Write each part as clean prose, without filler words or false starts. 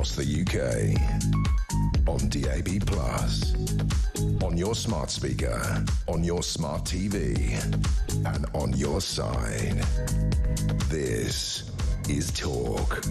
across the UK. On DAB+, on your smart speaker, on your smart TV, and on your side. This is Talk.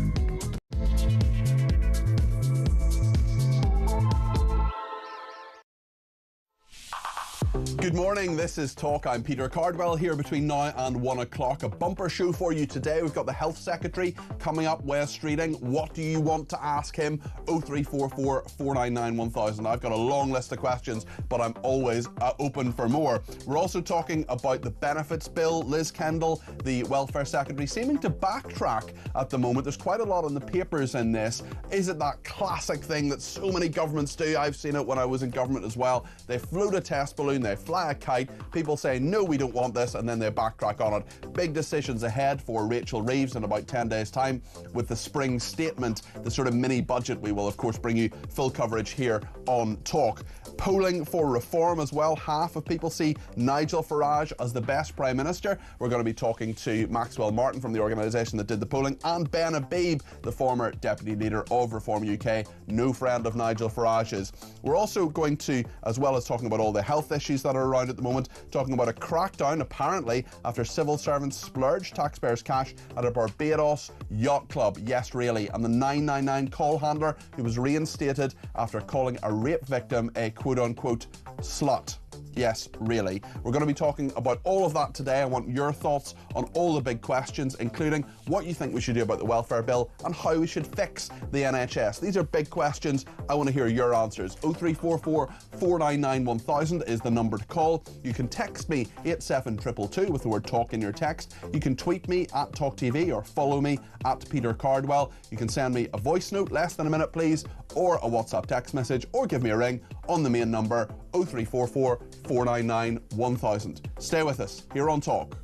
Good morning, this is Talk. I'm Peter Cardwell here between now and 1 o'clock. A bumper show for you today. We've got the Health Secretary coming up, Wes Streeting. What do you want to ask him? 0344 499 1000. I've got a long list of questions, but I'm always open for more. We're also talking about the benefits bill. Liz Kendall, the Welfare Secretary, seeming to backtrack at the moment. There's quite a lot in the papers in this. Is it that classic thing that so many governments do? I've seen it when I was in government as well. They float a test balloon, they fly a kite, people say, no, we don't want this, and then they backtrack on it. Big decisions ahead for Rachel Reeves in about 10 days' time with the spring statement, the sort of mini budget. We will, of course, bring you full coverage here on Talk. Polling for reform as well. Half of people see Nigel Farage as the best Prime Minister. We're going to be talking to Maxwell Martin from the organisation that did the polling, and Ben Habib, the former Deputy Leader of Reform UK, no friend of Nigel Farage's. We're also going to, as well as talking about all the health issues that are around at the moment, talking about a crackdown apparently after civil servants splurged taxpayers' cash at a Barbados yacht club. Yes, really. And the 999 call handler who was reinstated after calling a rape victim a quote-unquote slut. Yes, really. We're going to be talking about all of that today. I want your thoughts on all the big questions, including what you think we should do about the welfare bill and how we should fix the NHS. These are big questions. I want to hear your answers. 0344 499 1000 is the number to call. You can text me 87222 with the word talk in your text. You can tweet me at talkTV or follow me at Peter Cardwell. You can send me a voice note, less than a minute please, or a WhatsApp text message, or give me a ring on the main number 0344 499 1000. Stay with us here on Talk.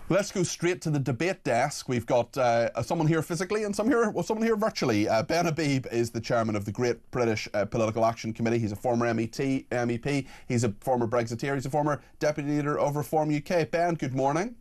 Let's go straight to the debate desk. We've got someone here physically and someone here virtually. Ben Habib is the chairman of the Great British Political Action Committee. He's a former MEP. He's a former Brexiteer. He's a former Deputy Leader of Reform UK. Ben, good morning.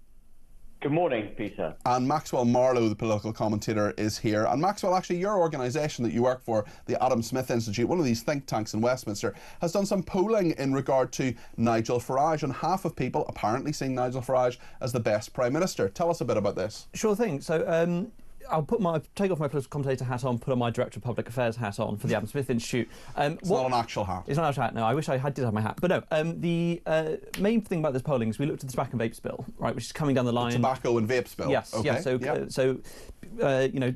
Good morning, Peter. And Maxwell Marlowe, the political commentator, is here. And Maxwell, actually, your organisation that you work for, the Adam Smith Institute, one of these think tanks in Westminster, has done some polling in regard to Nigel Farage, and half of people apparently seeing Nigel Farage as the best Prime Minister. Tell us a bit about this. Sure thing. So I'll take off my political commentator hat on, put on my Director of Public Affairs hat on for the Adam Smith Institute. It's not an actual hat. It's not an actual hat, no. I wish I did have my hat. But no, the main thing about this polling is we looked at the tobacco and vapes bill, right, which is coming down the line. The tobacco and vapes bill? Yes, okay. yeah. So you know,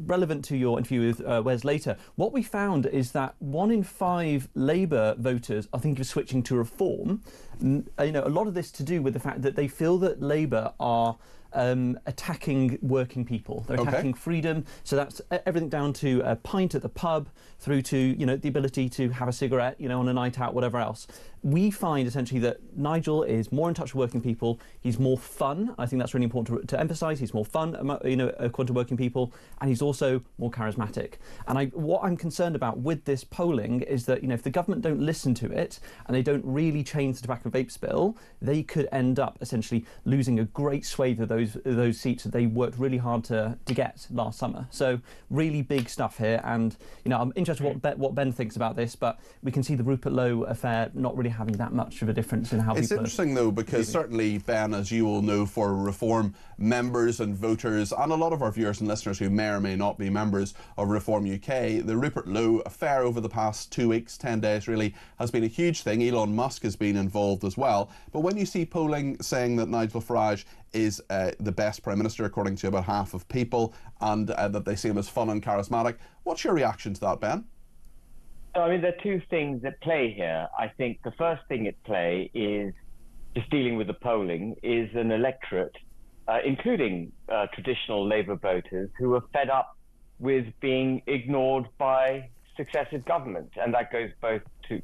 relevant to your interview with Wes later, what we found is that 1 in 5 Labour voters are thinking of switching to Reform. You know, a lot of this to do with the fact that they feel that Labour are attacking working people. They're attacking freedom. So that's everything down to a pint at the pub through to, you know, the ability to have a cigarette, you know, on a night out, whatever else. We find essentially that Nigel is more in touch with working people. He's more fun. I think that's really important to emphasise. He's more fun, you know, according to working people, and he's also more charismatic. And what I'm concerned about with this polling is that, you know, if the government don't listen to it and they don't really change the tobacco and vapes bill, they could end up essentially losing a great swathe of those seats that they worked really hard to get last summer. So really big stuff here, and you know, I'm interested what Ben thinks about this, but we can see the Rupert Lowe affair not really having that much of a difference in how it's people interesting though, because certainly, Ben, as you will know, for Reform members and voters and a lot of our viewers and listeners who may or may not be members of Reform UK, the Rupert Lowe affair over the past 2 weeks, 10 days really, has been a huge thing. Elon Musk has been involved as well. But when you see polling saying that Nigel Farage is the best Prime Minister according to about half of people, and that they see him as fun and charismatic, what's your reaction to that, Ben? I mean, there are two things at play here. I think the first thing at play is, just dealing with the polling, is an electorate, including traditional Labour voters, who are fed up with being ignored by successive governments. And that goes both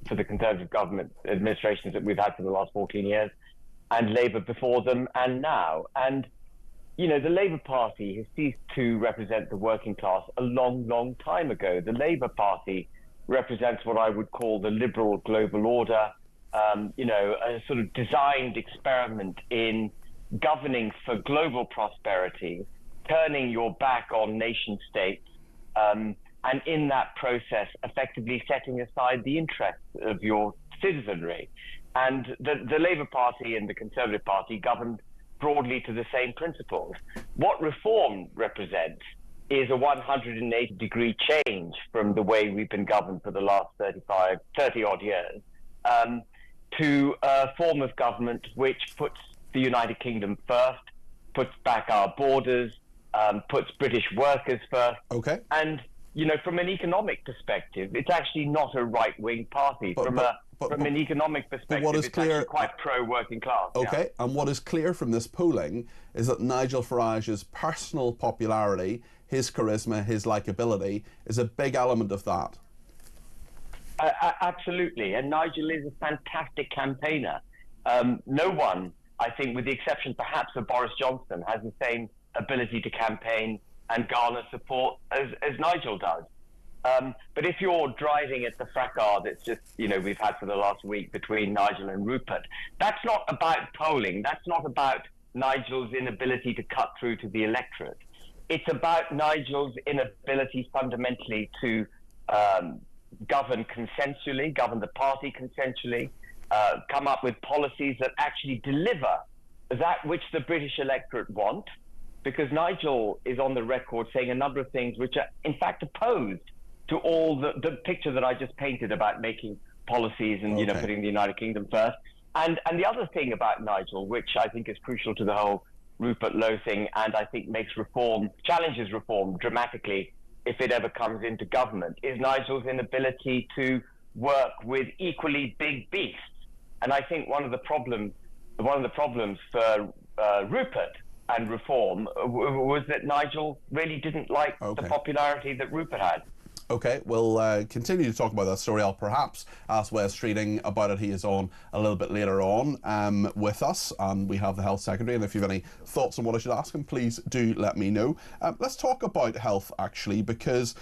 for the Conservative government administrations that we've had for the last 14 years, and Labour before them and now. And, you know, the Labour Party has ceased to represent the working class a long, long time ago. The Labour Party represents what I would call the liberal global order, you know, a sort of designed experiment in governing for global prosperity, turning your back on nation states, and in that process, effectively setting aside the interests of your citizenry. And the Labour Party and the Conservative Party governed broadly to the same principles. What reform represents is a 180-degree change from the way we've been governed for the last 30-odd years, to a form of government which puts the United Kingdom first, puts back our borders, puts British workers first. Okay. And, you know, from an economic perspective, it's actually not a right-wing party. From an economic perspective, what is it's clear, actually quite pro-working class. Okay, yeah. And what is clear from this polling is that Nigel Farage's personal popularity, his charisma, his likability is a big element of that. Absolutely, and Nigel is a fantastic campaigner. No one, I think, with the exception perhaps of Boris Johnson, has the same ability to campaign and garner support as Nigel does. But if you're driving at the fracas that's just, you know, we've had for the last week between Nigel and Rupert, that's not about polling. That's not about Nigel's inability to cut through to the electorate. It's about Nigel's inability fundamentally to govern consensually, govern the party consensually, come up with policies that actually deliver that which the British electorate want, because Nigel is on the record saying a number of things which are in fact opposed to all the picture that I just painted about making policies and, you know, putting the United Kingdom first. And the other thing about Nigel, which I think is crucial to the whole Rupert Lowe thing, and I think challenges reform dramatically if it ever comes into government, is Nigel's inability to work with equally big beasts. And I think one of the problems for Rupert and reform was that Nigel really didn't like the popularity that Rupert had. Okay, we'll continue to talk about that story. I'll perhaps ask Wes Streeting about it. He is on a little bit later on with us, and we have the Health Secretary, and if you have any thoughts on what I should ask him, please do let me know. Let's talk about health, actually, because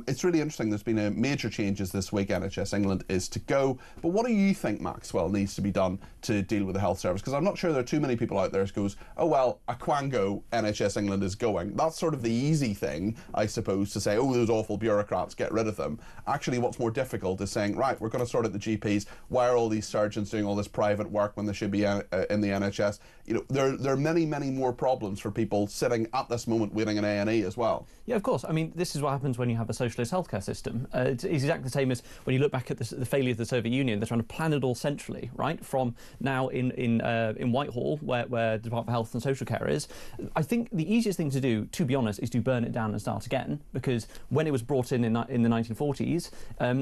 it's really interesting. There's been a major changes this week. NHS England is to go. But what do you think, Maxwell, needs to be done to deal with the health service? Because I'm not sure there are too many people out there who goes, oh, well, a quango, NHS England is going. That's sort of the easy thing, I suppose, to say, oh, those awful bureaucrats, get rid of them. Actually, what's more difficult is saying, right, we're going to sort out the GPs. Why are all these surgeons doing all this private work when they should be in the NHS? You know, there are many, many more problems for people sitting at this moment waiting in A&E as well. Yeah, of course. I mean, this is what happens when you have a socialist healthcare system. It's exactly the same as when you look back at the failure of the Soviet Union. They're trying to plan it all centrally, right? From now in Whitehall, where the Department for Health and Social Care is. I think the easiest thing to do, to be honest, is to burn it down and start again, because when it was brought in the 1940s,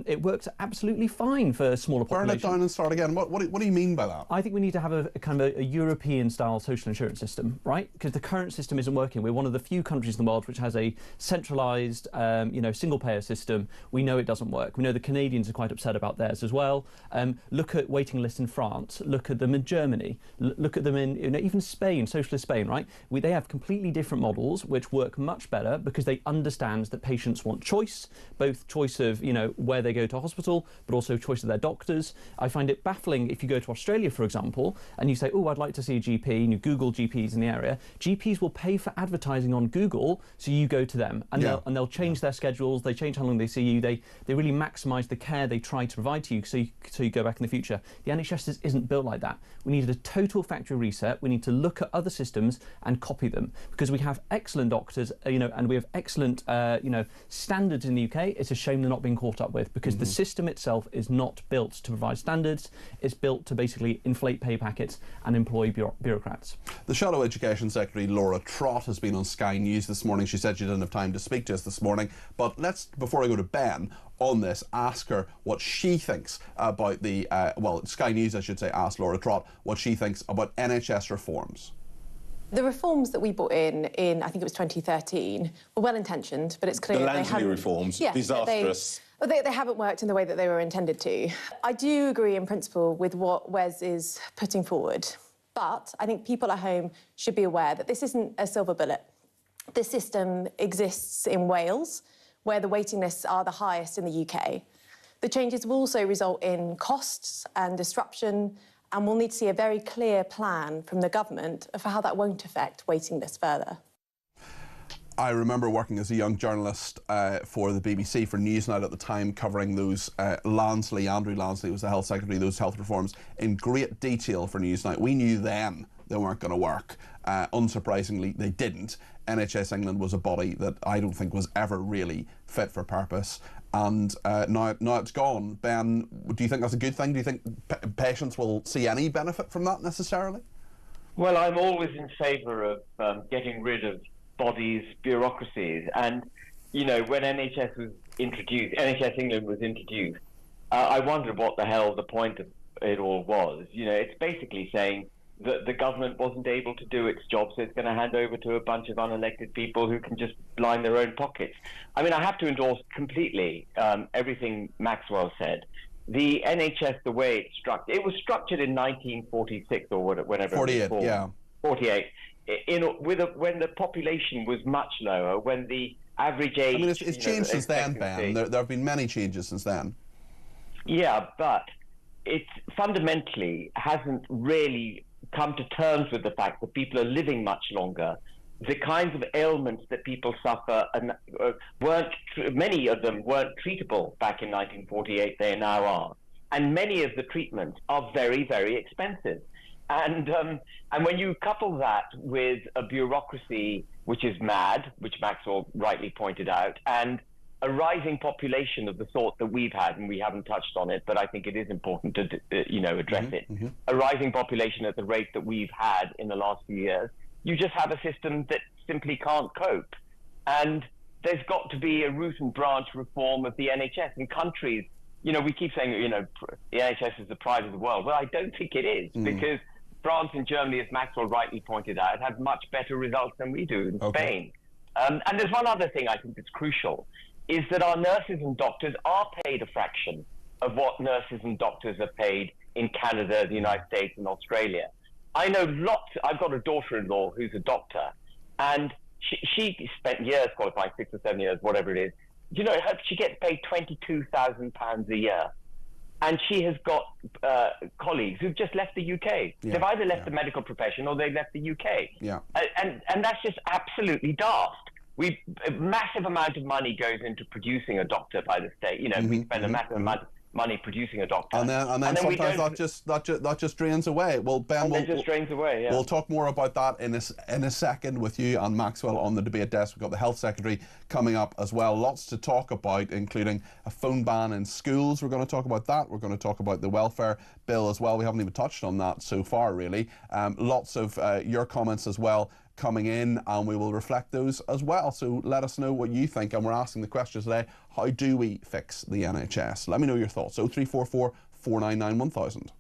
it worked absolutely fine for smaller populations. Burn it down and start again. What do you mean by that? I think we need to have a kind of a European-style social insurance system, right? Because the current system isn't working. We're one of the few countries in the world which has a centralised, single-payer system. We know it doesn't work. We know the Canadians are quite upset about theirs as well. Look at waiting lists in France. Look at them in Germany. Look at them in even Spain, socialist Spain, right? They have completely different models which work much better because they understand that patients want choice, both choice of where they go to hospital, but also choice of their doctors. I find it baffling if you go to Australia, for example, and you say, oh, I'd like to see a GP, and you Google GPs in the area. GPs will pay for advertising on Google, so you go to them, and they'll change their schedules. They change how long they see you. They really maximise the care they try to provide to you, so you go back in the future. The NHS isn't built like that. We needed a total factory reset. We need to look at other systems and copy them, because we have excellent doctors, and we have excellent, standards in the UK. It's a shame they're not being caught up with, because the system itself is not built to provide standards. It's built to basically inflate pay packets and employ bureaucrats. The Shadow Education Secretary, Laura Trott, has been on Sky News this morning. She said she didn't have time to speak to us this morning, but let's, before I go to Ben on this, ask her what she thinks about the, Sky News, I should say, asked Laura Trott what she thinks about NHS reforms. The reforms that we brought in, I think it was 2013, were well-intentioned, but it's clear the they haven't... reforms, disastrous. They haven't worked in the way that they were intended to. I do agree in principle with what Wes is putting forward, but I think people at home should be aware that this isn't a silver bullet. This system exists in Wales, where the waiting lists are the highest in the UK. The changes will also result in costs and disruption And we'll need to see a very clear plan from the government for how that won't affect waiting lists further. I remember working as a young journalist for the BBC, for Newsnight at the time, covering those Andrew Lansley was the health secretary, those health reforms in great detail for Newsnight. We knew then they weren't going to work. Unsurprisingly, they didn't. NHS England was a body that I don't think was ever really fit for purpose. And now it's gone. Ben, do you think that's a good thing? Do you think patients will see any benefit from that necessarily? Well, I'm always in favour of getting rid of bodies, bureaucracies. And, you know, when NHS England was introduced, I wondered what the hell the point of it all was. You know, it's basically saying that the government wasn't able to do its job, so it's going to hand over to a bunch of unelected people who can just line their own pockets. I mean, I have to endorse completely everything Maxwell said. The NHS, the way it was structured in 1946 or whatever. 48, yeah. 48. When the population was much lower, when the average age... I mean, it's changed since then, Ben. There have been many changes since then. Yeah, but it fundamentally hasn't really come to terms with the fact that people are living much longer. The kinds of ailments that people suffer and many of them weren't treatable back in 1948. They now are, and many of the treatments are very, very expensive. And when you couple that with a bureaucracy which is mad, which Maxwell rightly pointed out, and a rising population of the sort that we've had, and we haven't touched on it, but I think it is important to address it. Mm-hmm. A rising population at the rate that we've had in the last few years, you just have a system that simply can't cope. And there's got to be a root and branch reform of the NHS in countries. You know, we keep saying, the NHS is the pride of the world. Well, I don't think it is, because France and Germany, as Maxwell rightly pointed out, have much better results than we do in Spain. And there's one other thing I think that's crucial, is that our nurses and doctors are paid a fraction of what nurses and doctors are paid in Canada, the United States, and Australia. I know I've got a daughter-in-law who's a doctor, and she spent years qualifying, 6 or 7 years, whatever it is. You know, she gets paid £22,000 a year. And she has got colleagues who've just left the UK. Yeah, they've either left the medical profession or they've left the UK. Yeah. And that's just absolutely daft. A massive amount of money goes into producing a doctor by the state. You know, we spend a massive amount of money producing a doctor. And then sometimes that just drains away. Well, Ben, we'll talk more about that in a second with you and Maxwell on the debate desk. We've got the Health Secretary coming up as well. Lots to talk about, including a phone ban in schools. We're going to talk about that. We're going to talk about the welfare bill as well. We haven't even touched on that so far, really. Lots of your comments as well coming in, and we will reflect those as well. So let us know what you think, and we're asking the question today: how do we fix the NHS? Let me know your thoughts. 0344 499 1000.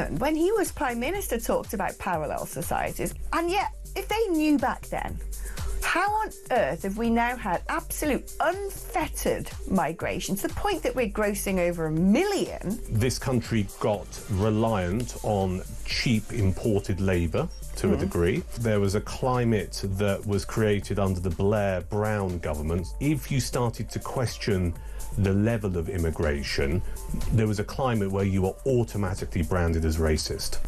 Cameron, when he was Prime Minister, talked about parallel societies. And yet, if they knew back then, how on earth have we now had absolute unfettered migration to the point that we're grossing over 1 million? This country got reliant on cheap imported labour to a degree. There was a climate that was created under the Blair-Brown government. If you started to question the level of immigration, there was a climate where you were automatically branded as racist.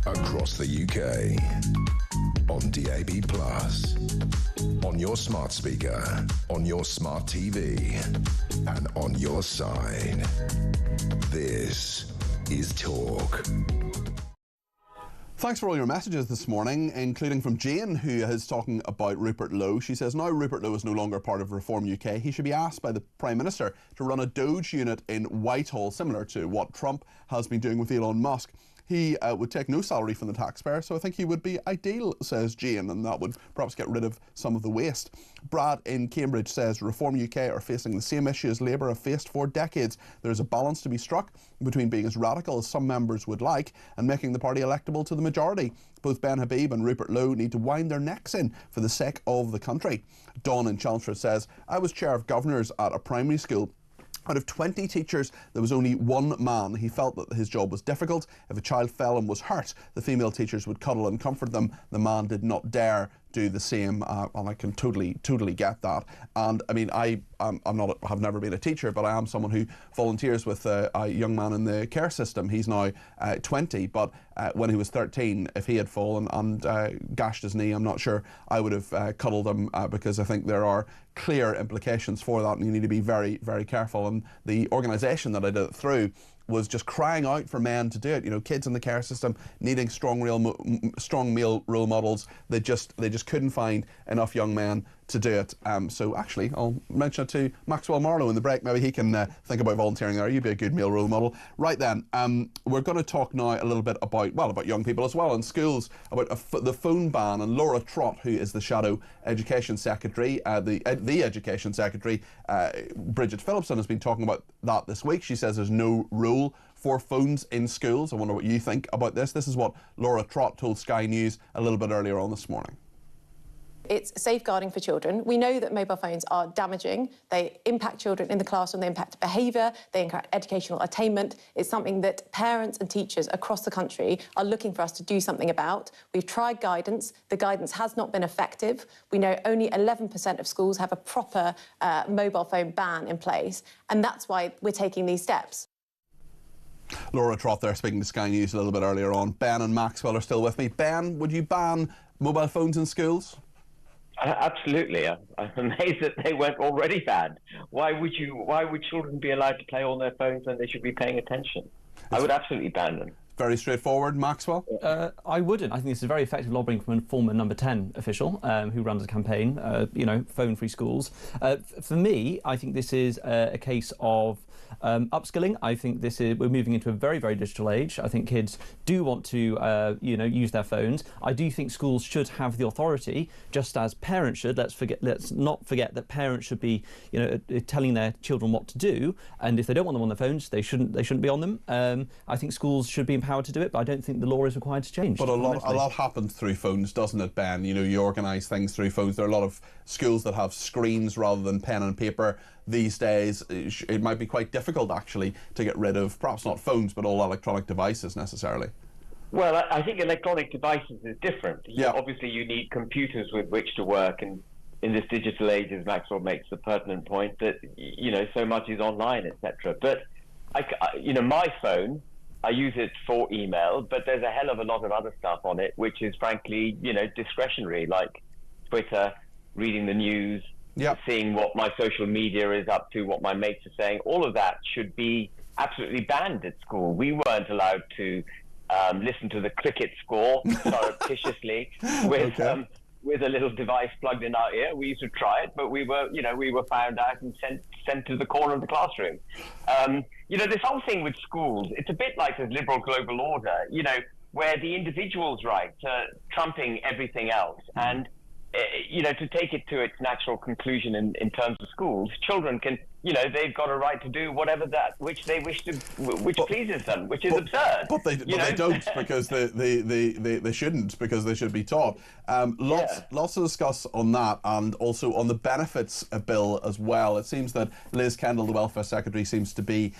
Across the UK, on DAB+, on your smart speaker, on your smart TV, and on your side. This is Talk. Thanks for all your messages this morning, including from Jane, who is talking about Rupert Lowe. She says, now Rupert Lowe is no longer part of Reform UK. He should be asked by the Prime Minister to run a Doge unit in Whitehall, similar to what Trump has been doing with Elon Musk. He would take no salary from the taxpayer, so I think he would be ideal, says Jane, and that would perhaps get rid of some of the waste. Brad in Cambridge says, Reform UK are facing the same issues Labour have faced for decades. There is a balance to be struck between being as radical as some members would like and making the party electable to the majority. Both Ben Habib and Rupert Lowe need to wind their necks in for the sake of the country. Dawn in Chelmsford says, I was chair of governors at a primary school. Out of 20 teachers, there was only one man. He felt that his job was difficult. If a child fell and was hurt, the female teachers would cuddle and comfort them. The man did not dare do the same, and I can totally get that. And I mean, I've never been a teacher, but I am someone who volunteers with a young man in the care system. He's now 20, but when he was 13, if he had fallen and gashed his knee, I'm not sure I would have cuddled him, because I think there are clear implications for that, and you need to be very, very careful. And the organisation that I did it through was just crying out for men to do it. You know, kids in the care system needing strong male role models. They just couldn't find enough young men to do it. So actually, I'll mention it to Maxwell Marlowe in the break. Maybe he can think about volunteering there. You'd be a good male role model. Right then, we're going to talk now a little bit about young people as well in schools, about the phone ban. And Laura Trott, who is the Shadow Education Secretary, the Education Secretary, Bridget Phillipson, has been talking about that this week. She says there's no rule for phones in schools. I wonder what you think about this. This is what Laura Trott told Sky News a little bit earlier on this morning. It's safeguarding for children. We know that mobile phones are damaging. They impact children in the classroom, they impact behaviour, they impact educational attainment. It's something that parents and teachers across the country are looking for us to do something about. We've tried guidance. The guidance has not been effective. We know only 11% of schools have a proper mobile phone ban in place, and that's why we're taking these steps. Laura Trott there speaking to Sky News a little bit earlier on. Ben and Maxwell are still with me. Ben, would you ban mobile phones in schools? Absolutely. I'm amazed that they weren't already banned. Why would children be allowed to play on their phones when they should be paying attention? I would absolutely ban them. Very straightforward. Maxwell? I wouldn't. I think this is very effective lobbying from a former number 10 official who runs a campaign, phone-free schools. For me, I think this is a case of upskilling. I think we're moving into a very, very digital age. I think kids do want to, use their phones. I do think schools should have the authority, just as parents should. Let's not forget that parents should be, telling their children what to do. And if they don't want them on their phones, they shouldn't be on them. I think schools should be empowered to do it, but I don't think the law is required to change. But a lot happens through phones, doesn't it, Ben? You organise things through phones. There are a lot of schools that have screens rather than pen and paper these days. It might be quite difficult, actually, to get rid of, perhaps not phones, but all electronic devices necessarily. Well, I think electronic devices is different. Yeah. Obviously, you need computers with which to work, and in this digital age, as Maxwell makes the pertinent point, that, so much is online, etc. But, my phone, I use it for email, but there's a hell of a lot of other stuff on it, which is frankly, discretionary, like Twitter, reading the news, seeing what my social media is up to, what my mates are saying. All of that should be absolutely banned at school. We weren't allowed to listen to the cricket score surreptitiously with a little device plugged in our ear. We used to try it, but we were found out and sent to the corner of the classroom. This whole thing with schools, it's a bit like the liberal global order, where the individual's rights are trumping everything else. And, to take it to its natural conclusion in terms of schools, children can, they've got a right to do whatever which they wish to, pleases them, which is absurd. But they don't, because they shouldn't, because they should be taught. Lots to discuss on that, and also on the benefits bill as well. It seems that Liz Kendall, the Welfare Secretary, seems to be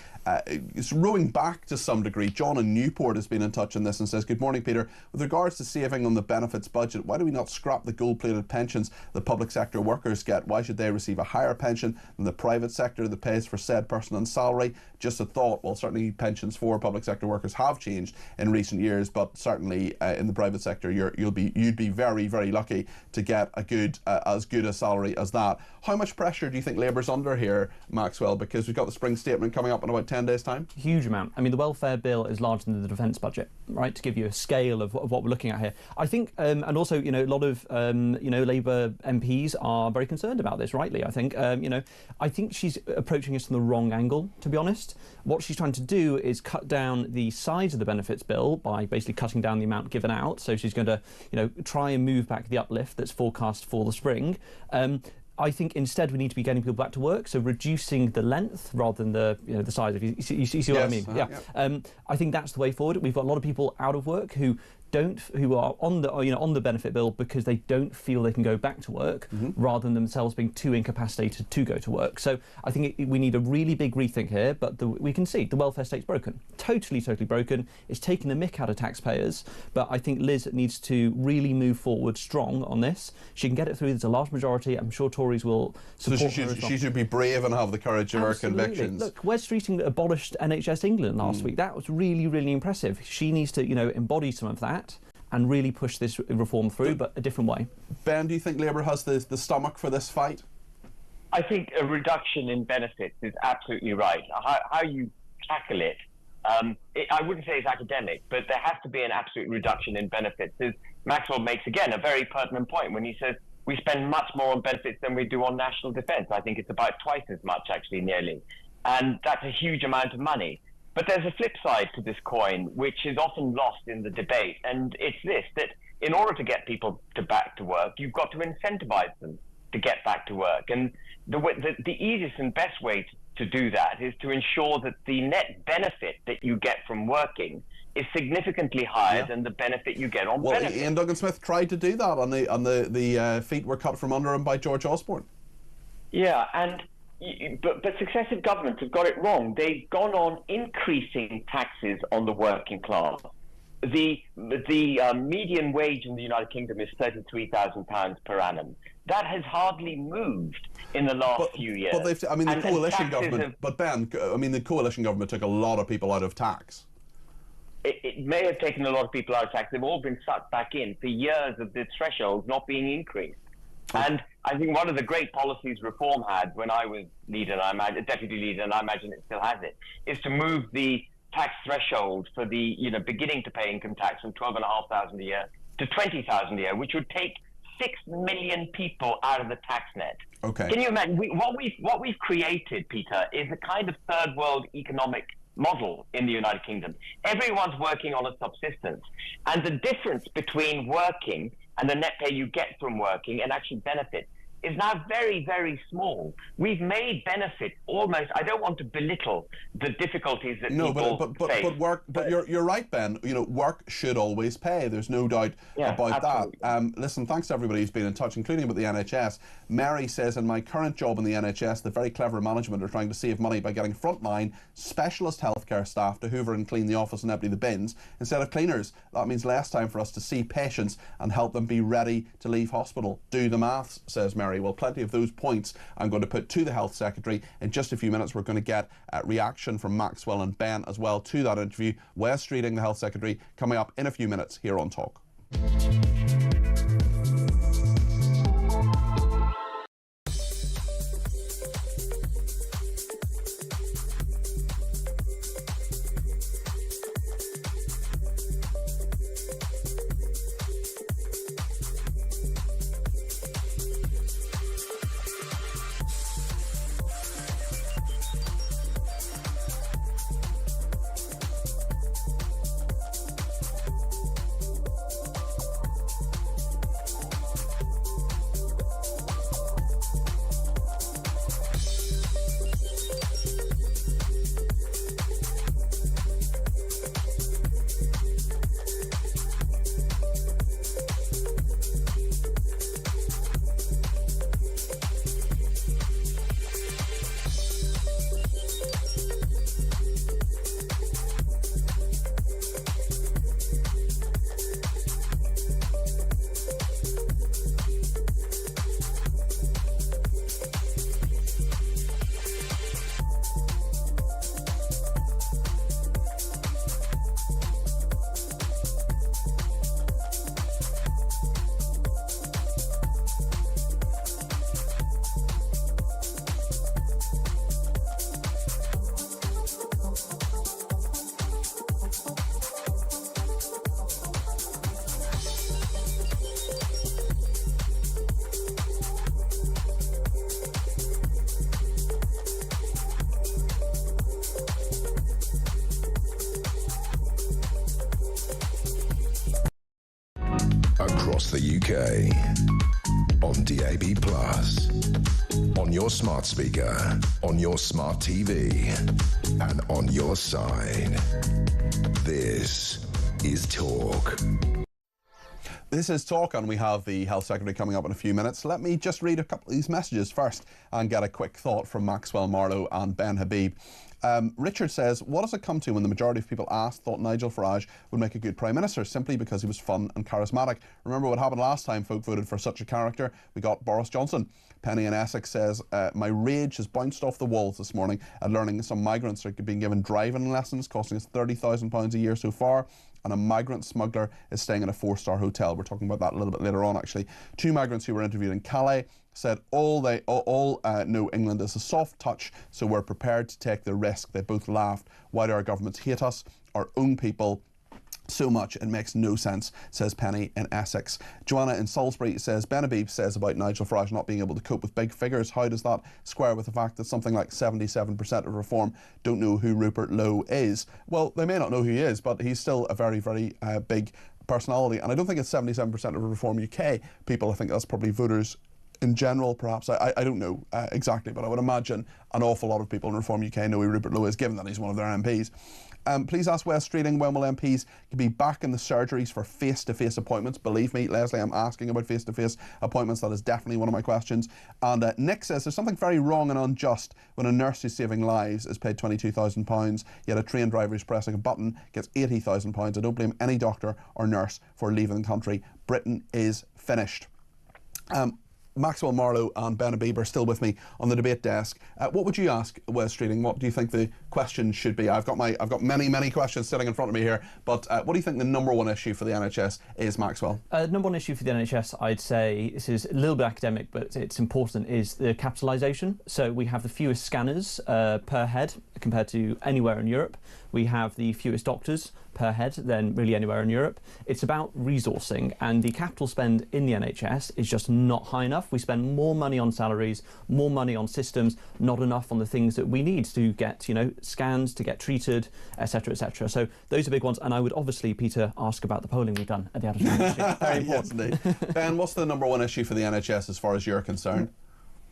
rowing back to some degree. John in Newport has been in touch on this and says, "Good morning, Peter. With regards to saving on the benefits budget, why do we not scrap the gold-plated pensions the public sector workers get? Why should they receive a higher pension than the private sector that pays for said person on salary?" Just a thought. Well, certainly pensions for public sector workers have changed in recent years, but certainly in the private sector, you'd be very, very lucky to get as good a salary as that. How much pressure do you think Labour's under here, Maxwell? Because we've got the spring statement coming up in about 10 days' time. Huge amount. I mean, the welfare bill is larger than the defence budget, right? To give you a scale of what we're looking at here. I think, and also, a lot of, Labour MPs are very concerned about this, rightly, I think. I think she's approaching us from the wrong angle, to be honest. What she's trying to do is cut down the size of the benefits bill by basically cutting down the amount given out. So she's going to, try and move back the uplift that's forecast for the spring. I think instead we need to be getting people back to work, so reducing the length rather than the size. If you see what I mean? I think that's the way forward. We've got a lot of people out of work who are on the benefit bill because they don't feel they can go back to work, rather than themselves being too incapacitated to go to work. So I think we need a really big rethink here, but we can see the welfare state's broken. Totally broken. It's taking the mick out of taxpayers, but I think Liz needs to really move forward strong on this. She can get it through. There's a large majority. I'm sure Tories will support her. So she should be brave and have the courage of her convictions. Look, Wes Streeting abolished NHS England last week. That was really, really impressive. She needs to, embody some of that and really push this reform through, but a different way. Ben, do you think Labour has the stomach for this fight? I think a reduction in benefits is absolutely right. How you tackle it, I wouldn't say it's academic, but there has to be an absolute reduction in benefits. As Maxwell makes, again, a very pertinent point when he says we spend much more on benefits than we do on national defence. I think it's about twice as much, actually, nearly. And that's a huge amount of money. But there's a flip side to this coin, which is often lost in the debate, and it's this, that in order to get people back to work, you've got to incentivize them to get back to work. And the easiest and best way to do that is to ensure that the net benefit that you get from working is significantly higher than the benefit you get on benefits. Ian Duggan-Smith tried to do that, and the feet were cut from under him by George Osborne. Yeah, but successive governments have got it wrong. They've gone on increasing taxes on the working class. The median wage in the United Kingdom is £33,000 per annum. That has hardly moved in the last few years. But the coalition government. But Ben, the coalition government took a lot of people out of tax. It may have taken a lot of people out of tax. They've all been sucked back in for years of the threshold not being increased. And I think one of the great policies Reform had when I was deputy leader, and I imagine it still has it, is to move the tax threshold for the beginning to pay income tax from $12,500 a year to $20,000 a year, which would take 6 million people out of the tax net. Okay. Can you imagine what we've created, Peter, is a kind of third world economic model in the United Kingdom. Everyone's working on a subsistence, and the difference between working and the net pay you get from working and actually benefit is now very, very small. We've made benefit almost. I don't want to belittle the difficulties that people face. But you're right, Ben. Work should always pay. There's no doubt about absolutely. that. Listen, thanks to everybody who's been in touch, including about the NHS. Mary says, in my current job in the NHS, the very clever management are trying to save money by getting frontline specialist healthcare staff to hoover and clean the office and empty the bins instead of cleaners. That means less time for us to see patients and help them be ready to leave hospital. Do the maths, says Mary. Well, plenty of those points I'm going to put to the Health Secretary. In just a few minutes, we're going to get a reaction from Maxwell and Ben as well to that interview. Wes Streeting, the Health Secretary, coming up in a few minutes here on Talk. across the UK. On DAB+, on your smart speaker, on your smart TV, and on your side. This is Talk. This is Talk, and we have the Health Secretary coming up in a few minutes. Let me just read a couple of these messages first and get a quick thought from Maxwell Marlowe and Ben Habib. Richard says, what does it come to when the majority of people thought Nigel Farage would make a good Prime Minister simply because he was fun and charismatic? Remember what happened last time folk voted for such a character? We got Boris Johnson. Penny in Essex says, my rage has bounced off the walls this morning at learning some migrants are being given driving lessons costing us £30,000 a year so far, and a migrant smuggler is staying in a 4-star hotel. We're talking about that a little bit later on, actually. 2 migrants who were interviewed in Calais said all know England is a soft touch, so we're prepared to take the risk. They both laughed. Why do our governments hate us, our own people, so much? It makes no sense, says Penny in Essex. Joanna in Salisbury says, Ben Habib says about Nigel Farage not being able to cope with big figures. How does that square with the fact that something like 77% of Reform don't know who Rupert Lowe is? Well, they may not know who he is, but he's still a very, very big personality. And I don't think it's 77% of Reform UK people. I think that's probably voters in general, perhaps. I don't know exactly, but I would imagine an awful lot of people in Reform UK know who Rupert Lowe is, given that he's one of their MPs. Please ask Wes Streeting when will MPs be back in the surgeries for face-to-face appointments. Believe me, Leslie, I'm asking about face-to-face appointments. That is definitely one of my questions. And Nick says there's something very wrong and unjust when a nurse who's saving lives is paid £22,000, yet a train driver who's pressing a button gets £80,000. I don't blame any doctor or nurse for leaving the country. Britain is finished. Maxwell Marlowe and Ben Habib are still with me on the debate desk. What would you ask Wes Streeting? What do you think the question should be? I've got many questions sitting in front of me here, but what do you think the number one issue for the NHS is, Maxwell? Number one issue for the NHS, I'd say, this is a little bit academic, but it's important, is the capitalisation. So we have the fewest scanners per head compared to anywhere in Europe. We have the fewest doctors per head than really anywhere in Europe. It's about resourcing, and the capital spend in the NHS is just not high enough. We spend more money on salaries, more money on systems, not enough on the things that we need to get, scans, to get treated, etc., etc. So those are big ones. And I would obviously, Peter, ask about the polling we've done at the Anti-Semitism. Very important. Yes, Ben, what's the number one issue for the NHS as far as you're concerned?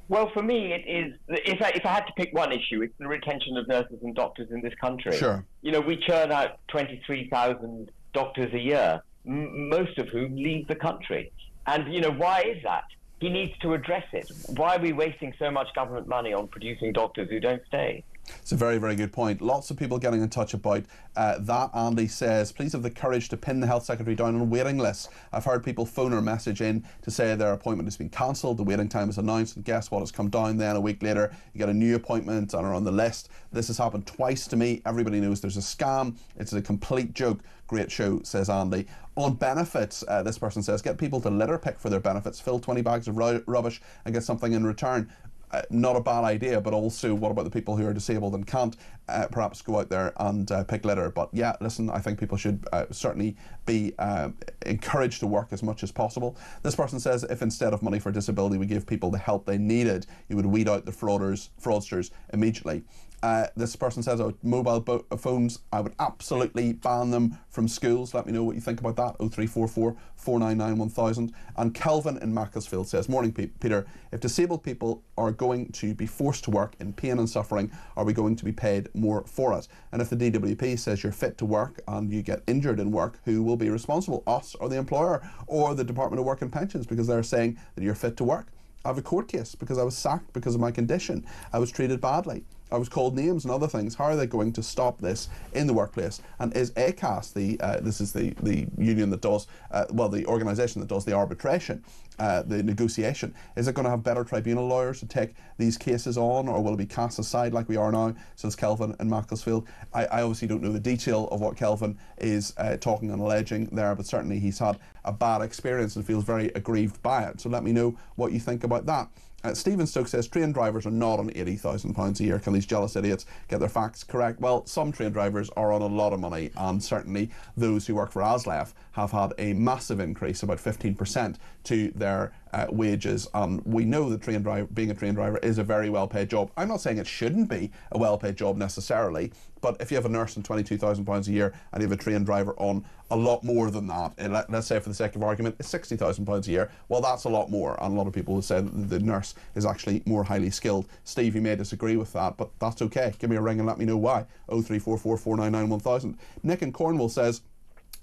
Well, for me, it is, if I had to pick one issue, it's the retention of nurses and doctors in this country. Sure. We churn out 23,000 doctors a year, most of whom leave the country. And, why is that? He needs to address it. Why are we wasting so much government money on producing doctors who don't stay? It's a very, very good point. Lots of people getting in touch about that. Andy says, please have the courage to pin the Health Secretary down on waiting lists. I've heard people phone or message in to say their appointment has been cancelled, the waiting time is announced, and guess what? It's come down then a week later. You get a new appointment and are on the list. This has happened twice to me. Everybody knows there's a scam. It's a complete joke. Great show, says Andy. On benefits, this person says, get people to litter pick for their benefits, fill 20 bags of rubbish and get something in return. Not a bad idea, but also what about the people who are disabled and can't perhaps go out there and pick litter? But yeah, listen, I think people should certainly be encouraged to work as much as possible. This person says if instead of money for disability we give people the help they needed, you would weed out the fraudsters immediately. This person says mobile phones, I would absolutely ban them from schools. Let me know what you think about that. 0344 499 1000. And Kelvin in Macclesfield says, morning Peter, if disabled people are going to be forced to work in pain and suffering, are we going to be paid more for it? And if the DWP says you're fit to work and you get injured in work, who will be responsible, us or the employer or the Department of Work and Pensions, because they're saying that you're fit to work? I have a court case because I was sacked because of my condition. I was treated badly. I was called names and other things. How are they going to stop this in the workplace? And is ACAS, this is the union that does, the organisation that does the arbitration, the negotiation, is it going to have better tribunal lawyers to take these cases on, or will it be cast aside like we are now, says Kelvin in Macclesfield? I obviously don't know the detail of what Kelvin is talking and alleging there, but certainly he's had a bad experience and feels very aggrieved by it. So let me know what you think about that. Stephen Stokes says train drivers are not on £80,000 a year. Can these jealous idiots get their facts correct? Well, some train drivers are on a lot of money, and certainly those who work for ASLEF have had a massive increase, about 15%, to their wages, and we know that being a train driver is a very well-paid job. I'm not saying it shouldn't be a well-paid job necessarily, but if you have a nurse on £22,000 a year and you have a train driver on a lot more than that, let's say for the sake of argument, it's £60,000 a year, well, that's a lot more, and a lot of people would say that the nurse is actually more highly skilled. Steve, you may disagree with that, but that's okay. Give me a ring and let me know why. 0344 499 1000. Nick in Cornwall says,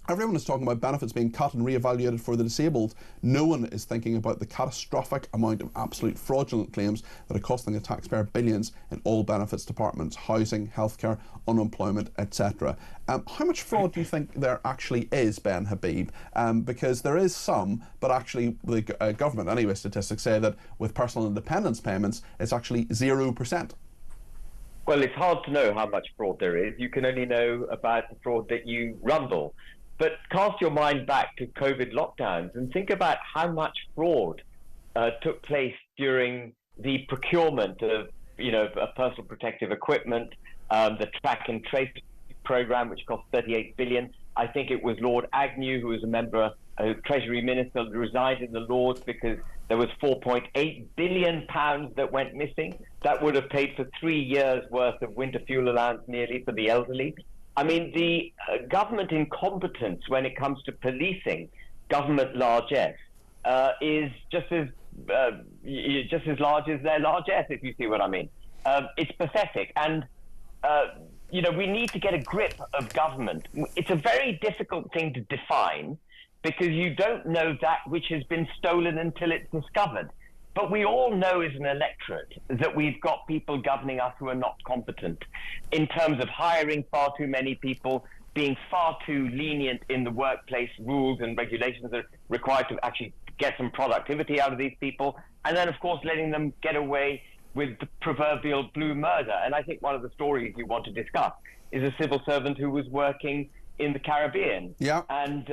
everyone is talking about benefits being cut and re-evaluated for the disabled. No one is thinking about the catastrophic amount of absolute fraudulent claims that are costing the taxpayer billions in all benefits departments, housing, healthcare, unemployment, etc. How much fraud do you think there actually is, Ben Habib? Because there is some, but actually the government, anyway, statistics say that with personal independence payments, it's actually 0%. Well, it's hard to know how much fraud there is. You can only know about the fraud that you rumble. But cast your mind back to COVID lockdowns and think about how much fraud took place during the procurement of, personal protective equipment, the track and trace program, which cost $38 billion. I think it was Lord Agnew, who was a member, a Treasury Minister, that resigned in the Lords because there was £4.8 billion that went missing. That would have paid for 3 years' worth of winter fuel allowance nearly for the elderly. I mean, the government incompetence when it comes to policing government largesse is just as large as their largesse, if you see what I mean. It's pathetic. And, we need to get a grip of government. It's a very difficult thing to define because you don't know that which has been stolen until it's discovered. But we all know as an electorate that we've got people governing us who are not competent in terms of hiring far too many people, being far too lenient in the workplace rules and regulations that are required to actually get some productivity out of these people, and then, of course, letting them get away with the proverbial blue murder. And I think one of the stories you want to discuss is a civil servant who was working in the Caribbean. Yeah. And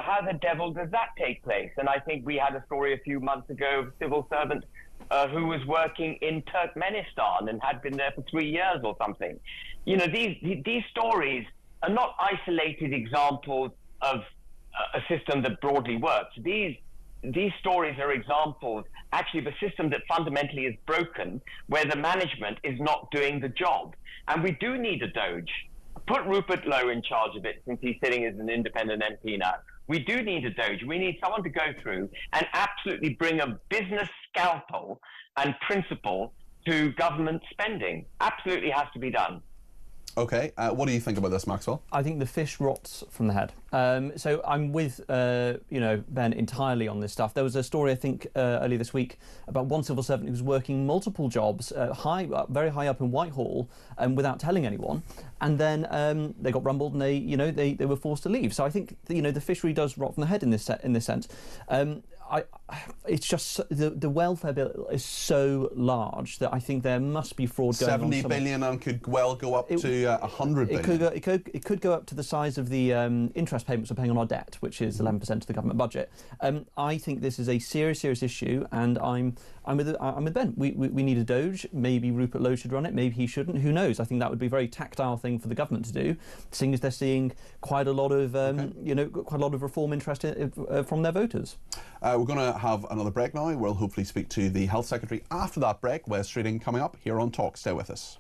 how the devil does that take place? And I think we had a story a few months ago of a civil servant who was working in Turkmenistan and had been there for 3 years or something. These stories are not isolated examples of a system that broadly works. These stories are examples actually of a system that fundamentally is broken, where the management is not doing the job. And we do need a Doge. Put Rupert Lowe in charge of it, since he's sitting as an independent MP now. We do need a Doge. We need someone to go through and absolutely bring a business scalpel and principle to government spending. Absolutely has to be done. Okay, what do you think about this, Maxwell? I think the fish rots from the head. So I'm with, Ben entirely on this stuff. There was a story, I think, earlier this week about one civil servant who was working multiple jobs, very high up in Whitehall, without telling anyone. And then they got rumbled and they were forced to leave. So I think, the fish really does rot from the head in this sense. It's just the welfare bill is so large that I think there must be fraud going on. 70 billion and could well go up to 100 billion. It could go up to the size of the interest payments we're paying on our debt, which is 11% of the government budget. I think this is a serious issue, and I'm with Ben. We need a Doge. Maybe Rupert Lowe should run it. Maybe he shouldn't. Who knows? I think that would be a very tactile thing for the government to do, seeing as they're seeing quite a lot of quite a lot of reform interest from their voters. We're going to have another break now. We'll hopefully speak to the Health Secretary after that break. Wes Streeting coming up here on Talk. Stay with us.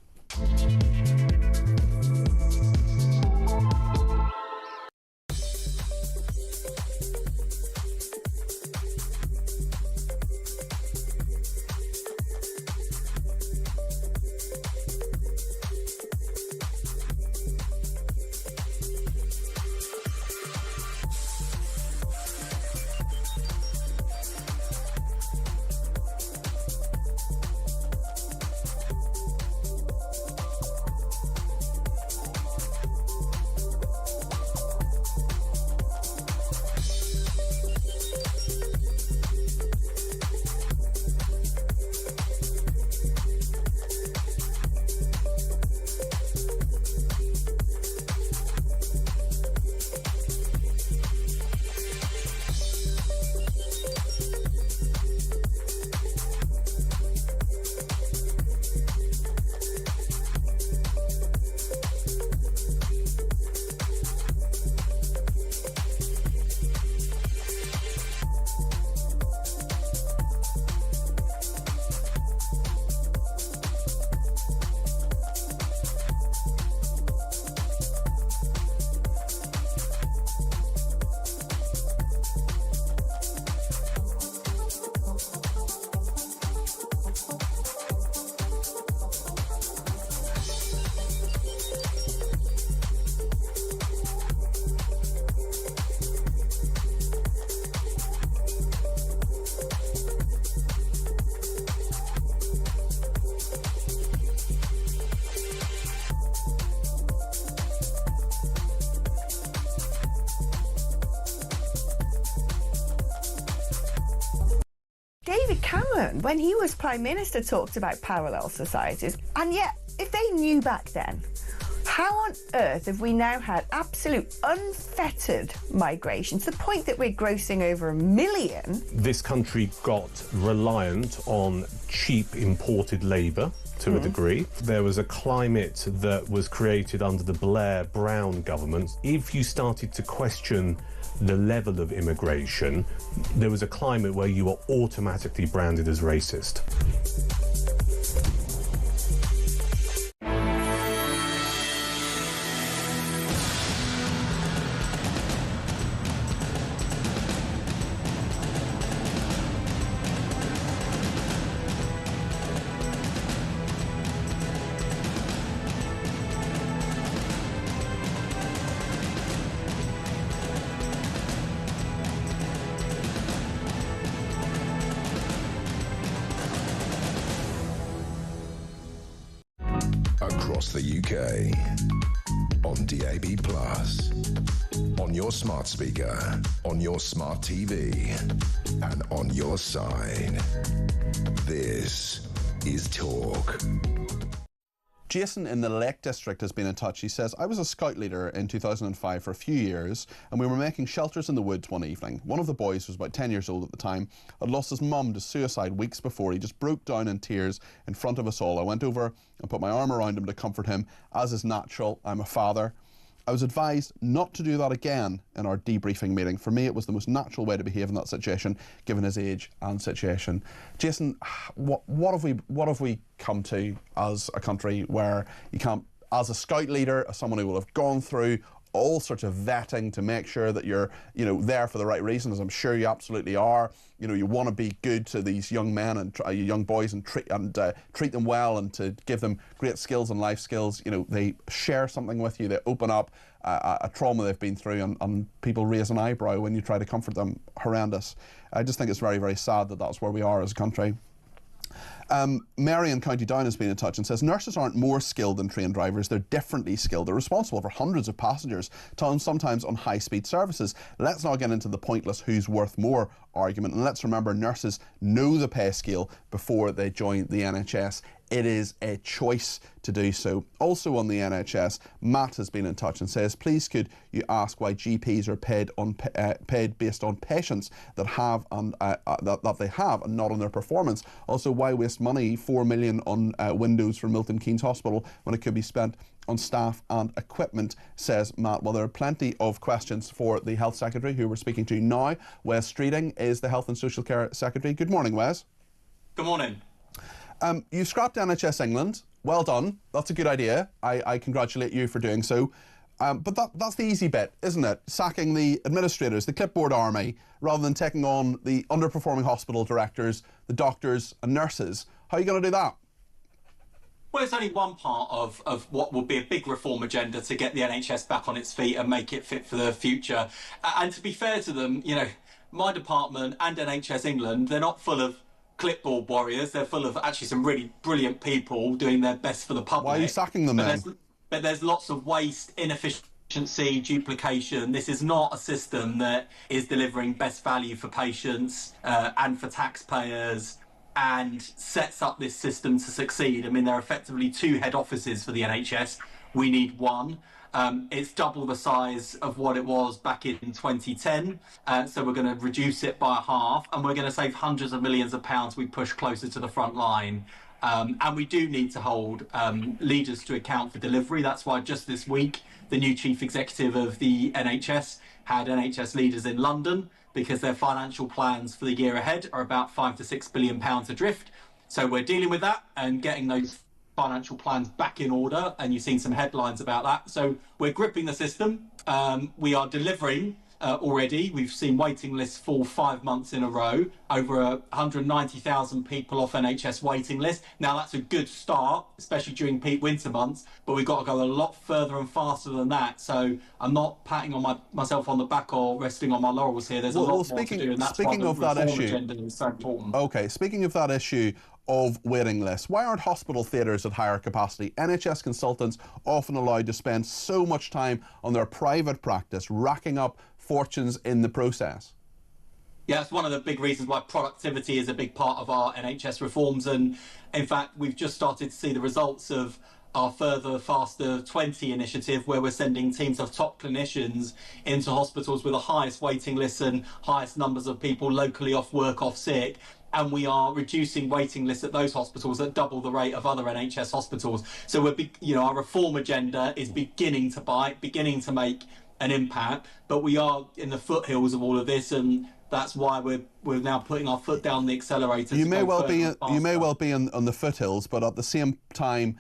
David Cameron, when he was Prime Minister, talked about parallel societies. And yet, if they knew back then, how on earth have we now had absolute unfettered migration to the point that we're grossing over 1 million? This country got reliant on cheap imported labour to a degree. There was a climate that was created under the Blair-Brown government. If you started to question the level of immigration, there was a climate where you were automatically branded as racist. Across the UK, on DAB+, on your smart speaker, on your smart TV, and on your side. This is Talk. Jason in the Lake District has been in touch. He says, I was a scout leader in 2005 for a few years, and we were making shelters in the woods one evening. One of the boys, who was about 10 years old at the time, had lost his mum to suicide weeks before. He just broke down in tears in front of us all. I went over and put my arm around him to comfort him, as is natural. I'm a father. I was advised not to do that again in our debriefing meeting. For me, it was the most natural way to behave in that situation, given his age and situation. Jason, what have we come to as a country where you can't, as a scout leader, as someone who will have gone through all sorts of vetting to make sure that you're, there for the right reasons, I'm sure you absolutely are. You want to be good to these young men and young boys and treat them well and to give them great skills and life skills. They share something with you, they open up a trauma they've been through, and people raise an eyebrow when you try to comfort them. Horrendous. I just think it's very, very sad that that's where we are as a country. Mary in County Down has been in touch and says, nurses aren't more skilled than trained drivers, they're differently skilled. They're responsible for hundreds of passengers, sometimes on high-speed services. Let's not get into the pointless who's worth more argument, and let's remember nurses know the pay scale before they join the NHS. It is a choice to do so. Also on the NHS, Matt has been in touch and says, please could you ask why GPs are paid based on patients that have and that they have and not on their performance. Also, why waste money, 4 million on windows for Milton Keynes Hospital when it could be spent on staff and equipment, says Matt. Well, there are plenty of questions for the Health Secretary, who we're speaking to now. Wes Streeting is the Health and Social Care Secretary. Good morning, Wes. Good morning. You scrapped NHS England. Well done. That's a good idea. I congratulate you for doing so. But that's the easy bit, isn't it? Sacking the administrators, the clipboard army, rather than taking on the underperforming hospital directors, the doctors and nurses. How are you going to do that? Well, it's only one part of what will be a big reform agenda to get the NHS back on its feet and make it fit for the future. And to be fair to them, my department and NHS England, they're not full of clipboard warriors. They're full of actually some really brilliant people doing their best for the public. Why are you sacking them then? But there's lots of waste, inefficiency, duplication. This is not a system that is delivering best value for patients and for taxpayers and sets up this system to succeed. I mean, there are effectively 2 head offices for the NHS. We need 1. It's double the size of what it was back in 2010. So we're going to reduce it by half, and we're going to save hundreds of millions of pounds we push closer to the front line. And we do need to hold leaders to account for delivery. That's why just this week, the new chief executive of the NHS had NHS leaders in London, because their financial plans for the year ahead are about £5 to £6 billion adrift. So we're dealing with that and getting those financial plans back in order, and you've seen some headlines about that. So we're gripping the system. We are delivering already. We've seen waiting lists fall 5 months in a row, over 190,000 people off NHS waiting list. Now that's a good start, especially during peak winter months, but we've got to go a lot further and faster than that. So I'm not patting on myself on the back or resting on my laurels here. There's a lot more to do, and that's why the reform agenda is so important. Okay, speaking of that issue of waiting lists, why aren't hospital theatres at higher capacity? NHS consultants often allowed to spend so much time on their private practice, racking up fortunes in the process. Yeah, it's one of the big reasons why productivity is a big part of our NHS reforms. And in fact, we've just started to see the results of our Further, Faster 20 initiative, where we're sending teams of top clinicians into hospitals with the highest waiting lists and highest numbers of people locally off work, off sick. And we are reducing waiting lists at those hospitals at double the rate of other NHS hospitals. So our reform agenda is beginning to bite, beginning to make an impact, but we are in the foothills of all of this, and that's why we're now putting our foot down the accelerator. You may well be on the foothills, but at the same time,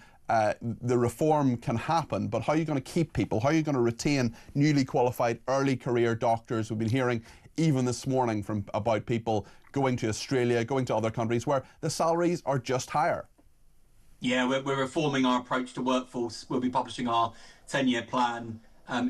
the reform can happen. But how are you going to keep people? How are you going to retain newly qualified early career doctors? We've been hearing even this morning about people going to Australia, going to other countries where the salaries are just higher. Yeah, we're reforming our approach to workforce. We'll be publishing our 10-year plan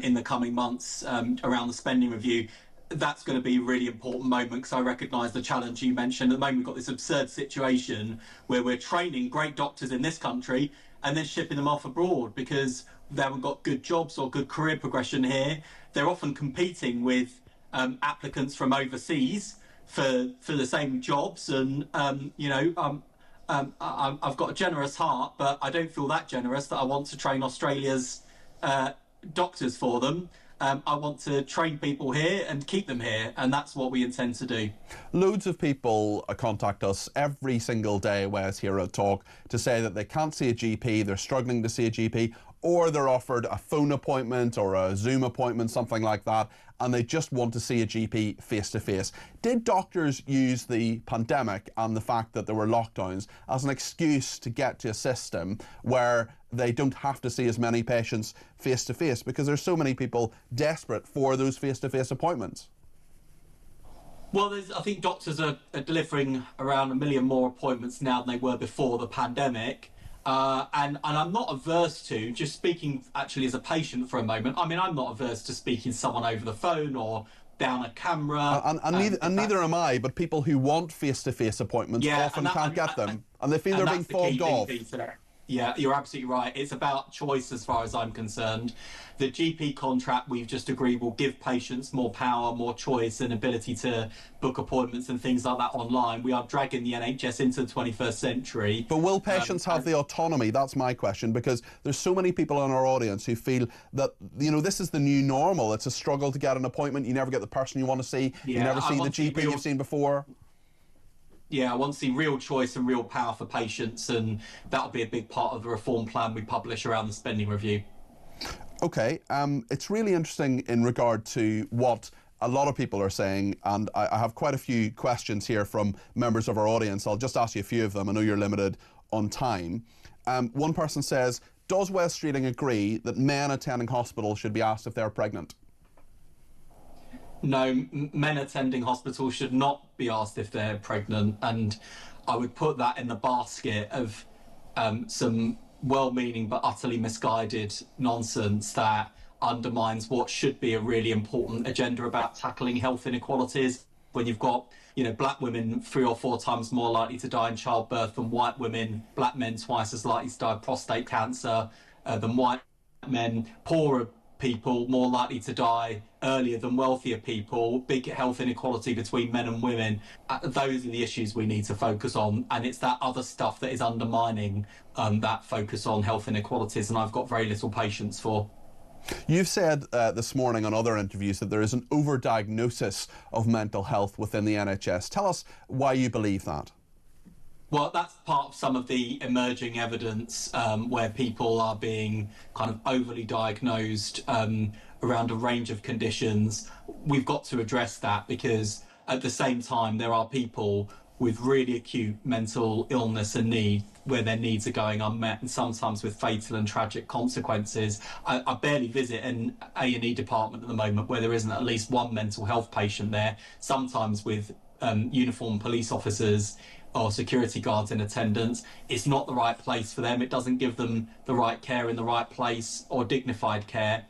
in the coming months around the spending review. That's going to be a really important moment, because I recognise the challenge you mentioned. At the moment, we've got this absurd situation where we're training great doctors in this country and then shipping them off abroad because they haven't got good jobs or good career progression here. They're often competing with applicants from overseas for the same jobs. And, I've got a generous heart, but I don't feel that generous that I want to train Australia's doctors for them. I want to train people here and keep them here, and that's what we intend to do. Loads of people contact us every single day, Wes, here at Talk, to say that they can't see a GP, they're struggling to see a GP, or they're offered a phone appointment or a Zoom appointment, something like that, and they just want to see a GP face-to-face. Did doctors use the pandemic and the fact that there were lockdowns as an excuse to get to a system where they don't have to see as many patients face-to-face, because there's so many people desperate for those face-to-face appointments? Well, I think doctors are delivering around 1 million more appointments now than they were before the pandemic. And I'm not averse to, just speaking actually as a patient for a moment, I mean, I'm not averse to speaking to someone over the phone or down a camera. And neither am I, but people who want face-to-face appointments often can't get them, and they feel they're being fobbed off. Yeah, you're absolutely right. It's about choice as far as I'm concerned. The GP contract we've just agreed will give patients more power, more choice and ability to book appointments and things like that online. We are dragging the NHS into the 21st century. But will patients have the autonomy? That's my question, because there's so many people in our audience who feel that, this is the new normal. It's a struggle to get an appointment. You never get the person you want to see. You never see the GP you've seen before. Yeah, I want to see real choice and real power for patients, and that'll be a big part of the reform plan we publish around the spending review. Okay, it's really interesting in regard to what a lot of people are saying, and I have quite a few questions here from members of our audience. I'll just ask you a few of them. I know you're limited on time. One person says, does Wes Streeting agree that men attending hospitals should be asked if they're pregnant? No, men attending hospitals should not be asked if they're pregnant, and I would put that in the basket of some well-meaning but utterly misguided nonsense that undermines what should be a really important agenda about tackling health inequalities. When you've got, black women 3 or 4 times more likely to die in childbirth than white women, black men twice as likely to die of prostate cancer than white men, poorer people more likely to die earlier than wealthier people, big health inequality between men and women. Those are the issues we need to focus on, and it's that other stuff that is undermining that focus on health inequalities, and I've got very little patience for. You've said this morning on other interviews that there is an overdiagnosis of mental health within the NHS. Tell us why you believe that. Well, that's part of some of the emerging evidence where people are being kind of overly diagnosed around a range of conditions. We've got to address that, because at the same time there are people with really acute mental illness and need where their needs are going unmet, and sometimes with fatal and tragic consequences. I barely visit an A&E department at the moment where there isn't at least one mental health patient there, sometimes with uniformed police officers or security guards in attendance. It's not the right place for them. It doesn't give them the right care in the right place or dignified care.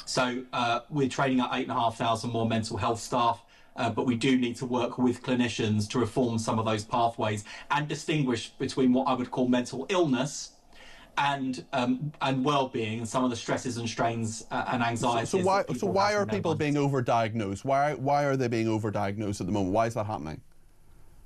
So we're training up 8,500 more mental health staff, but we do need to work with clinicians to reform some of those pathways and distinguish between what I would call mental illness and well-being and some of the stresses and strains and anxieties. So why are people being overdiagnosed? Why are they being overdiagnosed at the moment? Why is that happening?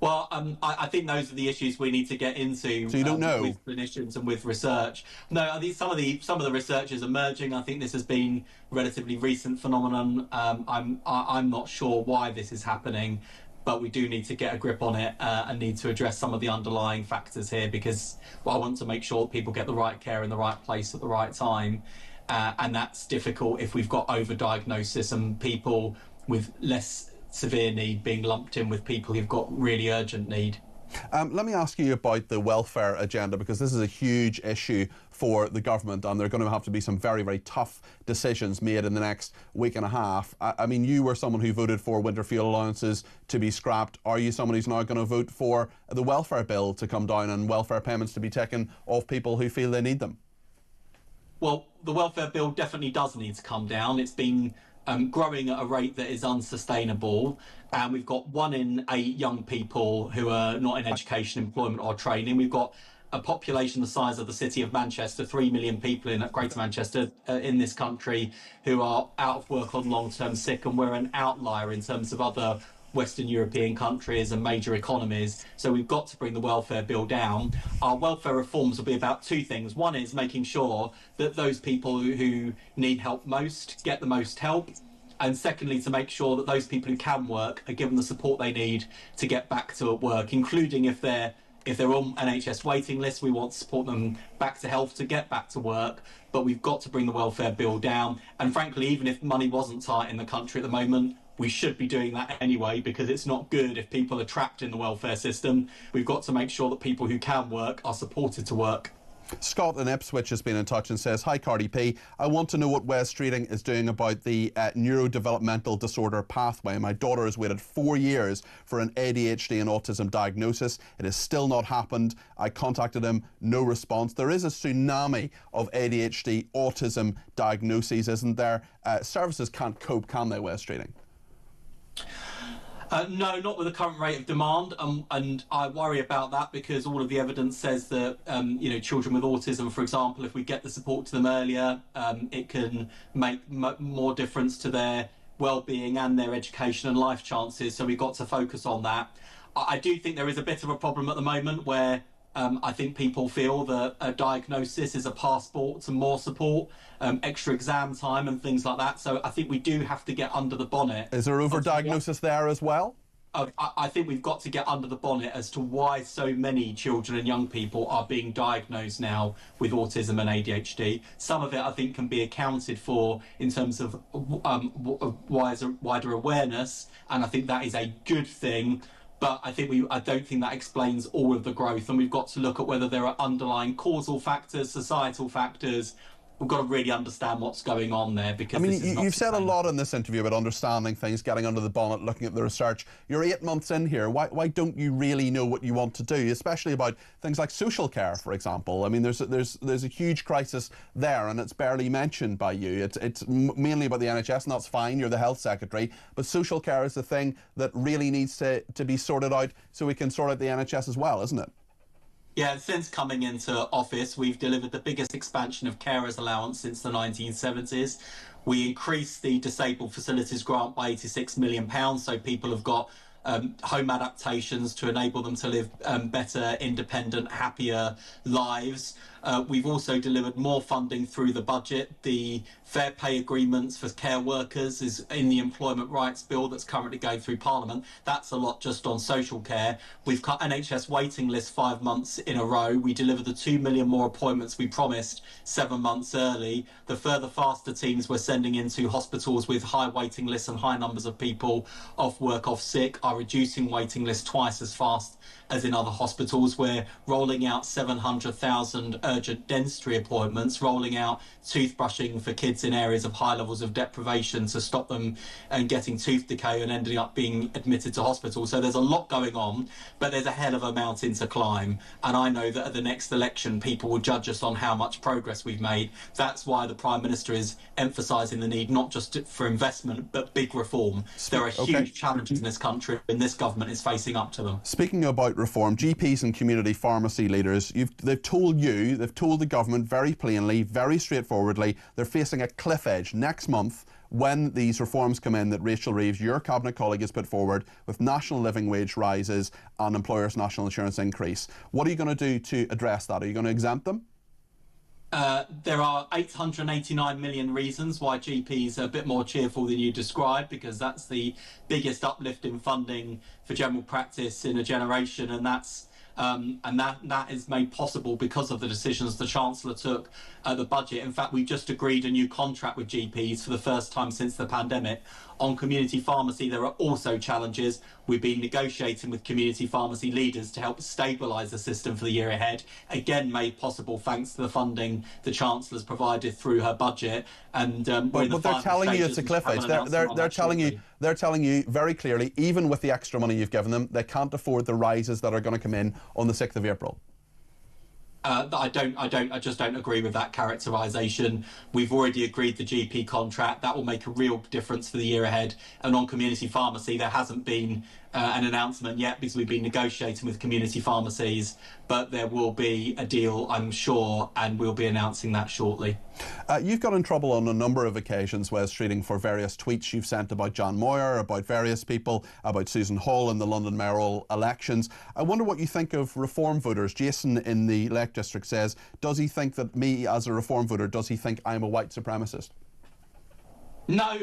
Well, I think those are the issues we need to get into. So you don't know? With clinicians and with research. No, I think some of the research is emerging. I think this has been a relatively recent phenomenon. I'm not sure why this is happening, but we do need to get a grip on it and need to address some of the underlying factors here, because I want to make sure that people get the right care in the right place at the right time, and that's difficult if we've got overdiagnosis and people with less severe need being lumped in with people who've got really urgent need. Let me ask you about the welfare agenda, because this is a huge issue for the government, and there are going to have to be some very, very tough decisions made in the next week and a half. I mean, you were someone who voted for winter fuel allowances to be scrapped. Are you someone who's now going to vote for the welfare bill to come down and welfare payments to be taken off people who feel they need them? Well, the welfare bill definitely does need to come down. It's been growing at a rate that is unsustainable, and we've got 1 in 8 young people who are not in education, employment or training. We've got a population the size of the city of Manchester, 3 million people in Greater Manchester in this country who are out of work on long-term sick, and we're an outlier in terms of other Western European countries and major economies. So we've got to bring the welfare bill down. Our welfare reforms will be about 2 things. One is making sure that those people who need help most get the most help. And secondly, to make sure that those people who can work are given the support they need to get back to work, including if they're on NHS waiting lists, we want to support them back to health to get back to work. But we've got to bring the welfare bill down. And frankly, even if money wasn't tight in the country at the moment, we should be doing that anyway, because it's not good if people are trapped in the welfare system. We've got to make sure that people who can work are supported to work. Scott in Ipswich has been in touch and says, "Hi Cardi P, I want to know what Wes Streeting is doing about the neurodevelopmental disorder pathway. My daughter has waited 4 years for an ADHD and autism diagnosis. It has still not happened. I contacted him, no response." There is a tsunami of ADHD, autism diagnoses, isn't there? Services can't cope, can they, Wes Streeting? No, not with the current rate of demand, and I worry about that, because all of the evidence says that children with autism, for example, if we get the support to them earlier, it can make more difference to their well-being and their education and life chances. So we've got to focus on that. I do think there is a bit of a problem at the moment where I think people feel that a diagnosis is a passport to more support, extra exam time and things like that. So I think we do have to get under the bonnet. Is there overdiagnosis there as well? I think we've got to get under the bonnet as to why so many children and young people are being diagnosed now with autism and ADHD. Some of it, I think, can be accounted for in terms of wider awareness, and I think that is a good thing. But I don't think that explains all of the growth, and we've got to look at whether there are underlying causal factors, societal factors. We've got to really understand what's going on there, because you've said a lot in this interview about understanding things, getting under the bonnet, looking at the research. You're 8 months in here. Why don't you really know what you want to do, especially about things like social care, for example? I mean, there's a huge crisis there, and it's barely mentioned by you. It's mainly about the NHS, and that's fine. You're the health secretary, but social care is the thing that really needs to be sorted out, so we can sort out the NHS as well, isn't it? Yeah, since coming into office, we've delivered the biggest expansion of carers allowance since the 1970s. We increased the disabled facilities grant by £86 million, so people have got home adaptations to enable them to live better, independent, happier lives. We've also delivered more funding through the budget. The fair pay agreements for care workers is in the Employment Rights Bill that's currently going through Parliament. That's a lot just on social care. We've cut NHS waiting lists 5 months in a row. We delivered the 2 million more appointments we promised 7 months early. The further faster teams we're sending into hospitals with high waiting lists and high numbers of people off work, off sick, are reducing waiting lists twice as fast as in other hospitals. We're rolling out 700,000 urgent dentistry appointments, rolling out toothbrushing for kids in areas of high levels of deprivation to stop them and getting tooth decay and ending up being admitted to hospital. So there's a lot going on, but there's a hell of a mountain to climb. And I know that at the next election, people will judge us on how much progress we've made. That's why the Prime Minister is emphasising the need not just for investment, but big reform. There are huge challenges in this country, and this government is facing up to them. Speaking about reform, GPs and community pharmacy leaders, they've told you they've told the government very plainly, very straightforwardly, they're facing a cliff edge next month when these reforms come in that Rachel Reeves, your cabinet colleague, has put forward with national living wage rises and employers' national insurance increase. What are you going to do to address that? Are you going to exempt them? There are 889 million reasons why GPs are a bit more cheerful than you described, because that's the biggest uplift in funding for general practice in a generation, and that is made possible because of the decisions the Chancellor took at the budget. In fact, we just agreed a new contract with GPs for the first time since the pandemic. On community pharmacy, there are also challenges. We've been negotiating with community pharmacy leaders to help stabilise the system for the year ahead, again made possible thanks to the funding the Chancellor's provided through her budget. And but they're telling you it's a cliff edge. They're telling you very clearly, even with the extra money you've given them, they can't afford the rises that are going to come in on the 6th of April. I just don't agree with that characterisation. We've already agreed the GP contract. That will make a real difference for the year ahead. And on community pharmacy, there hasn't been an announcement yet because we've been negotiating with community pharmacies, but there will be a deal, I'm sure, and we'll be announcing that shortly. You've got in trouble on a number of occasions, Wes Streeting, for various tweets you've sent about John Moyer, about various people, about Susan Hall in the London mayoral elections. I wonder what you think of reform voters. Jason in the Lake District says, does he think that me as a reform voter, does he think I'm a white supremacist? No,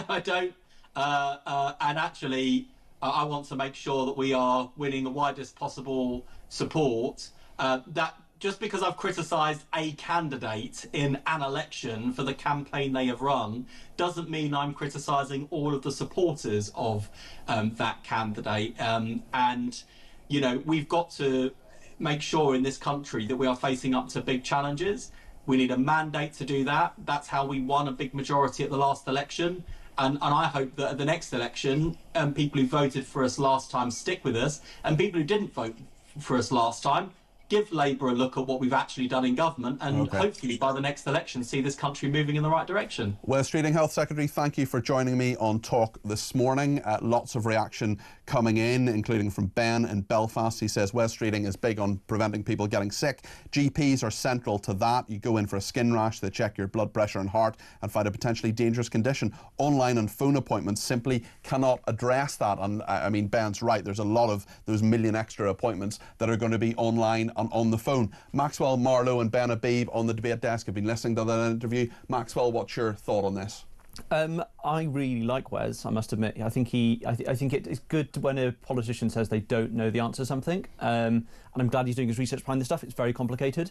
I don't. And actually, I want to make sure that we are winning the widest possible support. That just because I've criticised a candidate in an election for the campaign they have run doesn't mean I'm criticising all of the supporters of that candidate. And, you know, we've got to make sure in this country that we are facing up to big challenges. We need a mandate to do that. That's how we won a big majority at the last election. And I hope that at the next election, people who voted for us last time stick with us, and people who didn't vote for us last time give Labour a look at what we've actually done in government, and hopefully by the next election see this country moving in the right direction. Wes Streeting, Health Secretary, thank you for joining me on Talk this morning. Lots of reaction coming in, including from Ben in Belfast. He says Wes Streeting is big on preventing people getting sick. GPs are central to that. You go in for a skin rash, they check your blood pressure and heart and find a potentially dangerous condition. Online and phone appointments simply cannot address that. And I mean, Ben's right, there's a lot of those million extra appointments that are going to be online and on the phone. Maxwell Marlowe and Ben Habib on the debate desk have been listening to that interview. Maxwell, what's your thought on this? I really like Wes, I must admit. I think it's good when a politician says they don't know the answer to something, and I'm glad he's doing his research behind this stuff. It's very complicated.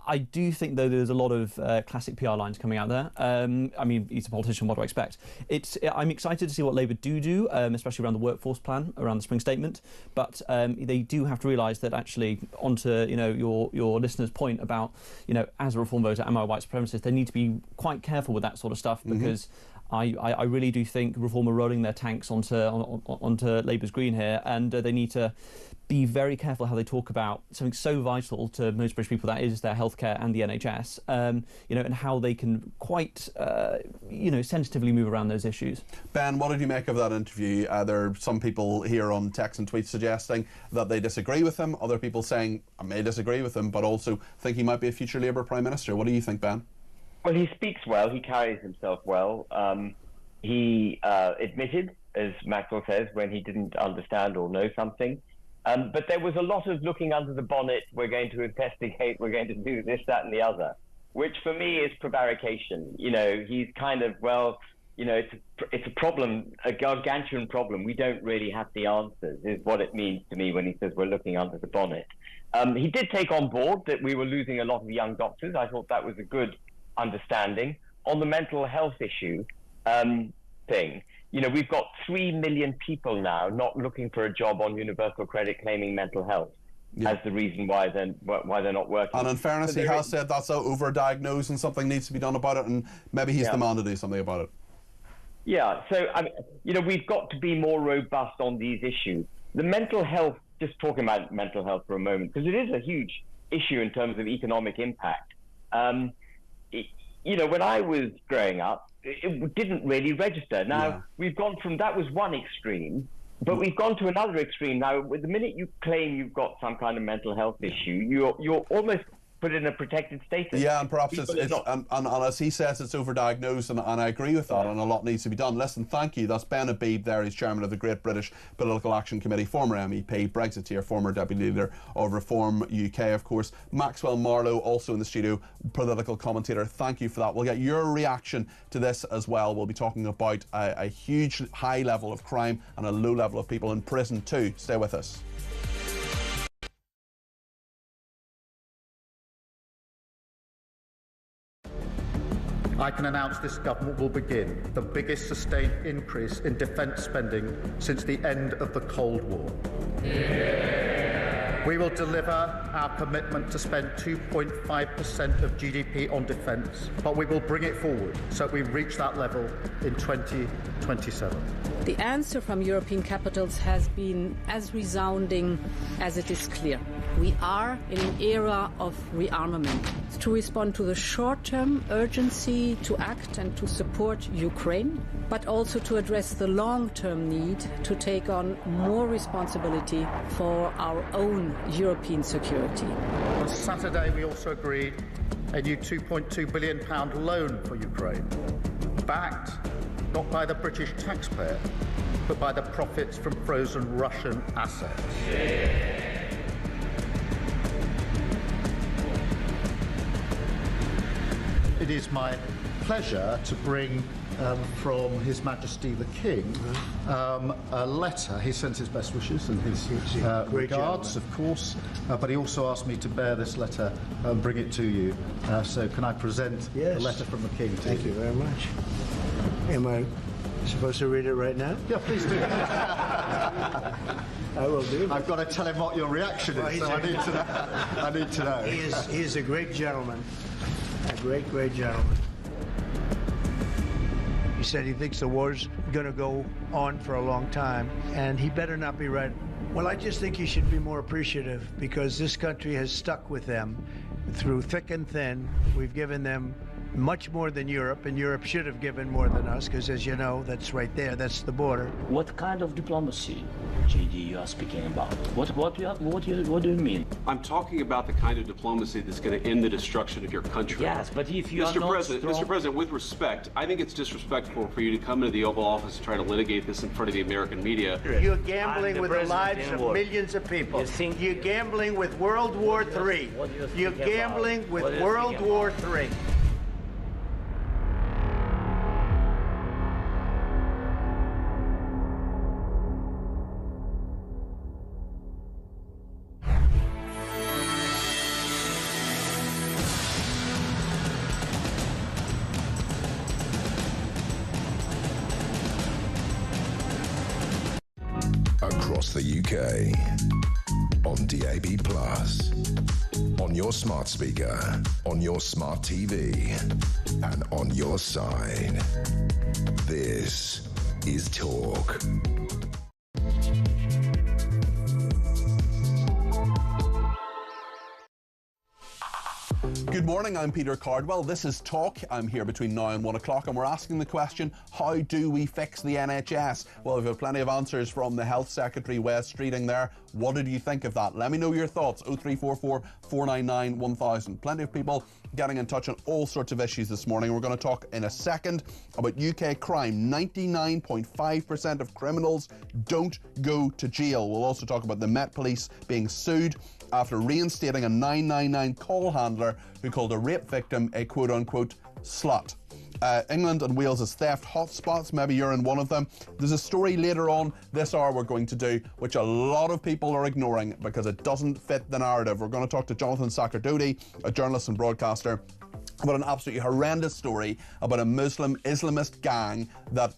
I do think, though, there's a lot of classic PR lines coming out there. I mean, he's a politician, what do I expect? I'm excited to see what Labour do, especially around the workforce plan, around the spring statement, but they do have to realise that actually, onto your listener's point about, as a reform voter, am I a white supremacist, they need to be quite careful with that sort of stuff, because I really do think Reform are rolling their tanks onto Labour's green here, and they need to be very careful how they talk about something so vital to most British people, that is their healthcare and the NHS, and how they can quite, sensitively move around those issues. Ben, what did you make of that interview? There are some people here on text and tweets suggesting that they disagree with him, other people saying, I may disagree with him, but also think he might be a future Labour Prime Minister. What do you think, Ben? Well, he speaks well, he carries himself well. He admitted, as Maxwell says, when he didn't understand or know something. But there was a lot of looking under the bonnet, we're going to investigate, we're going to do this, that and the other, which for me is prevarication. He's kind of, it's a problem, a gargantuan problem. We don't really have the answers, is what it means to me when he says we're looking under the bonnet. He did take on board that we were losing a lot of young doctors. I thought that was a good understanding. On the mental health issue thing, we've got 3 million people now not looking for a job on universal credit claiming mental health as the reason why they're not working. And in fairness, he has said that's overdiagnosed and something needs to be done about it, and maybe he's the man to do something about it. Yeah, so we've got to be more robust on these issues. The mental health, just talking about mental health for a moment, because it is a huge issue in terms of economic impact. When I was growing up, it didn't really register. Now, we've gone from, that was one extreme, but we've gone to another extreme now. The minute you claim you've got some kind of mental health issue, you're almost put in a protected status. Yeah, and perhaps and as he says, it's overdiagnosed, and I agree with that, and a lot needs to be done. Listen, thank you. That's Ben Habib there. He's chairman of the Great British Political Action Committee, former MEP, Brexiteer, former deputy leader of Reform UK, of course. Maxwell Marlowe, also in the studio, political commentator. Thank you for that. We'll get your reaction to this as well. We'll be talking about a huge high level of crime and a low level of people in prison too. Stay with us. I can announce this government will begin the biggest sustained increase in defence spending since the end of the Cold War. We will deliver our commitment to spend 2.5% of GDP on defence, but we will bring it forward so we reach that level in 2027. The answer from European capitals has been as resounding as it is clear. We are in an era of rearmament to respond to the short-term urgency to act and to support Ukraine, but also to address the long-term need to take on more responsibility for our own European security. On Saturday, we also agreed a new £2.2 billion loan for Ukraine, backed not by the British taxpayer, but by the profits from frozen Russian assets. It is my pleasure to bring from His Majesty the King a letter. He sent his best wishes and his regards, of course, but he also asked me to bear this letter and bring it to you. So can I present the letter from the King to you? Thank you very much. Am I supposed to read it right now? Yeah, please do. I will do. I've got to tell him what your reaction is, so I need to know. I need to know. He is a great gentleman. A great, great gentleman. He said he thinks the war's going to go on for a long time, and he better not be right. Well, I just think he should be more appreciative, because this country has stuck with them through thick and thin. We've given them much more than Europe, and Europe should have given more than us, because as you know, that's right there, that's the border. What kind of diplomacy, JD, you are speaking about? What do you mean? I'm talking about the kind of diplomacy that's going to end the destruction of your country. Yes, but if you Mr. President, with respect, I think it's disrespectful for you to come into the Oval Office and try to litigate this in front of the American media. You're gambling with the lives of millions of people. You're gambling with World War III. You're gambling with World War III. Across the UK, on DAB+, on your smart speaker, on your smart TV, and on your side. This is Talk. Good morning, I'm Peter Cardwell. This is Talk. I'm here between now and 1 o'clock, and we're asking the question, how do we fix the NHS? Well, we've had plenty of answers from the Health Secretary, Wes Streeting there. What did you think of that? Let me know your thoughts. 0344 499 1000. Plenty of people getting in touch on all sorts of issues this morning. We're going to talk in a second about UK crime. 99.5% of criminals don't go to jail. We'll also talk about the Met Police being sued after reinstating a 999 call handler who called a rape victim a quote-unquote slut. England and Wales' theft hotspots, maybe you're in one of them. There's a story later on this hour we're going to do which a lot of people are ignoring because it doesn't fit the narrative. We're going to talk to Jonathan Sakardodi, a journalist and broadcaster, about an absolutely horrendous story about a Muslim Islamist gang that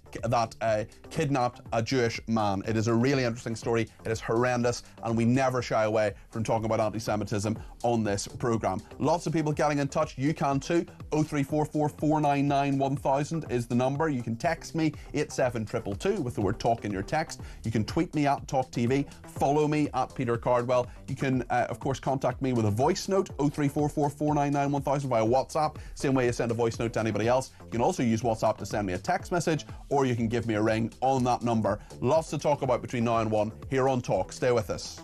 kidnapped a Jewish man. It is a really interesting story. It is horrendous, and we never shy away from talking about anti-Semitism on this programme. Lots of people getting in touch. You can too. 0344 499 1000 is the number. You can text me 87222 with the word talk in your text. You can tweet me at talkTV. Follow me at Peter Cardwell. You can, of course, contact me with a voice note 0344 499 1000 via WhatsApp. Same way you send a voice note to anybody else. You can also use WhatsApp to send me a text message, or you can give me a ring on that number. Lots to talk about between now and 1 here on Talk. Stay with us.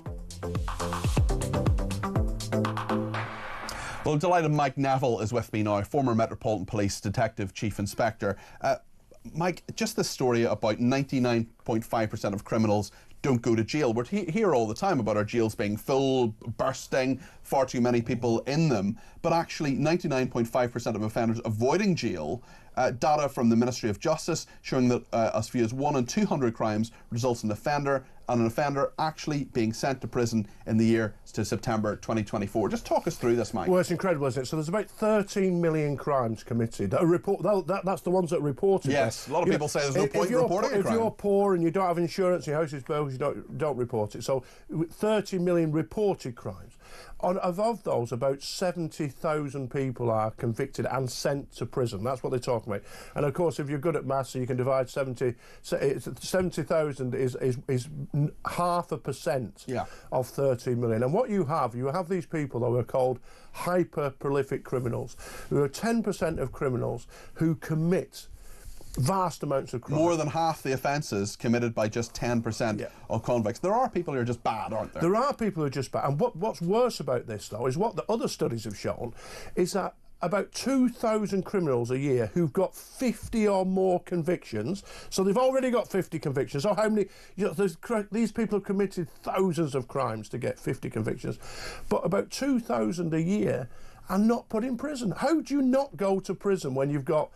Well, I'm delighted Mike Neville is with me now, former Metropolitan Police Detective Chief Inspector. Mike, just this story about 99.5% of criminals don't go to jail. We're hear all the time about our jails being full, bursting, far too many people in them, but actually 99.5% of offenders avoiding jail. Data from the Ministry of Justice showing that as few as 1 in 200 crimes results in an offender actually being sent to prison in the year to September 2024. Just talk us through this, Mike. Well, it's incredible, isn't it? So there's about 13 million crimes committed. That's the ones that are reported. Yes, a lot of people say there's no point in reporting a crime. If you're poor and you don't have insurance, your house is burgled, you don't report it. So 30 million reported crimes. Of those, about 70,000 people are convicted and sent to prison. That's what they're talking about. And of course, if you're good at maths, you can divide 70,000 is 0.5% of 13 million. And what you have these people that are called hyper-prolific criminals, who are 10% of criminals who commit vast amounts of crime. More than half the offences committed by just 10% of convicts. There are people who are just bad, aren't there? There are people who are just bad. And what's worse about this, though, is what the other studies have shown, is that about 2,000 criminals a year who've got 50 or more convictions, so they've already got 50 convictions. So how many, these people have committed thousands of crimes to get 50 convictions, but about 2,000 a year are not put in prison. How do you not go to prison when you've got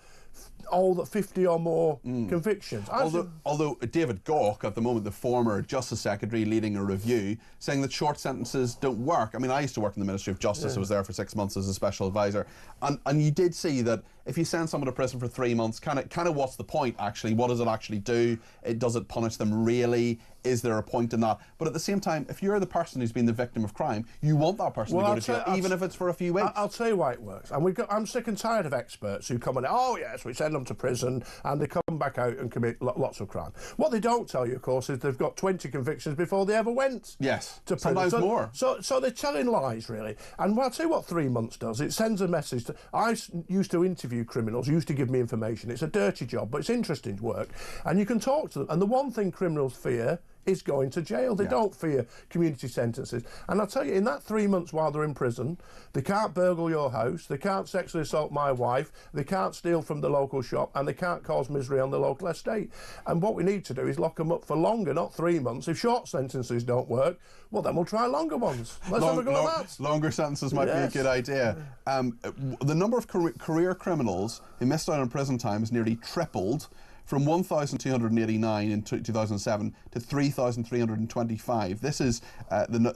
all the 50 or more convictions? Although David Gauke, at the moment the former Justice Secretary, leading a review saying that short sentences don't work. I mean, I used to work in the Ministry of Justice. I was there for 6 months as a special advisor, and you did see that if you send someone to prison for 3 months, kind of what's the point actually? What does it actually do? Does it punish them really? Is there a point in that? But at the same time, if you're the person who's been the victim of crime, you want that person to go to jail, even if it's for a few weeks. I'll tell you why it works. And I'm sick and tired of experts who come and, oh yes, we send them to prison and they come back out and commit lots of crime. What they don't tell you, of course, is they've got 20 convictions before they ever went to prison. Sometimes more. So they're telling lies, really. And I'll tell you what 3 months does. It sends a message to... I used to interview criminals, used to give me information. It's a dirty job, but it's interesting work. And you can talk to them. And the one thing criminals fear is going to jail. They don't fear community sentences. And I'll tell you, in that 3 months while they're in prison, they can't burgle your house, they can't sexually assault my wife, they can't steal from the local shop, and they can't cause misery on the local estate. And what we need to do is lock them up for longer, not 3 months. If short sentences don't work, well, then we'll try longer ones. Let's have a go at that. Longer sentences might be a good idea. The number of career criminals who missed out on prison time has nearly tripled, from 1,289 in 2007 to 3,325. This is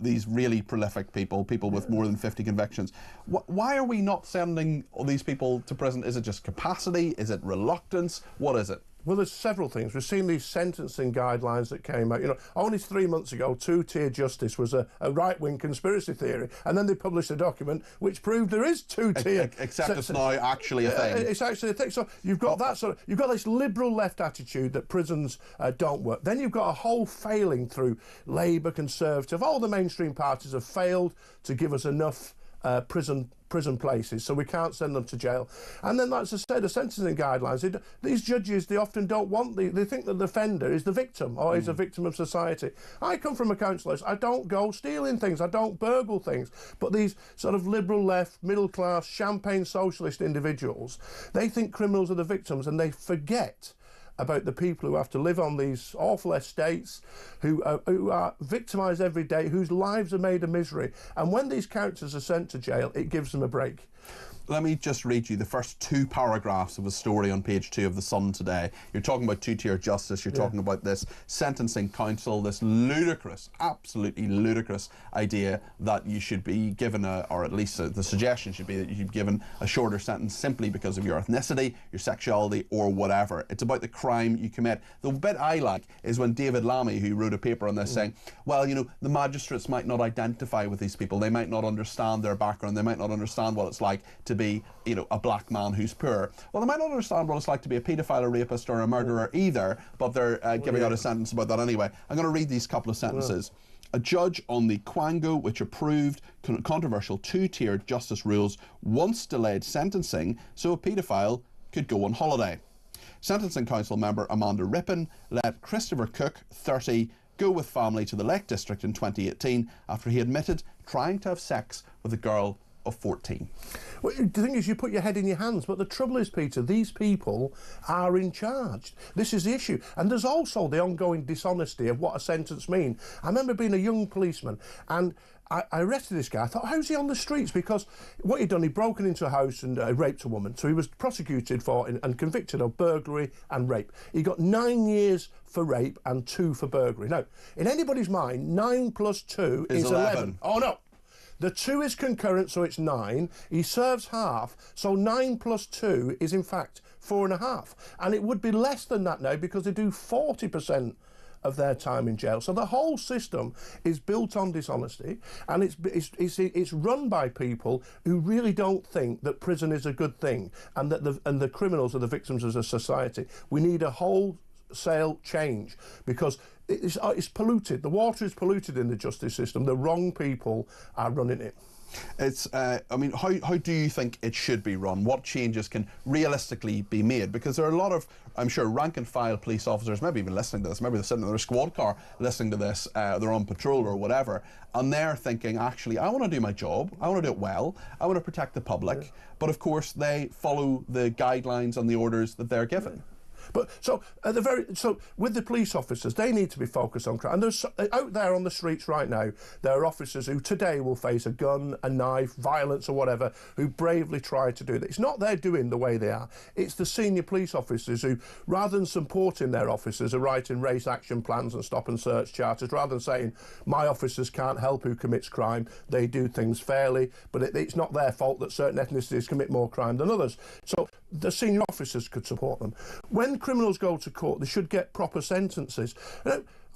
these really prolific people with more than 50 convictions. Why are we not sending all these people to prison? Is it just capacity? Is it reluctance? What is it? Well, there's several things. We've seen these sentencing guidelines that came out. You know, only 3 months ago, two-tier justice was a right-wing conspiracy theory, and then they published a document which proved there is two-tier. Except it's now actually a thing. It's actually a thing. So you've got you've got this liberal left attitude that prisons don't work. Then you've got a whole failing through Labour, Conservative. All the mainstream parties have failed to give us enough prison places, so we can't send them to jail. And then, as I said, the sentencing guidelines, these judges, they often don't want they think that the offender is the victim or is a victim of society. I come from a council house. I don't go stealing things, I don't burgle things, but these sort of liberal left, middle class, champagne socialist individuals, they think criminals are the victims, and they forget about the people who have to live on these awful estates, who are victimised every day, whose lives are made a misery. And when these characters are sent to jail, it gives them a break. Let me just read you the first 2 paragraphs of a story on page 2 of The Sun today. You're talking about two-tier justice, you're talking about this sentencing council, this ludicrous, absolutely ludicrous idea that you should be given or at least the suggestion should be that you should be given a shorter sentence simply because of your ethnicity, your sexuality, or whatever. It's about the crime you commit. The bit I like is when David Lammy, who wrote a paper on this, saying, well, you know, the magistrates might not identify with these people, they might not understand their background, they might not understand what it's like to be, you know, a black man who's poor. Well, they might not understand what it's like to be a paedophile, a rapist, or a murderer either, but they're giving out a sentence about that anyway. I'm going to read these couple of sentences. A judge on the Quango, which approved controversial two-tiered justice rules, once delayed sentencing so a paedophile could go on holiday. Sentencing Council member Amanda Rippon let Christopher Cook, 30, go with family to the Lake District in 2018 after he admitted trying to have sex with a girl of 14. Well, the thing is, you put your head in your hands, but the trouble is, Peter, these people are in charge. This is the issue. And there's also the ongoing dishonesty of what a sentence means. I remember being a young policeman, and I arrested this guy. I thought, how's he on the streets? Because what he'd done, he'd broken into a house and raped a woman. So he was prosecuted for and convicted of burglary and rape. He got 9 years for rape and 2 for burglary. Now, in anybody's mind, 9 plus 2 is 11. Oh, no. The 2 is concurrent, so it's 9. He serves half, so 9 plus 2 is, in fact, 4.5. And it would be less than that now because they do 40% of their time in jail. So the whole system is built on dishonesty, and it's run by people who really don't think that prison is a good thing, and that the criminals are the victims of a society. We need a wholesale change because it's polluted. The water is polluted in the justice system. The wrong people are running it. It's, I mean, how do you think it should be run? What changes can realistically be made? Because there are a lot of, I'm sure, rank and file police officers, maybe even listening to this, maybe they're sitting in their squad car listening to this, they're on patrol or whatever, and they're thinking, actually, I want to do my job, I want to do it well, I want to protect the public, but of course they follow the guidelines and the orders that they're given. But so with the police officers, they need to be focused on crime. And there's out there on the streets right now, there are officers who today will face a gun, a knife, violence or whatever, who bravely try to do that. It's not they're doing the way they are. It's the senior police officers who, rather than supporting their officers, are writing race action plans and stop and search charters, rather than saying, my officers can't help who commits crime, they do things fairly, but it's not their fault that certain ethnicities commit more crime than others. So the senior officers could support them. When criminals go to court, they should get proper sentences.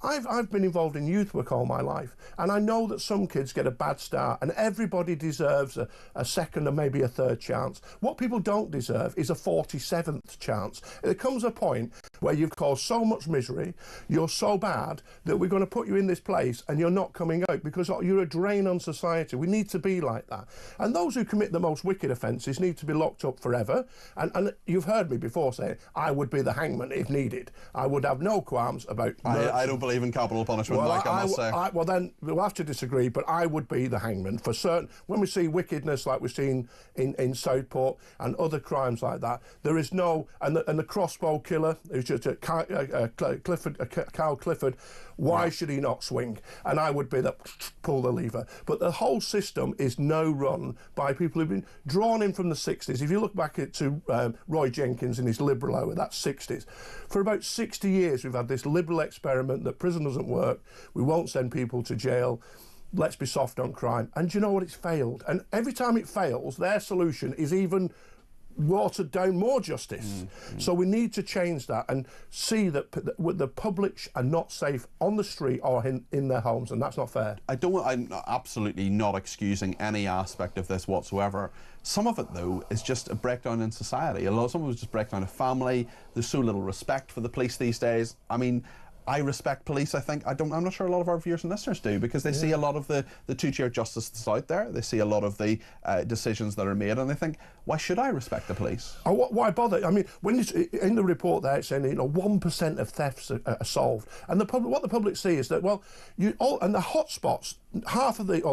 I've been involved in youth work all my life, and I know that some kids get a bad start, and everybody deserves a second and maybe a third chance. What people don't deserve is a 47th chance. There comes a point where you've caused so much misery, you're so bad, that we're going to put you in this place and you're not coming out because you're a drain on society. We need to be like that. And those who commit the most wicked offences need to be locked up forever. And you've heard me before say, I would be the hangman if needed. I would have no qualms about... I don't believe in capital punishment, well, Mike, I must say. Well, then we'll have to disagree, but I would be the hangman for certain. When we see wickedness like we've seen in Southport and other crimes like that, there is no... And the crossbow killer, who's just Carl Clifford, why should he not swing? And I would be the pull the lever. But the whole system is now run by people who've been drawn in from the 60s. If you look back to Roy Jenkins in his Liberal hour, that's 60s. For about 60 years, we've had this liberal experiment that prison doesn't work, we won't send people to jail, let's be soft on crime. And do you know what? It's failed. And every time it fails, their solution is even watered down more justice. So we need to change that and see that the public are not safe on the street or in their homes, and that's not fair. I'm absolutely not excusing any aspect of this whatsoever. Some of it, though, is just a breakdown in society. Some of it is just breakdown of family. There's so little respect for the police these days. I mean, I respect police, I think. I'm not sure a lot of our viewers and listeners do, because they see a lot of the two-tier justice that's out there. They see a lot of the decisions that are made, and they think, why should I respect the police? Oh, why bother? I mean, when in the report there, it's saying 1% of thefts are solved, and what the public see is that and the hotspots,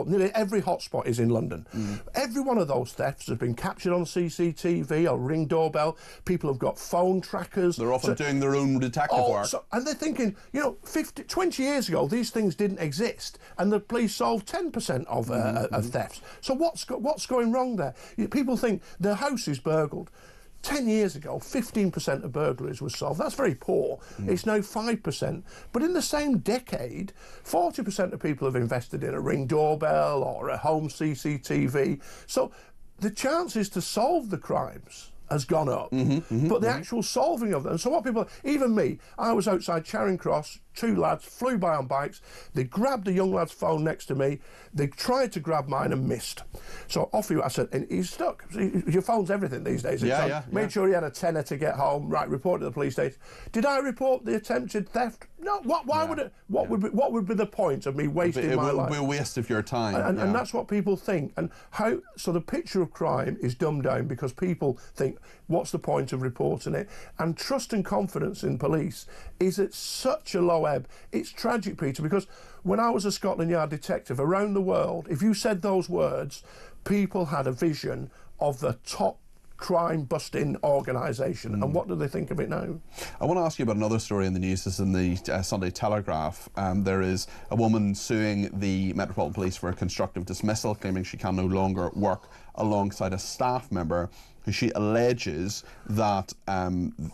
nearly every hotspot is in London. Every one of those thefts has been captured on CCTV or Ring doorbell. People have got phone trackers. They're often doing their own detective work. And they're thinking, 20 years ago, these things didn't exist, and the police solved 10% of thefts. So what's going wrong there? People think the house is burgled. 10 years ago, 15% of burglaries was solved. That's very poor. It's now 5%. But in the same decade, 40% of people have invested in a Ring doorbell or a home CCTV. So the chances to solve the crimes has gone up, but the actual solving of them. So what people, even me, I was outside Charing Cross, 2 lads flew by on bikes, they grabbed the young lad's phone next to me, they tried to grab mine and missed. So off I said, and he's stuck. Your phone's everything these days. Made sure he had a tenner to get home, right, report to the police station. Did I report the attempted theft? No, why would it, what would be the point of me wasting my life? It would be a waste of your time. And that's what people think. And so the picture of crime is dumbed down because people think, what's the point of reporting it? And trust and confidence in police is at such a low Webb, it's tragic, Peter, because when I was a Scotland Yard detective around the world, if you said those words, people had a vision of the top crime-busting organisation. And what do they think of it now? I want to ask you about another story in the news. This is in the Sunday Telegraph. There is a woman suing the Metropolitan Police for a constructive dismissal, claiming she can no longer work alongside a staff member who she alleges that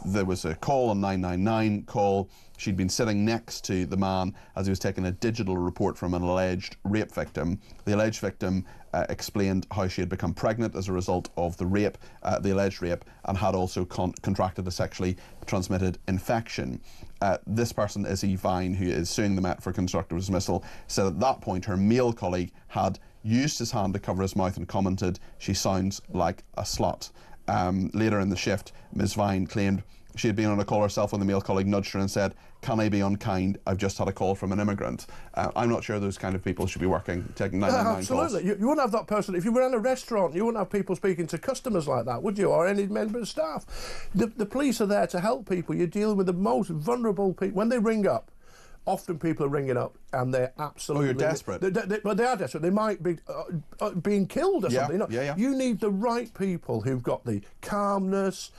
there was a call, a 999 call. She'd been sitting next to the man as he was taking a digital report from an alleged rape victim. The alleged victim explained how she had become pregnant as a result of the rape, the alleged rape, and had also contracted a sexually transmitted infection. This person, Izzy Vine, who is suing the Met for constructive dismissal, said at that point her male colleague had used his hand to cover his mouth and commented, "She sounds like a slut." Later in the shift, Ms. Vine claimed she had been on a call herself when the male colleague nudged her and said, "Can I be unkind? I've just had a call from an immigrant." I'm not sure those kind of people should be working, taking 999 calls. Absolutely. You wouldn't have that person. If you were in a restaurant, you wouldn't have people speaking to customers like that, would you? Or any member of staff. The police are there to help people. You're dealing with the most vulnerable people. When they ring up, often people are ringing up and they're absolutely... Oh, you're desperate. But they are desperate. They might be being killed or something. You know? You need the right people who've got the calmness,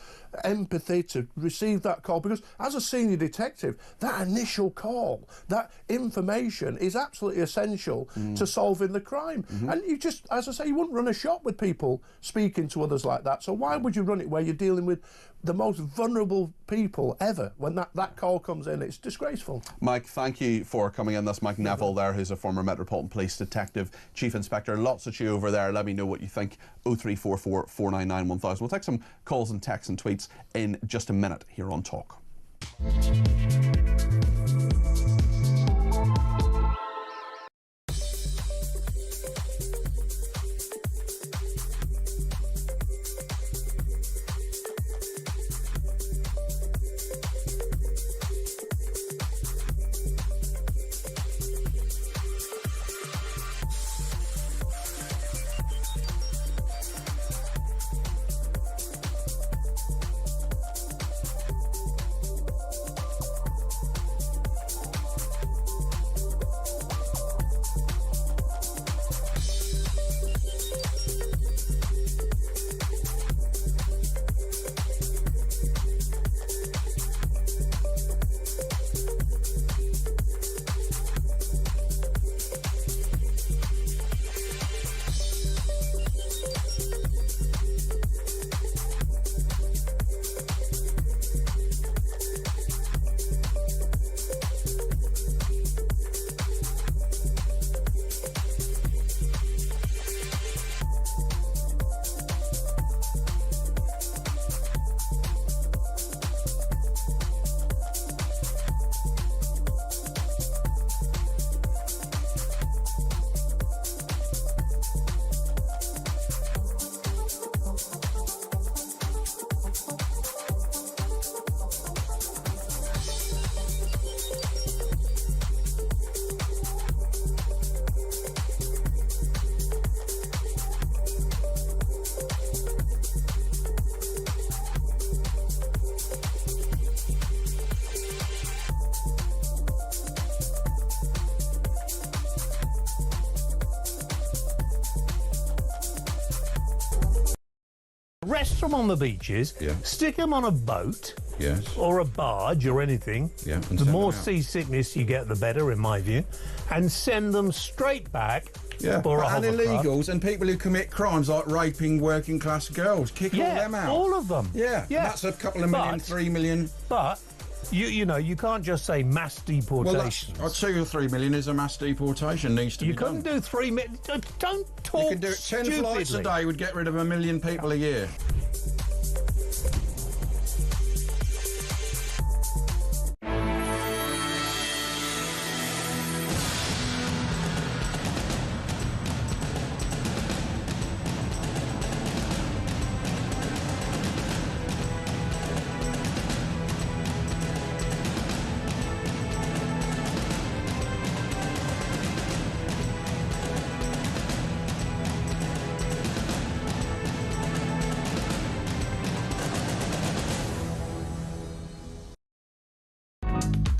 empathy to receive that call, because as a senior detective, that initial call, that information is absolutely essential to solving the crime. And you just, as I say, you wouldn't run a shop with people speaking to others like that. So why would you run it where you're dealing with the most vulnerable people ever? When that call comes in, it's disgraceful. Mike, thank you for coming in. That's Mike Neville there, who's a former Metropolitan Police Detective Chief Inspector. Lots of you over there. Let me know what you think. 0344 499 1000. We'll take some calls and texts and tweets in just a minute here on Talk. Arrest them on the beaches, stick them on a boat, or a barge or anything. The more seasickness you get, the better, in my view, and send them straight back. For a and illegals and people who commit crimes like raping working class girls, kick all them out. All of them. That's a couple of million, 3 million. But you know, you can't just say mass deportation. Well, 2 or 3 million is a mass deportation, needs to be done. You couldn't do 3 million. Don't talk. You can do it. 10 flights a day would get rid of 1 million people a year.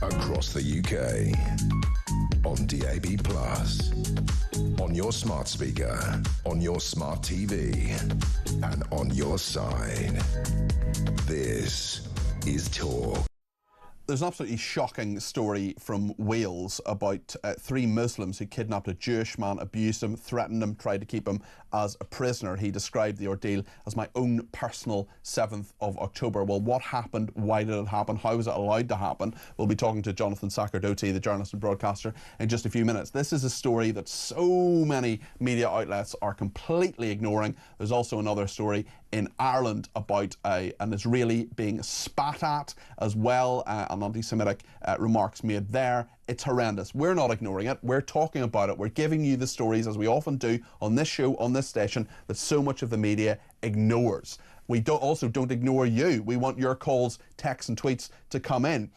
across the UK, on DAB+, on your smart speaker, on your smart TV, and on your side. This is Talk. There's an absolutely shocking story from Wales about 3 Muslims who kidnapped a Jewish man, abused him, threatened him, tried to keep him as a prisoner. He described the ordeal as my own personal 7th of October. Well, what happened? Why did it happen? How was it allowed to happen? We'll be talking to Jonathan Sacerdote, the journalist and broadcaster, in just a few minutes. This is a story that so many media outlets are completely ignoring. There's also another story in Ireland about an Israeli being spat at as well, and anti-Semitic remarks made there. It's horrendous. We're not ignoring it. We're talking about it. We're giving you the stories, as we often do on this show, on this station, that so much of the media ignores. We also don't ignore you. We want your calls, texts and tweets to come in.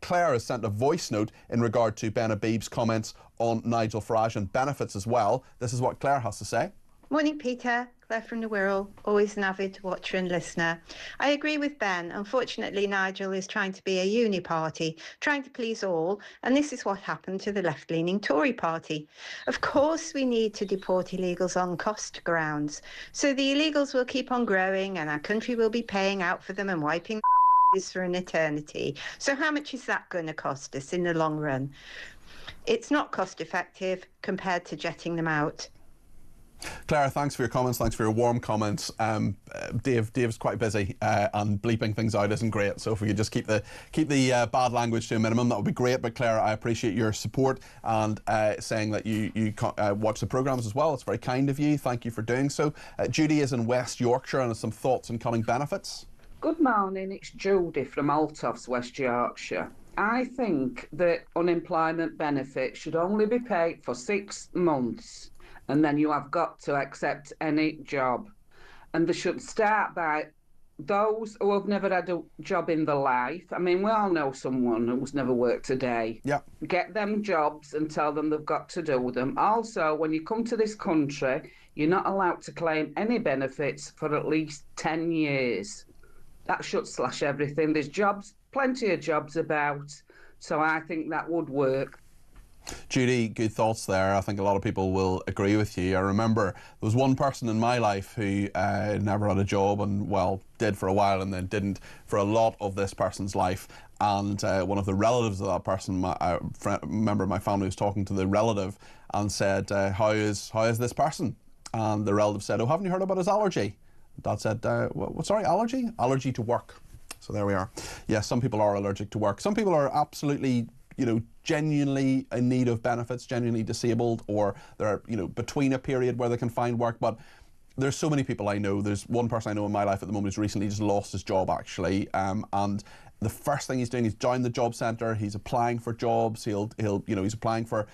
Claire has sent a voice note in regard to Ben Habib's comments on Nigel Farage and benefits as well. This is what Claire has to say. Morning, Peter. Claire from the Wirral, always an avid watcher and listener. I agree with Ben. Unfortunately, Nigel is trying to be a uni-party, trying to please all, and this is what happened to the left-leaning Tory party. Of course, we need to deport illegals on cost grounds. So the illegals will keep on growing and our country will be paying out for them and wiping for an eternity. So how much is that going to cost us in the long run? It's not cost-effective compared to jetting them out. Clara, thanks for your comments. Thanks for your warm comments. Dave's quite busy, and bleeping things out isn't great. So if we could just keep the bad language to a minimum, that would be great. But Clara, I appreciate your support and saying that you watch the programmes as well. It's very kind of you. Thank you for doing so. Judy is in West Yorkshire and has some thoughts on cutting benefits. Good morning. It's Judy from Altofts, West Yorkshire. I think that unemployment benefits should only be paid for 6 months. And then you have got to accept any job. And they should start by those who have never had a job in their life. I mean, we all know someone who's never worked a day. Yeah. Get them jobs and tell them they've got to do them. Also, when you come to this country, you're not allowed to claim any benefits for at least 10 years. That should slash everything. There's jobs, plenty of jobs about. So I think that would work. Judy, good thoughts there. I think a lot of people will agree with you. I remember there was one person in my life who never had a job and, well, did for a while and then didn't for a lot of this person's life. And one of the relatives of that person, I remember my family was talking to the relative and said, how is this person? And the relative said, oh, haven't you heard about his allergy? Dad said, sorry, allergy? Allergy to work. So there we are. Yes, some people are allergic to work. Some people are absolutely, genuinely in need of benefits, genuinely disabled, or they're, between a period where they can find work. But there's so many people I know. There's one person I know in my life at the moment who's recently just lost his job, actually. And the first thing he's doing is join the job centre. He's applying for jobs. He's applying for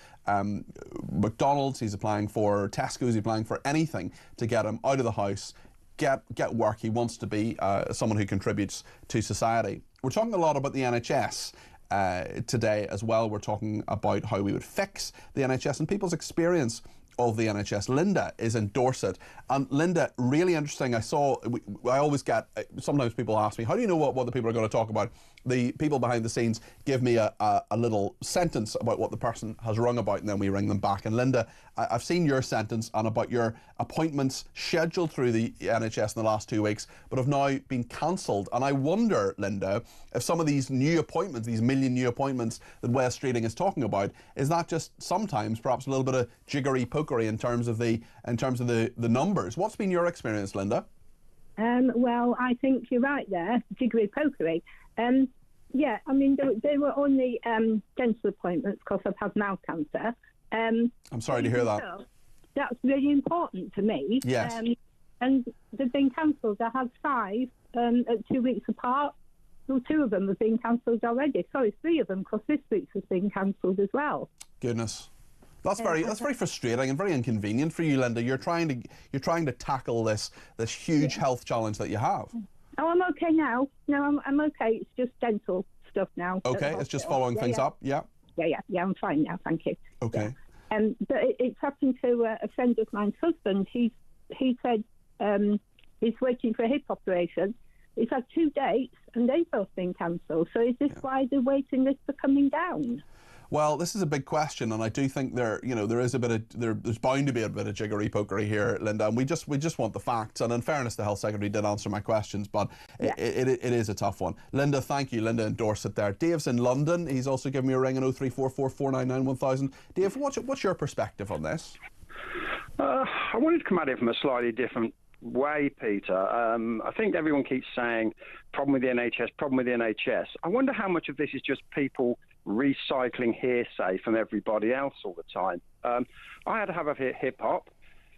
McDonald's. He's applying for Tesco's. He's applying for anything to get him out of the house, get work. He wants to be someone who contributes to society. We're talking a lot about the NHS. Today as well. We're talking about how we would fix the NHS and people's experience of the NHS. Linda is in Dorset, and Linda, really interesting. I always get, sometimes people ask me, how do you know what the people are going to talk about? The people behind the scenes give me a little sentence about what the person has rung about, and then we ring them back. And Linda, I've seen your sentence and about your appointments scheduled through the NHS in the last 2 weeks, but have now been cancelled. And I wonder, Linda, if some of these new appointments, these million new appointments that Wes Streeting is talking about, is that just sometimes perhaps a little bit of jiggery pokery in terms of the numbers? What's been your experience, Linda? Well, I think you're right there, jiggery pokery. Yeah, I mean, they were only dental appointments because I've had mouth cancer. I'm sorry to hear that. So that's really important to me. Yes. And they've been cancelled. I had 5 at 2 weeks apart. Well, 2 of them have been cancelled already. Sorry, 3 of them, because this week's has been cancelled as well. Goodness. That's very frustrating and very inconvenient for you, Linda. You're trying to tackle this huge health challenge that you have. Oh, I'm okay now. No, I'm okay. It's just dental stuff now. Okay, it's just following things up. Yeah. Yeah. I'm fine now. Thank you. Okay. But it's happened to a friend of mine's husband. He said he's waiting for a hip operation, It's had 2 dates and they've both been cancelled. So is this why the waiting lists are coming down? Well, this is a big question, and I do think there's bound to be a bit of jiggery pokery here, Linda. And we just want the facts. And in fairness, the Health Secretary did answer my questions, but it is a tough one. Linda, thank you. Linda in Dorset there. Dave's in London. He's also given me a ring on 0344 499 1000. Dave, what's your perspective on this? I wanted to come at it from a slightly different way, Peter. I think everyone keeps saying problem with the NHS, problem with the NHS. I wonder how much of this is just people recycling hearsay from everybody else all the time. I had to have a hip hop.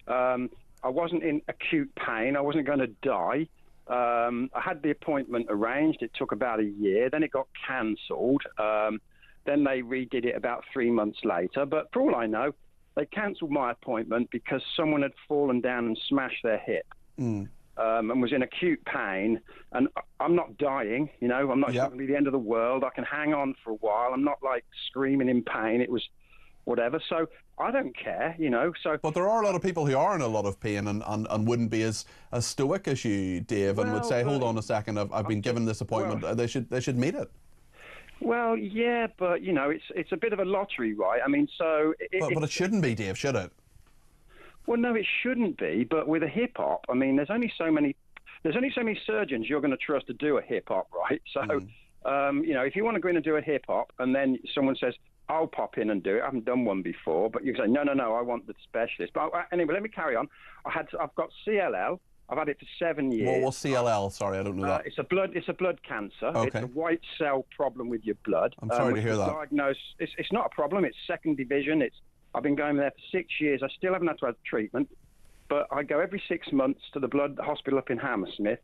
I wasn't in acute pain. I wasn't going to die. I had the appointment arranged. It took about a year. Then it got cancelled. Then they redid it about 3 months later. But for all I know, they cancelled my appointment because someone had fallen down and smashed their hip. And was in acute pain, and I'm not dying, I'm not going to be the end of the world. I can hang on for a while. I'm not like screaming in pain. It was whatever. So I don't care, But there are a lot of people who are in a lot of pain and wouldn't be as stoic as you, Dave, and would say, hold on a second, I've been given this appointment. They should meet it. Well, yeah, but it's a bit of a lottery, right? I mean, so but it shouldn't be, Dave, should it? Well, no, it shouldn't be. But with a hip hop, I mean, there's only so many surgeons you're going to trust to do a hip hop, right? So, if you want to go in and do a hip hop, and then someone says, "I'll pop in and do it," I haven't done one before, but you say, "No, I want the specialist." But anyway, let me carry on. I've got CLL. I've had it for 7 years. Well, what's CLL? Sorry, I don't know that. It's a blood cancer. Okay. It's a white cell problem with your blood. I'm sorry to hear that. Diagnosed. It's not a problem. It's second division. I've been going there for 6 years. I still haven't had to have treatment, but I go every 6 months to the blood hospital up in Hammersmith.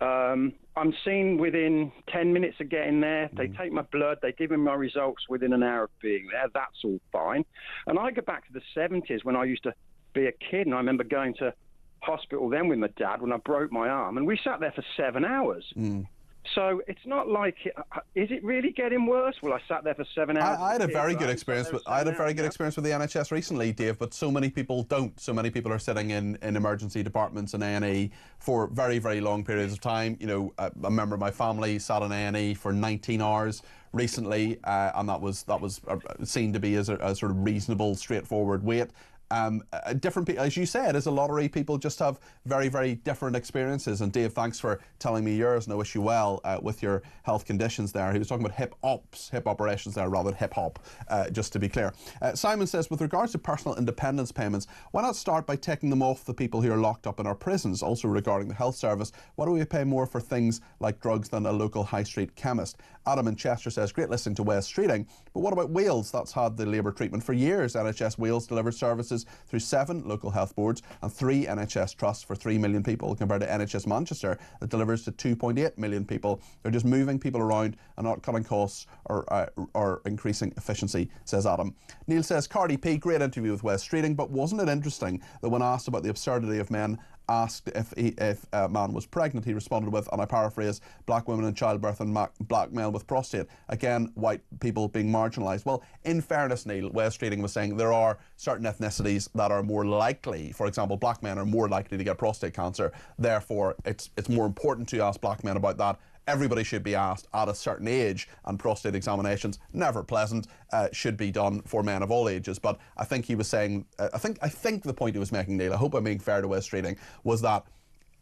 I'm seen within 10 minutes of getting there. They take my blood. They give me my results within an hour of being there. That's all fine. And I go back to the 70s when I used to be a kid, and I remember going to hospital then with my dad when I broke my arm, and we sat there for 7 hours. So it's not like, is it really getting worse? Well, I sat there for 7 hours. I had a very good experience with the NHS recently, Dave, but so many people don't. So many people are sitting in emergency departments and A&E for very, very long periods of time. A member of my family sat in A&E for 19 hours recently, and that was seen to be as a sort of reasonable, straightforward wait. Different people, as you said, as a lottery, people just have very, very different experiences. And Dave, thanks for telling me yours, and I wish you well with your health conditions there. He was talking about hip operations there rather than hip hop, just to be clear. Simon says, with regards to personal independence payments, why not start by taking them off the people who are locked up in our prisons? Also regarding the health service, why do we pay more for things like drugs than a local high street chemist? Adam in Chester says, great listening to Wes Streeting, but what about Wales? That's had the Labour treatment for years. NHS Wales delivers services through 7 local health boards and 3 NHS trusts for 3 million people, compared to NHS Manchester that delivers to 2.8 million people. They're just moving people around and not cutting costs or increasing efficiency, says Adam. Neil says, Cardi P, great interview with Wes Streeting, but wasn't it interesting that when asked about the absurdity of men asked if a man was pregnant, he responded with, and I paraphrase, black women in childbirth and black male with prostate. Again, white people being marginalised. Well, in fairness, Neil, Wes Streeting was saying there are certain ethnicities that are more likely, for example, black men are more likely to get prostate cancer. Therefore, it's more important to ask black men about that. Everybody should be asked at a certain age, and prostate examinations, never pleasant, should be done for men of all ages. But I think he was saying, I think the point he was making, Neil, I hope I'm being fair to Wes Streeting, was that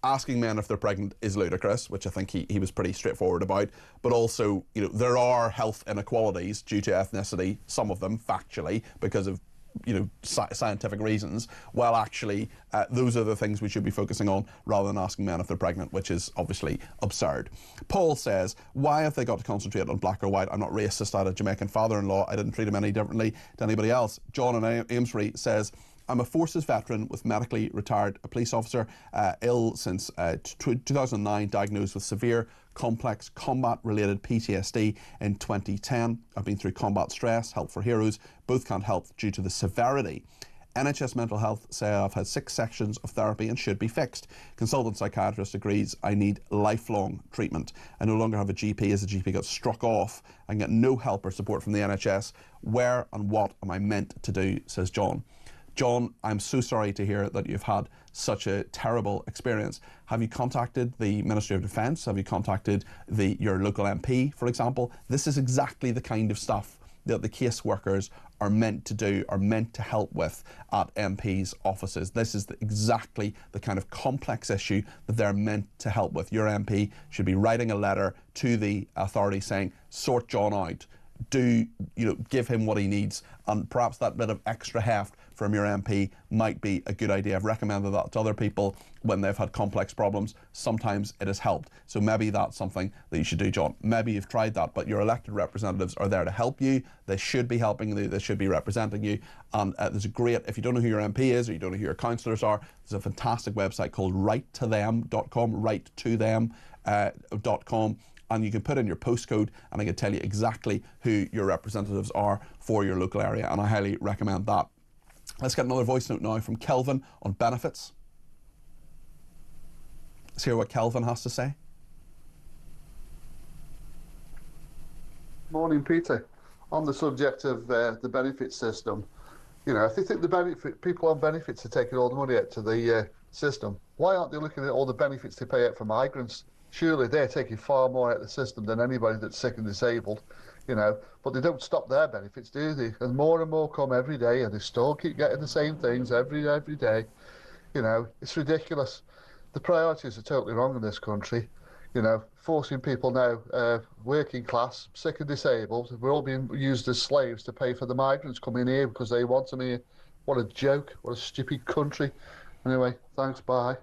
asking men if they're pregnant is ludicrous, which I think he was pretty straightforward about. But also, there are health inequalities due to ethnicity, some of them factually, because of scientific reasons. Well, actually, those are the things we should be focusing on rather than asking men if they're pregnant, which is obviously absurd. Paul says, why have they got to concentrate on black or white? I'm not racist. I had a Jamaican father-in-law. I didn't treat him any differently to anybody else. John in Amesbury says, I'm a forces veteran with medically retired police officer, ill since 2009, diagnosed with severe complex combat-related PTSD in 2010. I've been through combat stress, help for heroes. Both can't help due to the severity. NHS Mental Health say I've had 6 sections of therapy and should be fixed. Consultant psychiatrist agrees I need lifelong treatment. I no longer have a GP as the GP got struck off and get no help or support from the NHS. Where and what am I meant to do, says John. John, I'm so sorry to hear that you've had such a terrible experience. Have you contacted the Ministry of Defence? Have you contacted your local MP, for example? This is exactly the kind of stuff that the caseworkers are meant to do, are meant to help with at MPs' offices. This is exactly the kind of complex issue that they're meant to help with. Your MP should be writing a letter to the authority saying, sort John out, give him what he needs, and perhaps that bit of extra heft from your MP might be a good idea. I've recommended that to other people when they've had complex problems. Sometimes it has helped. So maybe that's something that you should do, John. Maybe you've tried that, but your elected representatives are there to help you. They should be helping you. They should be representing you. And there's a great, if you don't know who your MP is or you don't know who your councillors are, there's a fantastic website called writetothem.com, writetothem.com. And you can put in your postcode and I can tell you exactly who your representatives are for your local area, and I highly recommend that. Let's get another voice note now from Kelvin on benefits. Let's hear what Kelvin has to say. Morning, Peter. On the subject of the benefit system, if they think people on benefits are taking all the money out to the system, why aren't they looking at all the benefits they pay out for migrants? Surely they're taking far more out of the system than anybody that's sick and disabled, but they don't stop their benefits, do they? And more come every day, and they still keep getting the same things every day. It's ridiculous. The priorities are totally wrong in this country. Forcing people now, working class, sick and disabled, we're all being used as slaves to pay for the migrants coming here because they want them here. What a joke. What a stupid country. Anyway, thanks, bye.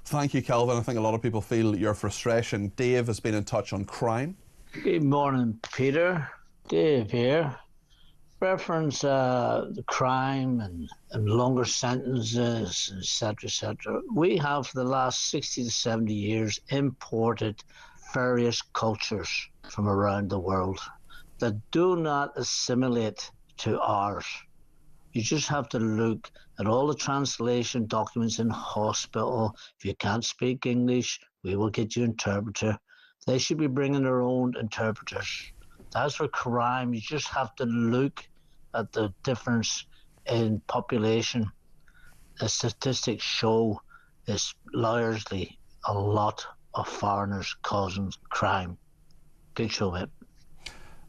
Thank you, Kelvin. I think a lot of people feel your frustration. Dave has been in touch on crime. Good morning, Peter. Dave here. Reference the crime and longer sentences, etc., etc. We have for the last 60 to 70 years imported various cultures from around the world that do not assimilate to ours. You just have to look at all the translation documents in hospital. If you can't speak English, we will get you an interpreter. They should be bringing their own interpreters. As for crime, you just have to look at the difference in population. The statistics show it's largely a lot of foreigners causing crime. Good show, mate.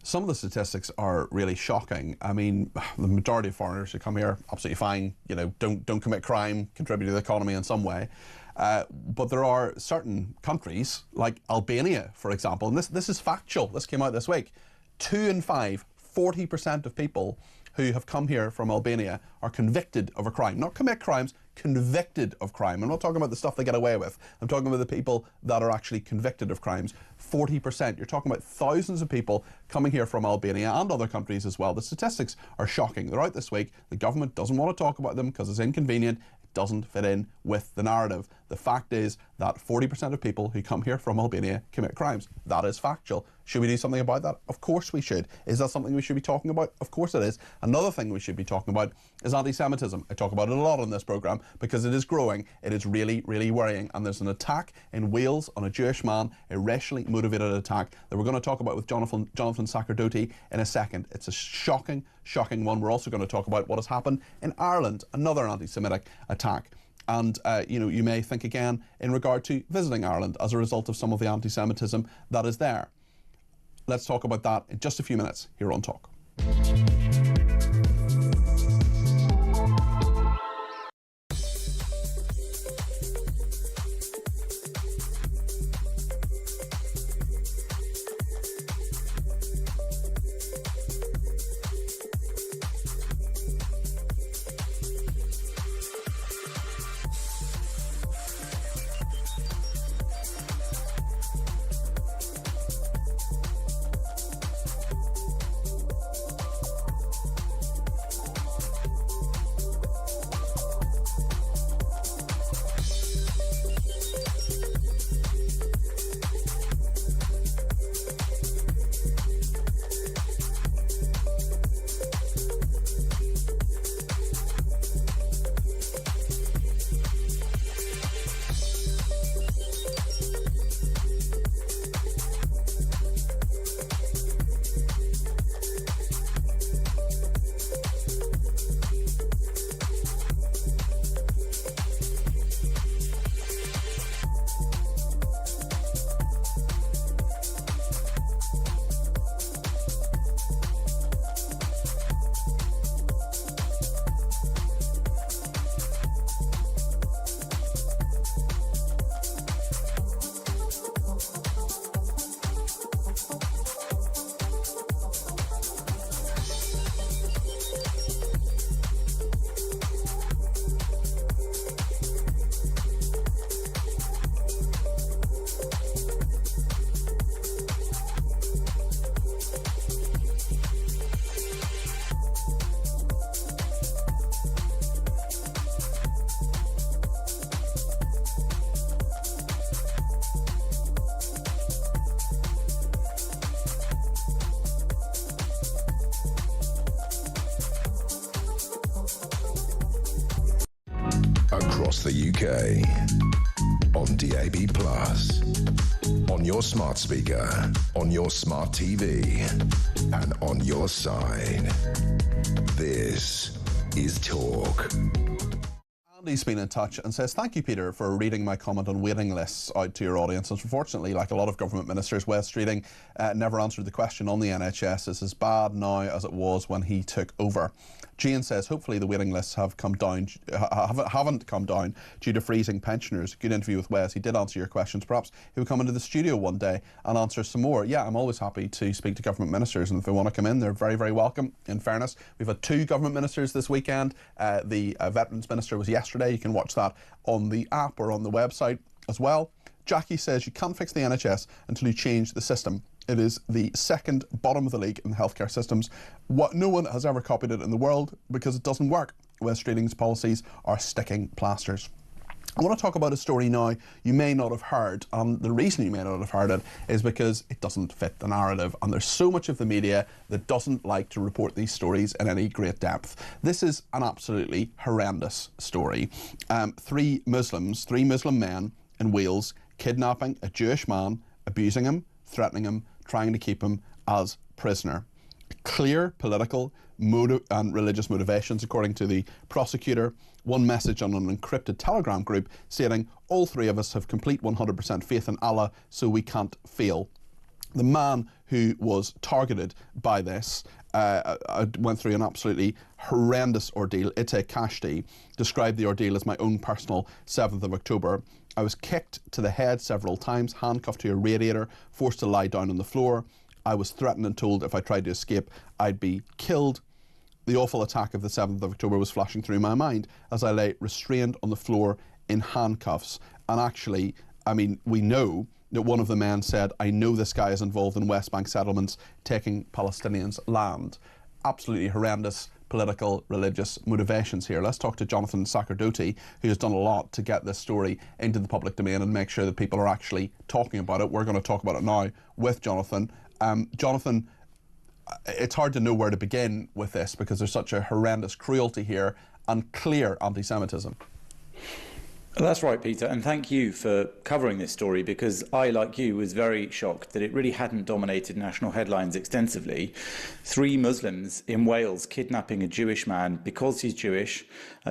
Some of the statistics are really shocking. I mean, the majority of foreigners who come here, absolutely fine, don't commit crime, contribute to the economy in some way. But there are certain countries, like Albania, for example, and this is factual, this came out this week. 2 in 5, 40% of people who have come here from Albania are convicted of a crime. Not commit crimes, convicted of crime. I'm not talking about the stuff they get away with. I'm talking about the people that are actually convicted of crimes. 40%. You're talking about thousands of people coming here from Albania and other countries as well. The statistics are shocking. They're out this week. The government doesn't want to talk about them because it's inconvenient. It doesn't fit in with the narrative. The fact is that 40% of people who come here from Albania commit crimes. That is factual. Should we do something about that? Of course we should. Is that something we should be talking about? Of course it is. Another thing we should be talking about is anti-Semitism. I talk about it a lot on this programme because it is growing. It is really, really worrying. And there's an attack in Wales on a Jewish man, a racially motivated attack that we're going to talk about with Jonathan Sacerdoti in a second. It's a shocking, shocking one. We're also going to talk about what has happened in Ireland, another anti-Semitic attack. And, you may think again in regard to visiting Ireland as a result of some of the anti-Semitism that is there. Let's talk about that in just a few minutes here on Talk. across the UK, on DAB+, on your smart speaker, on your smart TV, and on your side. This is Talk. Andy's been in touch and says, thank you, Peter, for reading my comment on waiting lists out to your audience. Unfortunately, like a lot of government ministers, Wes Streeting never answered the question on the NHS. It's as bad now as it was when he took over. Jane says, hopefully the waiting lists haven't come down due to freezing pensioners. Good interview with Wes. He did answer your questions. Perhaps he will come into the studio one day and answer some more. Yeah, I'm always happy to speak to government ministers, and if they want to come in, they're very, very welcome. In fairness, we've had 2 government ministers this weekend. The Veterans Minister was yesterday. You can watch that on the app or on the website as well. Jackie says you can't fix the NHS until you change the system. It is the second bottom of the league in the healthcare systems. No one has ever copied it in the world because it doesn't work. Wes Streeting's policies are sticking plasters. I want to talk about a story now you may not have heard, and the reason you may not have heard it is because it doesn't fit the narrative, and there's so much of the media that doesn't like to report these stories in any great depth. This is an absolutely horrendous story. 3 Muslim men in Wales kidnapping a Jewish man, abusing him, threatening him, trying to keep him as prisoner. Clear political and religious motivations, according to the prosecutor. One message on an encrypted Telegram group stating, all 3 of us have complete 100% faith in Allah, so we can't fail. The man who was targeted by this went through an absolutely horrendous ordeal. Ite Kashti described the ordeal as my own personal 7th of October. I was kicked to the head several times, handcuffed to a radiator, forced to lie down on the floor. I was threatened and told if I tried to escape, I'd be killed. The awful attack of the 7th of October was flashing through my mind as I lay restrained on the floor in handcuffs. And actually, I mean, we know that one of the men said, I know this guy is involved in West Bank settlements, taking Palestinians' land. Absolutely horrendous political, religious motivations here. Let's talk to Jonathan Sacerdoti, who has done a lot to get this story into the public domain and make sure that people are actually talking about it. We're going to talk about it now with Jonathan. Jonathan, it's hard to know where to begin with this because there's such a horrendous cruelty here and clear anti-Semitism. That's right, Peter, and thank you for covering this story because I, like you, was very shocked that it really hadn't dominated national headlines extensively. 3 Muslims in Wales kidnapping a Jewish man because he's Jewish,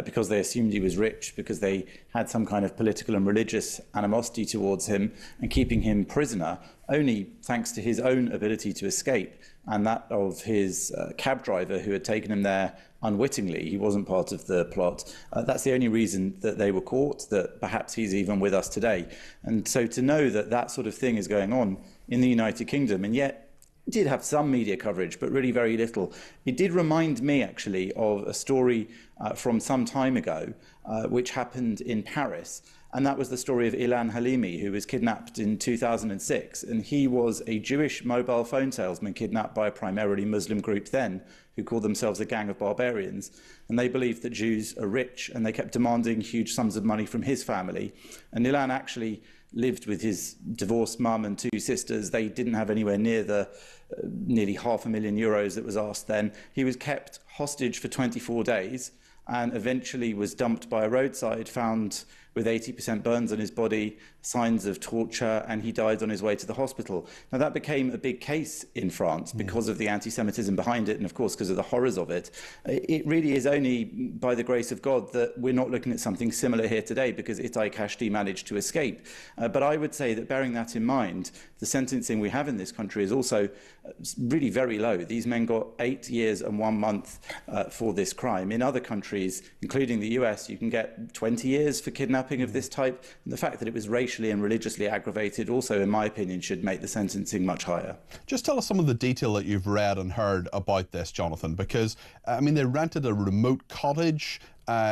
because they assumed he was rich, because they had some kind of political and religious animosity towards him, and keeping him prisoner, only thanks to his own ability to escape and that of his cab driver who had taken him there unwittingly. He wasn't part of the plot. That's the only reason that they were caught, that perhaps he's even with us today. And so to know that that sort of thing is going on in the United Kingdom, and yet it did have some media coverage, but really very little. It did remind me, actually, of a story from some time ago, which happened in Paris. And that was the story of Ilan Halimi, who was kidnapped in 2006. And he was a Jewish mobile phone salesman kidnapped by a primarily Muslim group then, who called themselves a gang of barbarians. And they believed that Jews are rich, and they kept demanding huge sums of money from his family. And Ilan actually lived with his divorced mum and 2 sisters. They didn't have anywhere near the nearly €500,000 that was asked then. He was kept hostage for 24 days and eventually was dumped by a roadside, found with 80% burns on his body, signs of torture, and he died on his way to the hospital. Now, that became a big case in France because of the anti-Semitism behind it and, of course, because of the horrors of it. It really is only by the grace of God that we're not looking at something similar here today because Itai Kashti managed to escape. But I would say that bearing that in mind, the sentencing we have in this country is also really very low. These men got 8 years and 1 month for this crime. In other countries, including the US, you can get 20 years for kidnapping of this type. And the fact that it was racially and religiously aggravated also, in my opinion, should make the sentencing much higher. Just tell us some of the detail that you've read and heard about this, Jonathan, because, I mean, they rented a remote cottage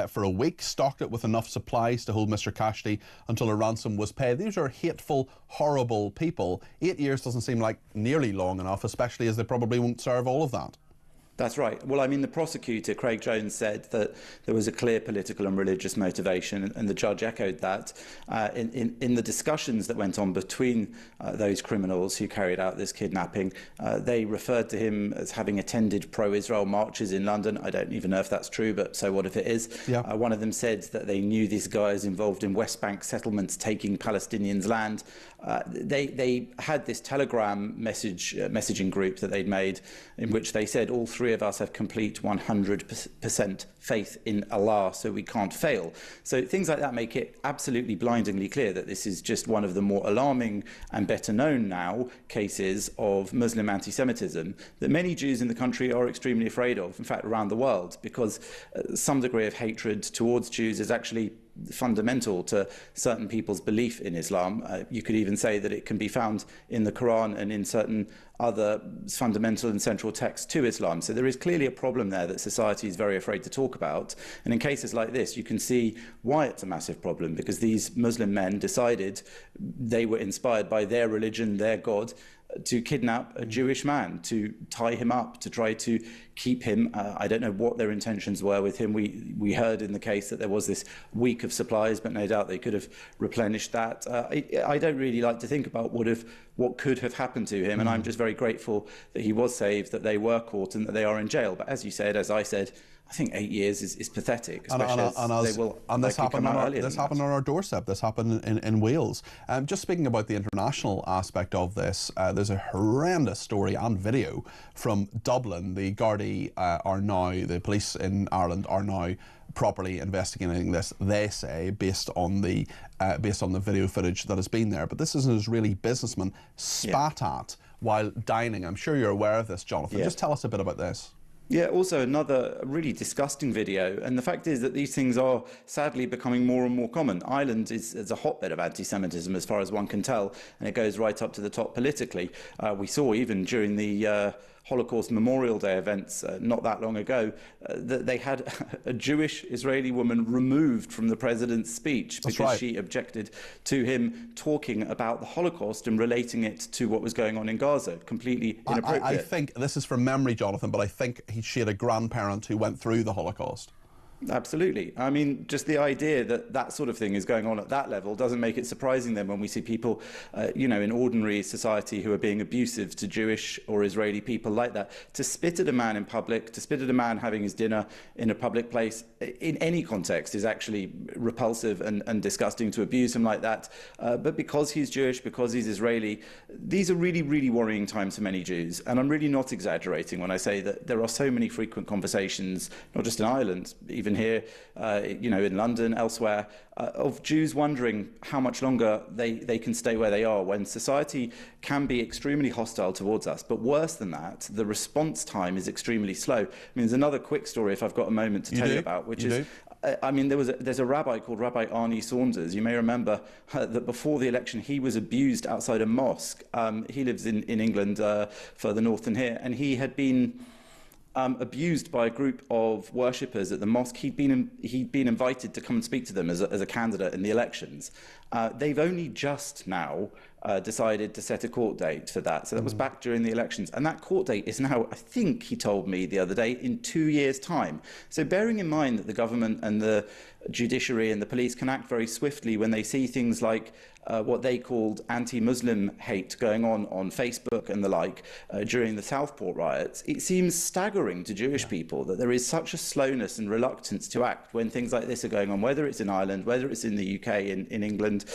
for a week, stocked it with enough supplies to hold Mr. Kashti until a ransom was paid. These are hateful, horrible people. 8 years doesn't seem like nearly long enough, especially as they probably won't serve all of that. That's right. Well, I mean, the prosecutor, Craig Jones, said that there was a clear political and religious motivation, and the judge echoed that. In the discussions that went on between those criminals who carried out this kidnapping, they referred to him as having attended pro-Israel marches in London. I don't even know if that's true, but so what if it is? Yeah. One of them said that they knew this guy is involved in West Bank settlements taking Palestinians' land. They had this Telegram messaging group that they'd made in which they said all three of us have complete 100% faith in Allah, so we can't fail. So things like that make it absolutely blindingly clear that this is just one of the more alarming and better known now cases of Muslim anti-Semitism that many Jews in the country are extremely afraid of, in fact around the world, because some degree of hatred towards Jews is actually fundamental to certain people's belief in Islam. You could even say that it can be found in the Quran and in certain other fundamental and central texts to Islam. So there is clearly a problem there that society is very afraid to talk about. And in cases like this, you can see why it's a massive problem, because these Muslim men decided they were inspired by their religion, their God, to kidnap a Jewish man, to tie him up, to try to keep him. I don't know what their intentions were with him. We heard in the case that there was this week of supplies, but no doubt they could have replenished that. I don't really like to think about what could have happened to him, and I'm just very grateful that he was saved, that they were caught, and that they are in jail. But as you said, as I said, I think 8 years is pathetic, especially this happened on our doorstep. This happened in Wales. Just speaking about the international aspect of this, there's a horrendous story and video from Dublin. The Gardaí the police in Ireland are now properly investigating this, they say, based on the video footage that has been there. But this is an Israeli businessman spat at while dining. I'm sure you're aware of this, Jonathan. Just tell us a bit about this. Yeah, also another really disgusting video. And the fact is that these things are sadly becoming more and more common. Ireland is a hotbed of anti-Semitism as far as one can tell, and it goes right up to the top politically. We saw even during the Holocaust Memorial Day events not that long ago that they had a Jewish Israeli woman removed from the president's speech because she objected to him talking about the Holocaust and relating it to what was going on in Gaza. Completely inappropriate. I think, this is from memory, Jonathan, but I think she had a grandparent who went through the Holocaust. Absolutely. I mean, just the idea that that sort of thing is going on at that level doesn't make it surprising then when we see people, in ordinary society who are being abusive to Jewish or Israeli people like that. To spit at a man in public, to spit at a man having his dinner in a public place, in any context, is actually repulsive and disgusting. To abuse him like that. But because he's Jewish, because he's Israeli, these are really, really worrying times for many Jews. And I'm really not exaggerating when I say that there are so many frequent conversations, not just in Ireland, even here, in London, elsewhere, of Jews wondering how much longer they can stay where they are when society can be extremely hostile towards us. But worse than that, the response time is extremely slow. I mean, there's another quick story, if I've got a moment to tell you about, which is... there's a rabbi called Rabbi Arnie Saunders. You may remember that before the election he was abused outside a mosque. He lives in England, further north than here, and he had been abused by a group of worshippers at the mosque. He'd been invited to come and speak to them as a candidate in the elections. They've only just now decided to set a court date for that. So that was back during the elections. And that court date is now, I think he told me the other day, in 2 years' time. So bearing in mind that the government and the judiciary and the police can act very swiftly when they see things like what they called anti-Muslim hate going on Facebook and the like during the Southport riots, it seems staggering to Jewish people that there is such a slowness and reluctance to act when things like this are going on, whether it's in Ireland, whether it's in the UK, in England,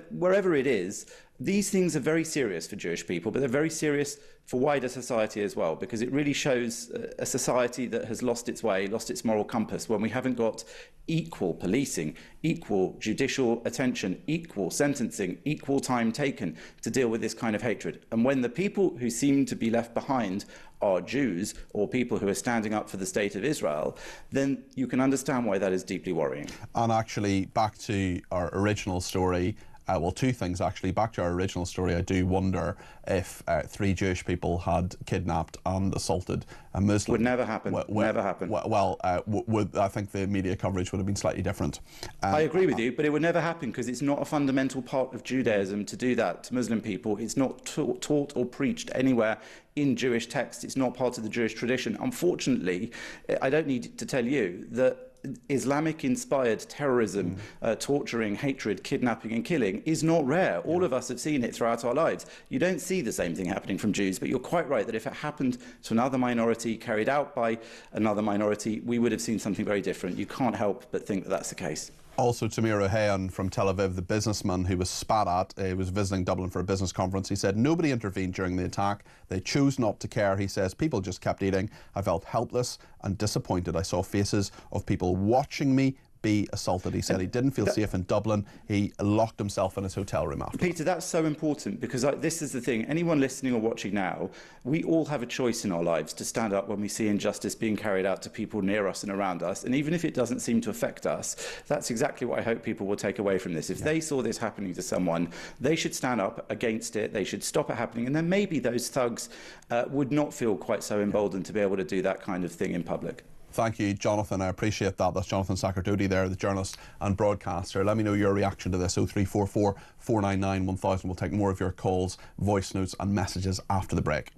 wherever it is. These things are very serious for Jewish people, but they're very serious for wider society as well, because it really shows a society that has lost its way, lost its moral compass, when we haven't got equal policing, equal judicial attention, equal sentencing, equal time taken to deal with this kind of hatred. And when the people who seem to be left behind are Jews or people who are standing up for the state of Israel, then you can understand why that is deeply worrying. And actually, back to our original story, Well, two things actually. Back to our original story, I do wonder if 3 Jewish people had kidnapped and assaulted a Muslim. Would never happen. Never happen. I think the media coverage would have been slightly different. I agree with you, but it would never happen because it's not a fundamental part of Judaism to do that to Muslim people. It's not taught or preached anywhere in Jewish texts. It's not part of the Jewish tradition. Unfortunately, I don't need to tell you that Islamic-inspired terrorism, torturing, hatred, kidnapping and killing is not rare. All of us have seen it throughout our lives. You don't see the same thing happening from Jews, but you're quite right that if it happened to another minority, carried out by another minority, we would have seen something very different. You can't help but think that that's the case. Also, Tamir Ohayon from Tel Aviv, the businessman who was spat at, he was visiting Dublin for a business conference. He said nobody intervened during the attack. They chose not to care. He says people just kept eating. I felt helpless and disappointed. I saw faces of people watching me be assaulted. He said he didn't feel safe in Dublin. He locked himself in his hotel room after. Peter, that's so important because this is the thing. Anyone listening or watching now, we all have a choice in our lives to stand up when we see injustice being carried out to people near us and around us. And even if it doesn't seem to affect us, that's exactly what I hope people will take away from this. If they saw this happening to someone, they should stand up against it. They should stop it happening. And then maybe those thugs would not feel quite so emboldened to be able to do that kind of thing in public. Thank you, Jonathan. I appreciate that. That's Jonathan Sackerduty there, the journalist and broadcaster. Let me know your reaction to this. 0344 499 1000. We'll take more of your calls, voice notes and messages after the break.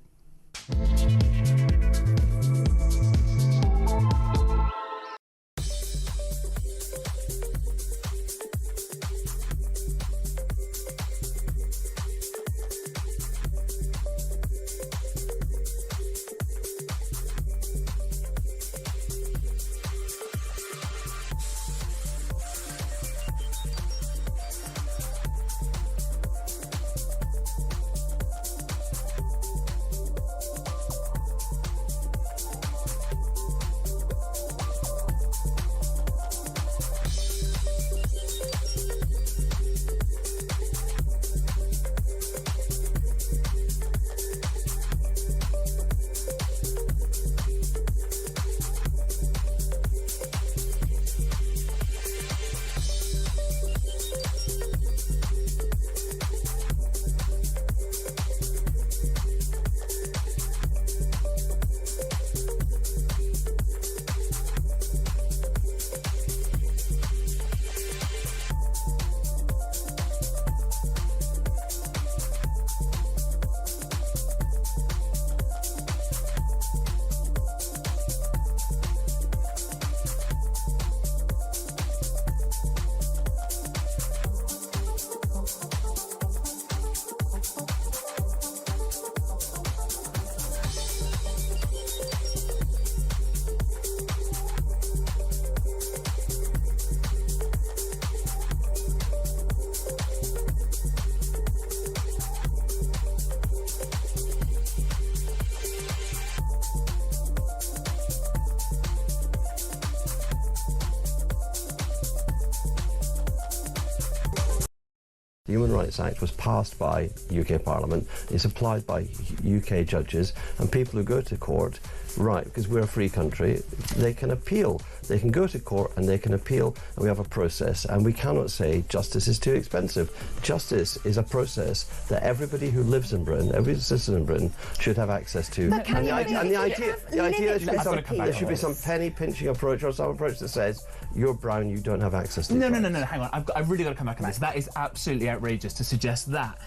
The Human Rights Act was passed by UK Parliament. It's applied by UK judges, and people who go to court, right, because we're a free country, they can appeal. They can go to court and they can appeal, and we have a process, and we cannot say justice is too expensive. Justice is a process that everybody who lives in Britain, every citizen in Britain, should have access to. But and the idea there should be some penny pinching approach or some approach that says you're brown, you don't have access to. No, hang on. I've really got to come back on this. That is absolutely outrageous to suggest that.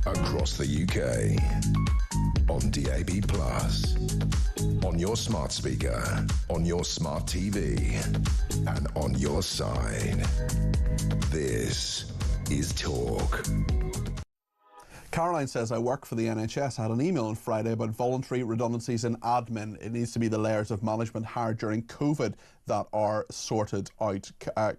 Across the UK, on DAB+, on your smart speaker, on your smart TV, and on your side. This is Talk. Caroline says, I work for the NHS. I had an email on Friday about voluntary redundancies in admin. It needs to be the layers of management hired during COVID that are sorted out.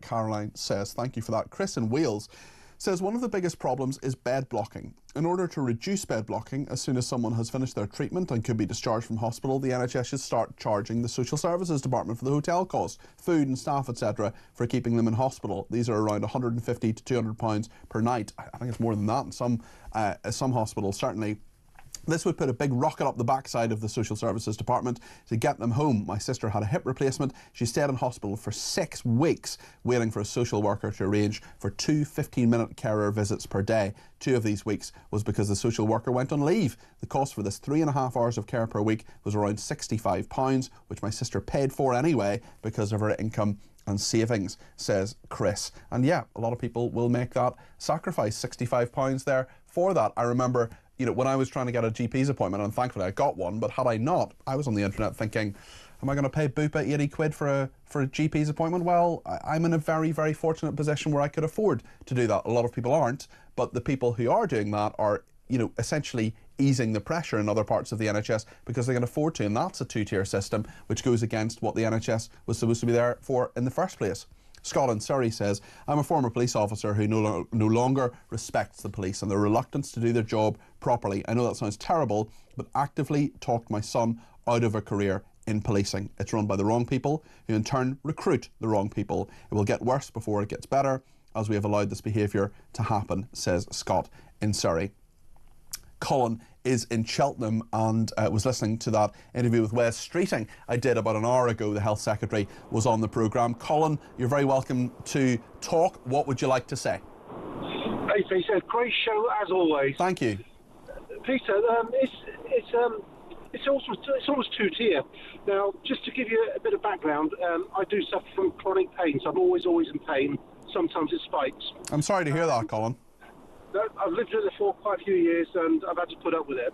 Caroline says, thank you for that. Chris in Wales says, one of the biggest problems is bed blocking. In order to reduce bed blocking, as soon as someone has finished their treatment and could be discharged from hospital, the NHS should start charging the Social Services Department for the hotel costs, food and staff, etc., for keeping them in hospital. These are around £150 to £200 per night. I think it's more than that in some hospitals, certainly. This would put a big rocket up the backside of the Social Services Department to get them home. My sister had a hip replacement. She stayed in hospital for 6 weeks waiting for a social worker to arrange for 2 15-minute carer visits per day. 2 of these weeks was because the social worker went on leave. The cost for this 3.5 hours of care per week was around £65, which my sister paid for anyway because of her income and savings, says Chris. And yeah, a lot of people will make that sacrifice, £65 there for that. I remember, you know, when I was trying to get a GP's appointment, and thankfully I got one, but had I not, I was on the internet thinking, am I going to pay Bupa 80 quid for a GP's appointment? Well, I'm in a very, very fortunate position where I could afford to do that. A lot of people aren't, but the people who are doing that are, you know, essentially easing the pressure in other parts of the NHS because they can afford to, and that's a 2-tier system which goes against what the NHS was supposed to be there for in the first place. Scott in Surrey says, I'm a former police officer who no longer respects the police and their reluctance to do their job properly. I know that sounds terrible, but actively talked my son out of a career in policing. It's run by the wrong people, who in turn recruit the wrong people. It will get worse before it gets better, as we have allowed this behaviour to happen, says Scott in Surrey. Colin is in Cheltenham and was listening to that interview with Wes Streeting I did about an hour ago. The Health Secretary was on the programme. Colin, you're very welcome to talk. What would you like to say? Hey, Peter, great show as always. Thank you. Peter, it's almost 2-tier. Now, just to give you a bit of background, I do suffer from chronic pain, so I'm always in pain. Sometimes it spikes. I'm sorry to hear that, Colin. I've lived with it for quite a few years and I've had to put up with it.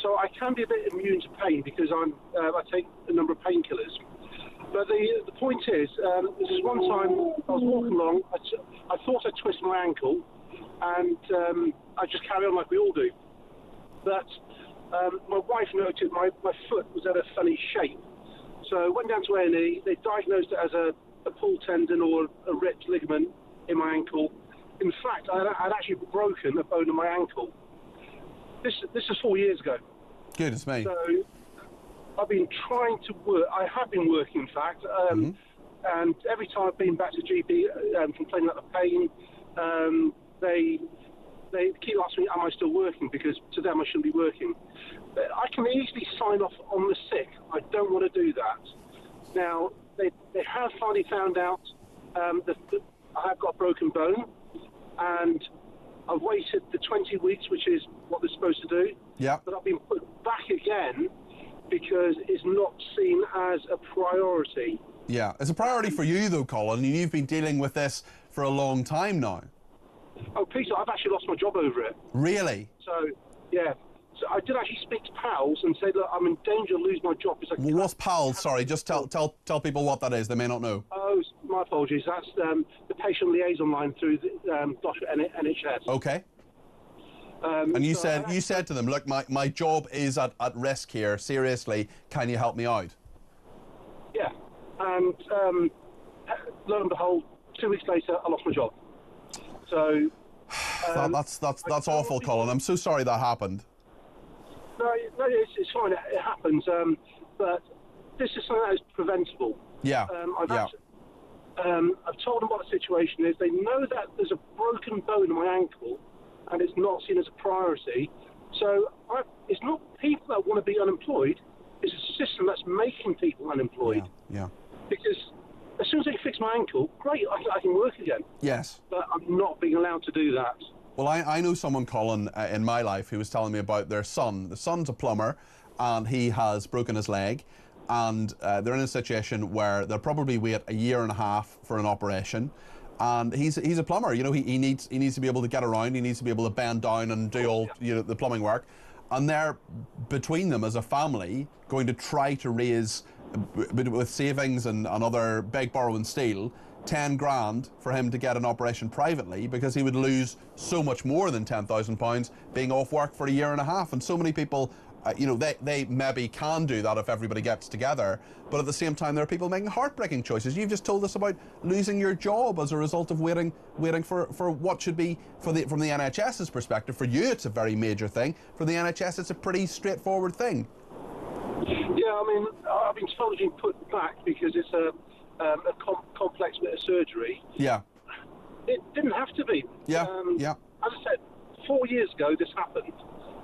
So I can be a bit immune to pain because I take a number of painkillers. But the point is, this is one time I was walking along, I thought I twisted my ankle and I just carry on like we all do. But my wife noted my foot was at a funny shape. So I went down to A&E, they diagnosed it as a pull tendon or a ripped ligament in my ankle. In fact, I'd actually broken a bone in my ankle. This is 4 years ago. Goodness me. So I've been trying to work. I have been working, in fact. And every time I've been back to GP complaining about the pain, they keep asking me, am I still working? Because to them I shouldn't be working. But I can easily sign off on the sick. I don't want to do that. Now, they have finally found out that I have got a broken bone. And I've waited the 20 weeks, which is what they're supposed to do. Yeah. But I've been put back again because it's not seen as a priority. Yeah, it's a priority for you though, Colin. You've been dealing with this for a long time now. Oh, Peter, I've actually lost my job over it. Really? So, yeah. So I did actually speak to PALS and say, look, I'm in danger of losing my job. Well, what's PALS? Sorry, just tell people what that is. They may not know. Oh, my apologies. That's the patient liaison line through the NHS. Okay. And you said to them, look, my job is at risk here. Seriously, can you help me out? Yeah. And lo and behold, 2 weeks later, I lost my job. So that's awful, Colin. I'm so sorry that happened. No, it's fine. It happens. But this is something that is preventable. Yeah. I've told them what the situation is. They know that there's a broken bone in my ankle, and it's not seen as a priority. So it's not people that want to be unemployed. It's a system that's making people unemployed. Yeah. Because as soon as they fix my ankle, great, I can work again. Yes. But I'm not being allowed to do that. Well, I know someone, Colin, in my life who was telling me about their son. The son's a plumber, and he has broken his leg, and they're in a situation where they'll probably wait a year and a half for an operation. And he's a plumber. You know, he needs to be able to get around. He needs to be able to bend down and do all the plumbing work. And they're between them as a family going to try to raise with savings and other beg, borrow and steal 10 grand for him to get an operation privately, because he would lose so much more than £10,000 being off work for a year and a half. And so many people, you know, they maybe can do that if everybody gets together, but at the same time there are people making heartbreaking choices. You've just told us about losing your job as a result of waiting for what should be, from the NHS's perspective, for you it's a very major thing. For the NHS it's a pretty straightforward thing. Yeah, I mean, I've been told you've been put back because it's a complex bit of surgery. Yeah. It didn't have to be. Yeah, yeah. As I said, 4 years ago this happened,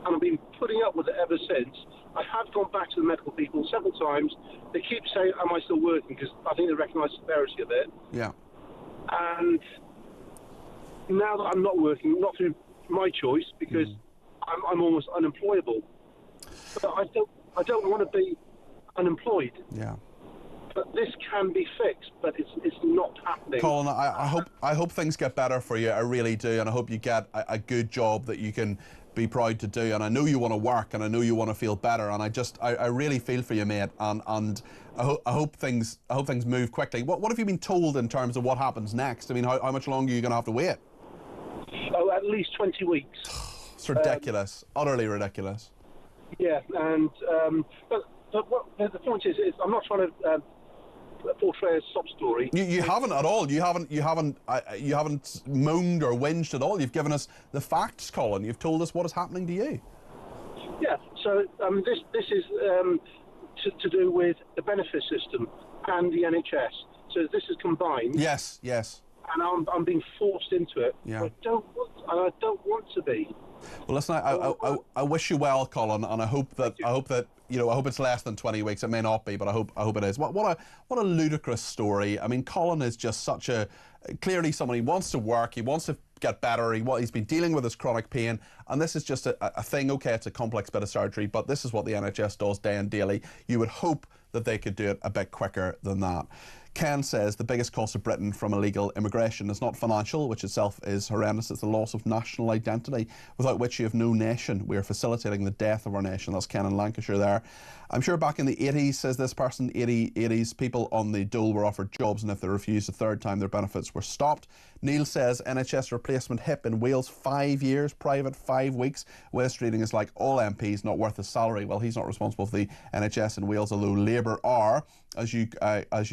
and I've been putting up with it ever since. I have gone back to the medical people several times. They keep saying, am I still working? Because I think they recognise the severity of it. Yeah. And now that I'm not working, not through my choice, because I'm almost unemployable. But I don't want to be unemployed. Yeah. But this can be fixed, but it's not happening. Colin, I hope things get better for you. I really do, and I hope you get a good job that you can be proud to do. And I know you want to work, and I know you want to feel better. And I really feel for you, mate. And I hope things move quickly. What have you been told in terms of what happens next? I mean, how much longer are you going to have to wait? Oh, at least 20 weeks. It's ridiculous, utterly ridiculous. Yeah, and but the point is I'm not trying to portray a sob story. You haven't at all. You haven't moaned or whinged at all. You've given us the facts, Colin. You've told us what is happening to you. Yeah. So this is to do with the benefit system and the NHS. So this is combined. Yes. Yes. And I'm being forced into it. Yeah. I don't want to be. Well, listen, I wish you well, Colin, and I hope that it's less than 20 weeks. It may not be, but I hope it is. What a ludicrous story. I mean, Colin is just clearly someone. He wants to work. He wants to get better. He's been dealing with his chronic pain, and this is just a thing. Okay, it's a complex bit of surgery, but this is what the NHS does day and daily. You would hope that they could do it a bit quicker than that. Ken says the biggest cost of Britain from illegal immigration is not financial, which itself is horrendous. It's the loss of national identity, without which you have no nation. We are facilitating the death of our nation. That's Ken in Lancashire there. I'm sure back in the 80s, says this person, 80s, people on the dole were offered jobs, and if they refused a third time, their benefits were stopped. Neil says NHS replacement hip in Wales, 5 years, private 5 weeks. Wes Streeting is like all MPs, not worth his salary. Well, he's not responsible for the NHS in Wales, although Labour are, as you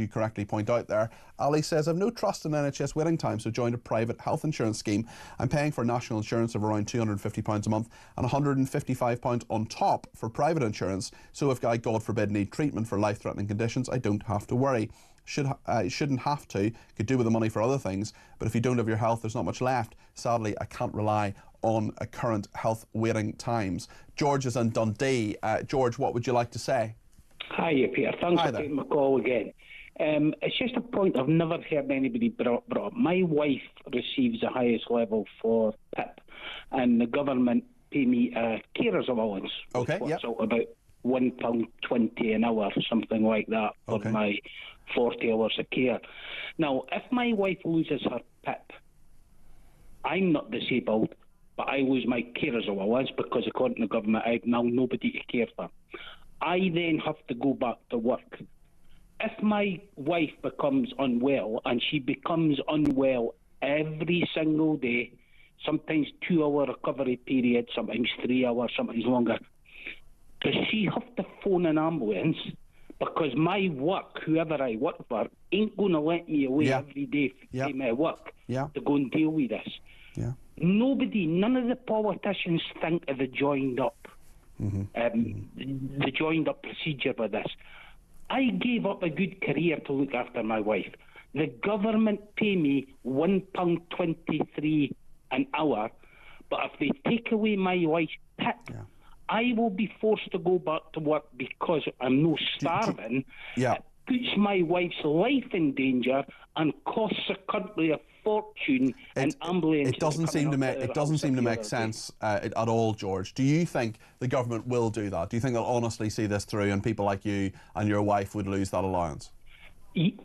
correctly point out there. Ali says, I've no trust in NHS waiting time, so joined a private health insurance scheme. I'm paying for national insurance of around £250 a month and £155 on top for private insurance. So if I, God forbid, need treatment for life-threatening conditions, I don't have to worry. Shouldn't have to, could do with the money for other things, but if you don't have your health, there's not much left. Sadly, I can't rely on current health waiting times. George is in Dundee. George, what would you like to say? Hiya, Peter. Thanks for taking my call again. It's just a point I've never heard anybody brought up. My wife receives the highest level for PIP, and the government pay me a carer's allowance. Okay, yeah. So about £1.20 an hour, something like that, for my 40 hours of care. Now, if my wife loses her PIP, I'm not disabled, but I lose my carer's allowance because, according to the government, I have now nobody to care for. I then have to go back to work. If my wife becomes unwell, and she becomes unwell every single day, sometimes 2-hour recovery period, sometimes 3 hours, sometimes longer, does she have to phone an ambulance? Because my work, whoever I work for, ain't going to let me away every day from my work to go and deal with this. Yeah. None of the politicians think of the joined up. The joined up procedure with this. I gave up a good career to look after my wife. The government pay me £1.23 an hour, but if they take away my wife's PIP, I will be forced to go back to work because I'm no starving. It puts my wife's life in danger and costs the country a fortune in ambulance. It doesn't seem to make sense at all, George. Do you think the government will do that? Do you think they'll honestly see this through, and people like you and your wife would lose that allowance?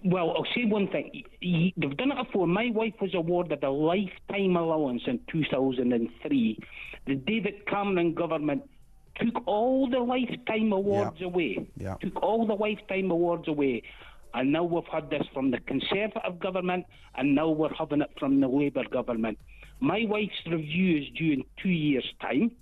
Well, I'll say one thing. They've done it before. My wife was awarded a lifetime allowance in 2003. The David Cameron government took all the lifetime awards away. Took all the lifetime awards away. And now we've had this from the Conservative government, and now we're having it from the Labour government. My wife's review is due in 2 years' time,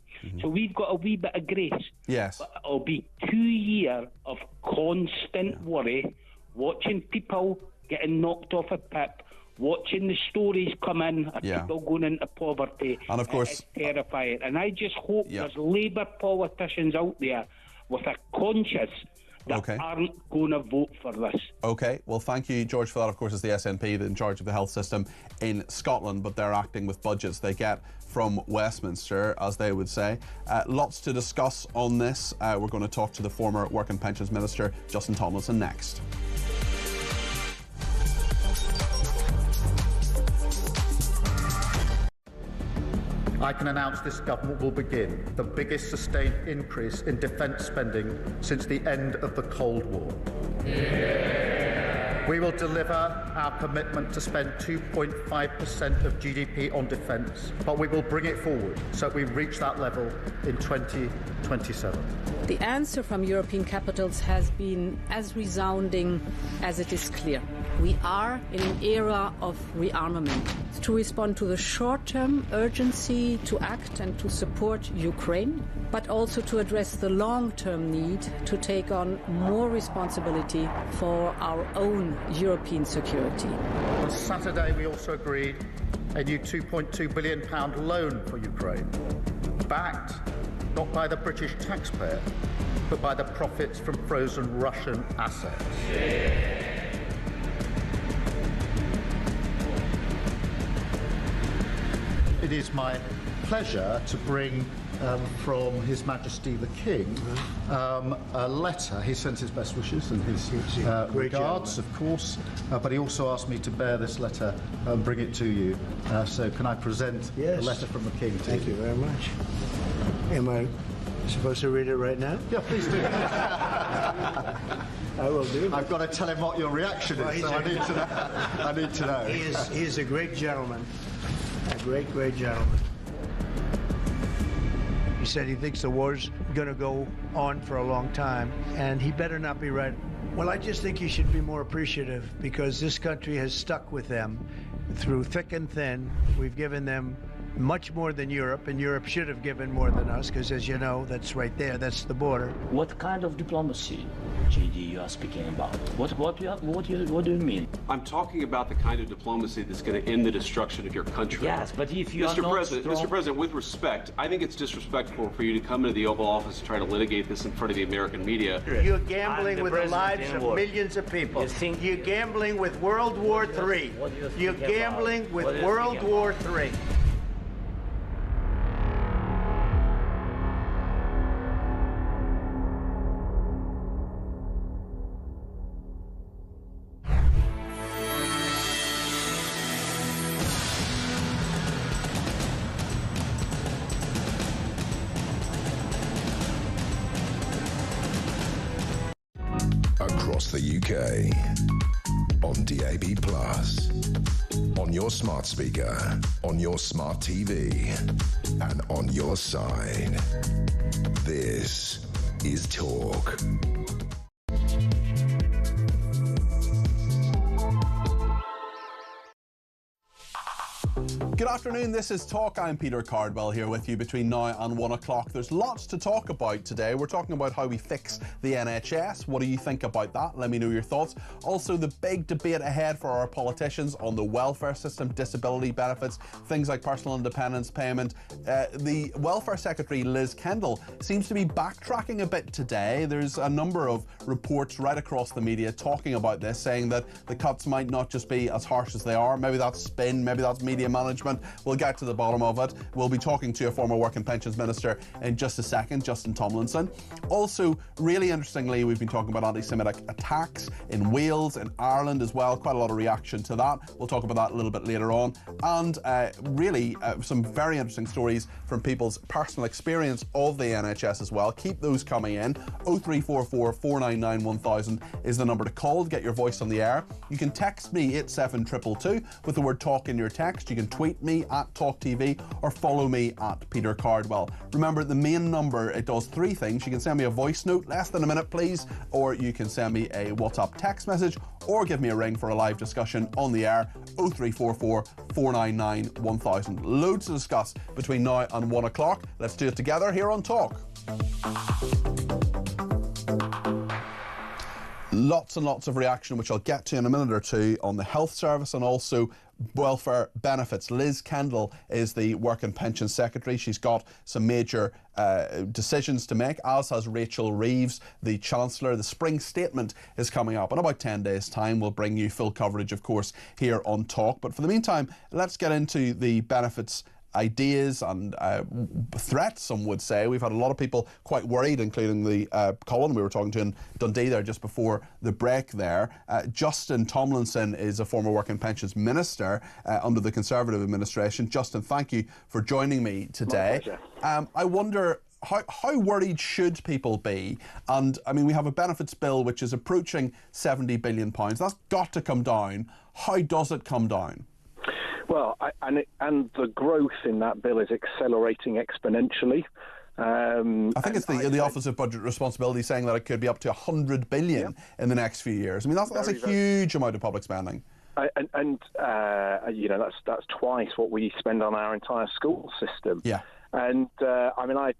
so we've got a wee bit of grace. Yes. But it'll be 2 years of constant worry, watching people getting knocked off a PIP, watching the stories come in of people going into poverty. And of course, it's terrifying. And I just hope there's Labour politicians out there with a conscience that aren't going to vote for this. OK, well, thank you, George, for that. Of course, it's the SNP in charge of the health system in Scotland, but they're acting with budgets they get from Westminster, as they would say. Lots to discuss on this. We're going to talk to the former Work and Pensions Minister, Justin Tomlinson, next. I can announce this government will begin the biggest sustained increase in defence spending since the end of the Cold War. We will deliver our commitment to spend 2.5% of GDP on defence, but we will bring it forward so we reach that level in 2027. The answer from European capitals has been as resounding as it is clear. We are in an era of rearmament to respond to the short-term urgency to act and to support Ukraine, but also to address the long-term need to take on more responsibility for our own European security. On Saturday, we also agreed a new £2.2 billion loan for Ukraine, backed not by the British taxpayer, but by the profits from frozen Russian assets. It is my pleasure to bring from His Majesty the King a letter. He sent his best wishes and his regards, of course, but he also asked me to bear this letter and bring it to you. So can I present the letter from the King to Thank you very much. Am I supposed to read it right now? Yeah, please do. I will do. I've got to tell him what your reaction is, so I need to know. I need to know. He is a great gentleman. A great, great gentleman. He said he thinks the war's going to go on for a long time, and he better not be right. Well, I just think he should be more appreciative, because this country has stuck with them through thick and thin. We've given them much more than Europe, and Europe should have given more than us, because as you know, that's right there, that's the border. What kind of diplomacy, JD, you are speaking about? What do you mean? I'm talking about the kind of diplomacy that's going to end the destruction of your country. Yes, but if you are not Mr. President, with respect, I think it's disrespectful for you to come into the Oval Office and try to litigate this in front of the American media. You're gambling with the lives of millions of people. You're gambling with World War III. You're gambling with World War III. Across the UK, on DAB+, on your smart speaker, on your smart TV, and on your side. This is Talk. Good afternoon, this is Talk. I'm Peter Cardwell here with you between now and 1 o'clock. There's lots to talk about today. We're talking about how we fix the NHS. What do you think about that? Let me know your thoughts. Also, the big debate ahead for our politicians on the welfare system, disability benefits, things like personal independence payment. The Welfare Secretary, Liz Kendall, seems to be backtracking a bit today. There's a number of reports right across the media talking about this, saying that the cuts might not just be as harsh as they are. Maybe that's spin, maybe that's media management. We'll get to the bottom of it. We'll be talking to a former Work and Pensions Minister in just a second, Justin Tomlinson. Also, really interestingly, we've been talking about anti-Semitic attacks in Wales and Ireland as well. Quite a lot of reaction to that. We'll talk about that a little bit later on. And really some very interesting stories from people's personal experience of the NHS as well. Keep those coming in. 0344 499 1000 is the number to call to get your voice on the air. You can text me 87222 with the word talk in your text. You can tweet me me at talkTV or follow me at Peter Cardwell. Remember, the main number, it does three things. You can send me a voice note, less than a minute please, or you can send me a WhatsApp text message, or give me a ring for a live discussion on the air, 0344 499 1000. Loads to discuss between now and 1 o'clock. Let's do it together here on Talk. Lots and lots of reaction, which I'll get to in a minute or two, on the health service and also welfare benefits. Liz Kendall is the Work and Pension Secretary. She's got some major decisions to make, as has Rachel Reeves, the Chancellor. The spring statement is coming up in about 10 days' time. We'll bring you full coverage, of course, here on Talk. But for the meantime, let's get into the benefits ideas and threats, some would say. We've had a lot of people quite worried, including the Colin we were talking to in Dundee there just before the break there. Justin Tomlinson is a former Work and Pensions Minister under the Conservative administration. Justin, thank you for joining me today. I wonder, how worried should people be? And I mean, we have a benefits bill which is approaching £70 billion. That's got to come down. How does it come down? Well, and the growth in that bill is accelerating exponentially. I think it's the Office of Budget Responsibility saying that it could be up to 100 billion in the next few years. I mean, that's a huge amount of public spending. And you know, that's twice what we spend on our entire school system. Yeah. And I mean, I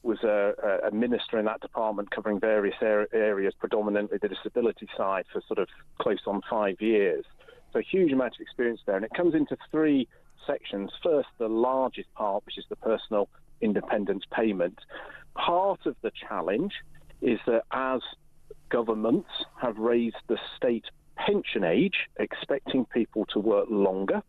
was a minister in that department covering various areas, predominantly the disability side, for sort of close on 5 years. So a huge amount of experience there. And it comes into three sections. First, the largest part, which is the personal independence payment. Part of the challenge is that as governments have raised the state pension age, expecting people to work longer,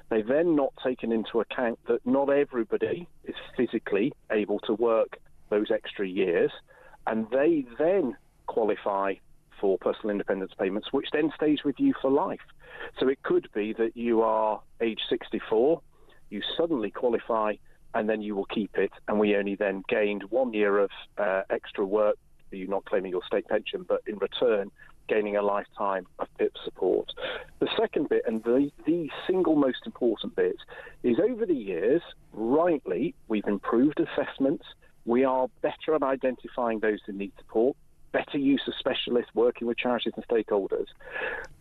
they've then not taken into account that not everybody is physically able to work those extra years, and they then qualify for personal independence payments, which then stays with you for life. So it could be that you are age 64, you suddenly qualify, and then you will keep it, and we only then gained 1 year of extra work, you not claiming your state pension, but in return gaining a lifetime of PIP support. The second bit, and the single most important bit, is over the years, rightly, we've improved assessments, we are better at identifying those who need support, better use of specialists working with charities and stakeholders.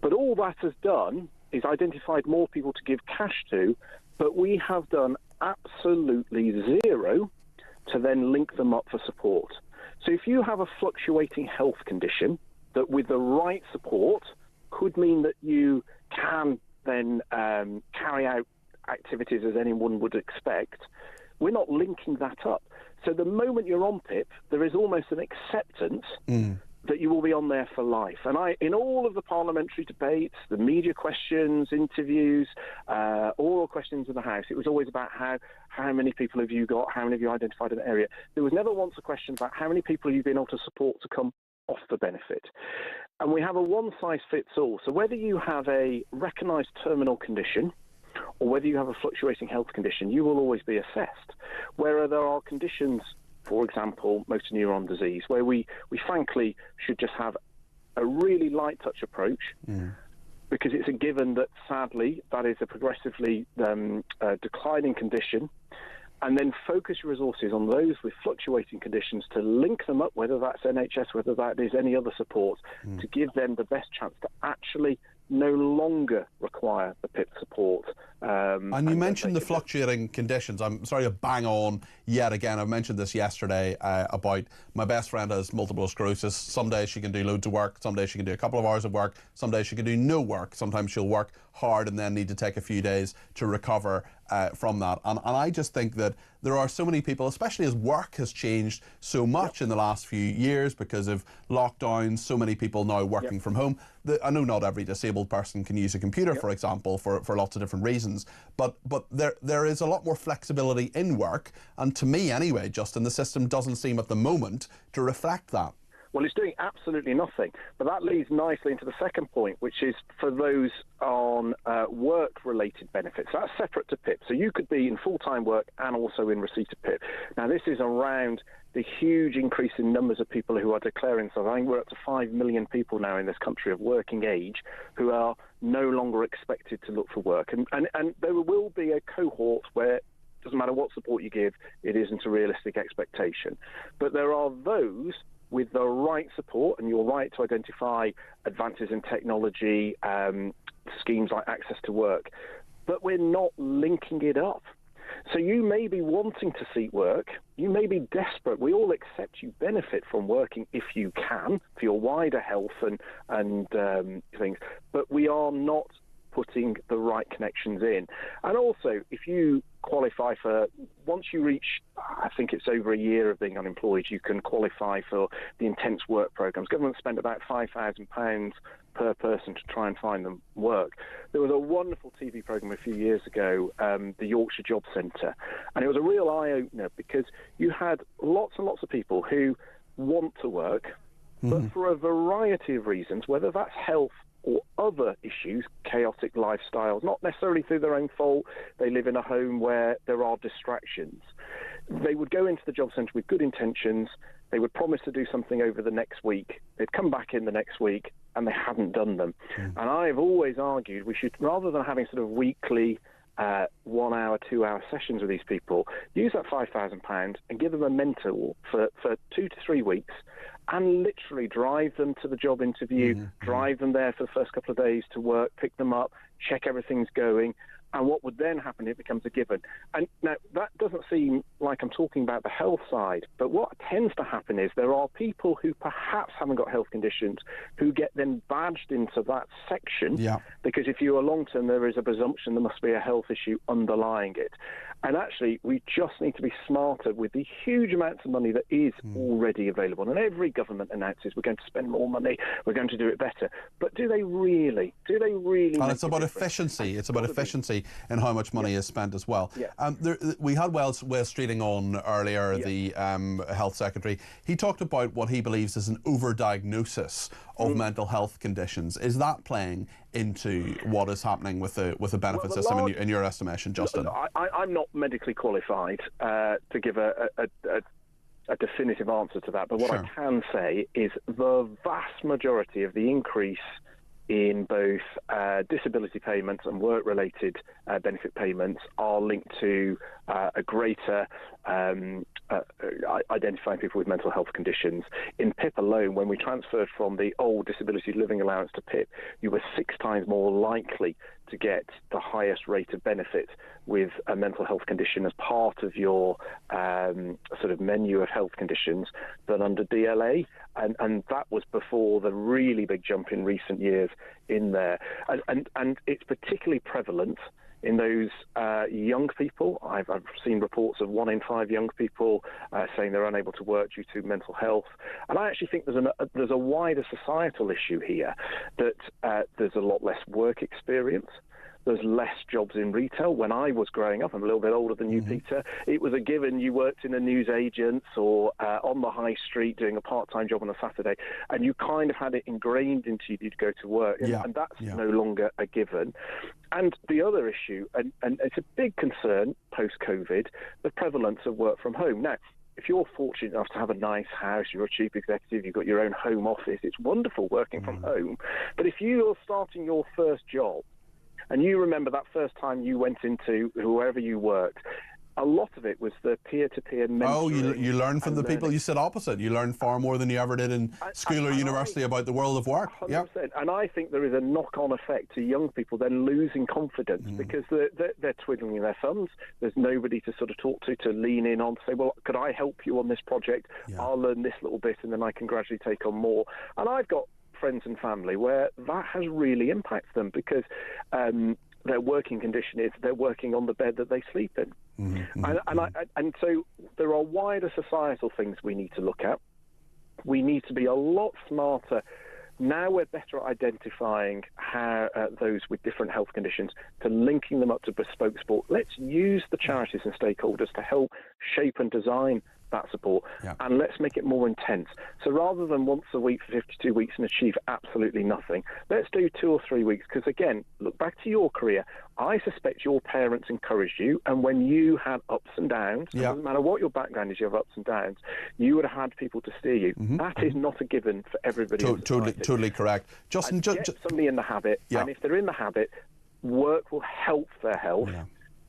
But all that has done is identified more people to give cash to, but we have done absolutely zero to then link them up for support. So if you have a fluctuating health condition that with the right support could mean that you can then carry out activities as anyone would expect, we're not linking that up. So the moment you're on PIP, there is almost an acceptance that you will be on there for life. And in all of the parliamentary debates, the media questions, interviews, oral questions in the House, it was always about how many people have you got, how many have you identified in the area. There was never once a question about how many people have you been able to support to come off the benefit. And we have a one-size-fits-all. So whether you have a recognised terminal condition or whether you have a fluctuating health condition, you will always be assessed. Where there are conditions, for example, motor neuron disease, where we frankly should just have a really light touch approach, because it's a given that sadly that is a progressively declining condition, and then focus your resources on those with fluctuating conditions to link them up, whether that's NHS, whether that is any other support, to give them the best chance to actually no longer require the PIP support. And you mentioned the fluctuating conditions. I'm sorry to bang on yet again. I mentioned this yesterday about my best friend has multiple sclerosis. Some days she can do loads of work. Some days she can do a couple of hours of work. Some days she can do no work. Sometimes she'll work hard and then need to take a few days to recover from that. And I just think that there are so many people, especially as work has changed so much in the last few years because of lockdowns, so many people now working from home. I know not every disabled person can use a computer, for example, for lots of different reasons, but there is a lot more flexibility in work, and to me anyway, Justin, the system doesn't seem at the moment to reflect that. Well, it's doing absolutely nothing. But that leads nicely into the second point, which is for those on work-related benefits. That's separate to PIP. So you could be in full-time work and also in receipt of PIP. Now, this is around the huge increase in numbers of people who are declaring. So I think we're up to 5 million people now in this country of working age who are no longer expected to look for work. And there will be a cohort where it doesn't matter what support you give, it isn't a realistic expectation. But there are those with the right support, and you're right to identify advances in technology, schemes like access to work, but we're not linking it up. So you may be wanting to seek work, you may be desperate. We all accept you benefit from working if you can, for your wider health and things, but we are not putting the right connections in. And also, if you qualify for, once you reach, I think it's over a year of being unemployed, you can qualify for the intense work programs. Government spent about £5,000 per person to try and find them work. There was a wonderful TV programme a few years ago, the Yorkshire Job Centre, and it was a real eye-opener because you had lots and lots of people who want to work, but for a variety of reasons, whether that's health or other issues, chaotic lifestyles, not necessarily through their own fault, they live in a home where there are distractions. They would go into the job centre with good intentions, they would promise to do something over the next week, they'd come back in the next week, and they hadn't done them. And I've always argued we should, rather than having sort of weekly 1 hour, 2 hour sessions with these people, use that £5,000 and give them a mentor for 2 to 3 weeks and literally drive them to the job interview, drive them there for the first couple of days to work, pick them up, check everything's going. And what would then happen, it becomes a given. And now, that doesn't seem like I'm talking about the health side, but what tends to happen is there are people who perhaps haven't got health conditions who get then badged into that section, because if you are long-term, there is a presumption there must be a health issue underlying it. And actually, we just need to be smarter with the huge amounts of money that is already available. And every government announces we're going to spend more money, we're going to do it better. But do they really? And it's about efficiency. It's about efficiency in how much money is spent as well. We had Wes Streeting on earlier, the Health Secretary. He talked about what he believes is an overdiagnosis of mental health conditions. Is that playing into what is happening with the benefit system in your estimation, Justin? I'm not medically qualified to give a definitive answer to that, but what I can say is the vast majority of the increase in both disability payments and work-related benefit payments are linked to a greater identifying people with mental health conditions. In PIP alone, when we transferred from the old disability living allowance to PIP, you were 6 times more likely to get the highest rate of benefit with a mental health condition as part of your sort of menu of health conditions than under DLA. And that was before the really big jump in recent years in there. And it's particularly prevalent in those young people. I've seen reports of 1 in 5 young people saying they're unable to work due to mental health. And I actually think there's a wider societal issue here, that there's a lot less work experience. There's less jobs in retail. When I was growing up, I'm a little bit older than you, Peter, it was a given you worked in a newsagent's or on the high street doing a part-time job on a Saturday, and you kind of had it ingrained into you to go to work, and that's no longer a given. And the other issue, and it's a big concern post-COVID, the prevalence of work from home. Now, if you're fortunate enough to have a nice house, you're a chief executive, you've got your own home office, it's wonderful working from home. But if you're starting your first job, and you remember that first time you went into whoever you worked, a lot of it was the peer-to-peer mentoring. Oh, you learn from the people you sit opposite. You learn far more than you ever did in school or university about the world of work. 100%. And I think there is a knock-on effect to young people then losing confidence because they're twiddling their thumbs. There's nobody to sort of talk to lean in on, to say, well, could I help you on this project? I'll learn this little bit and then I can gradually take on more. And I've got friends and family where that has really impacted them because their working condition is they're working on the bed that they sleep in. And so there are wider societal things we need to look at. We need to be a lot smarter. Now we're better at identifying how those with different health conditions, to linking them up to bespoke sport. Let's use the charities and stakeholders to help shape and design that support, and let's make it more intense. So rather than once a week for 52 weeks and achieve absolutely nothing, let's do 2 or 3 weeks. Because again, look back to your career. I suspect your parents encouraged you, and when you had ups and downs, it doesn't matter what your background is, you have ups and downs, you would have had people to steer you. That is not a given for everybody. Totally correct. Justin, get somebody in the habit, and if they're in the habit, work will help their health.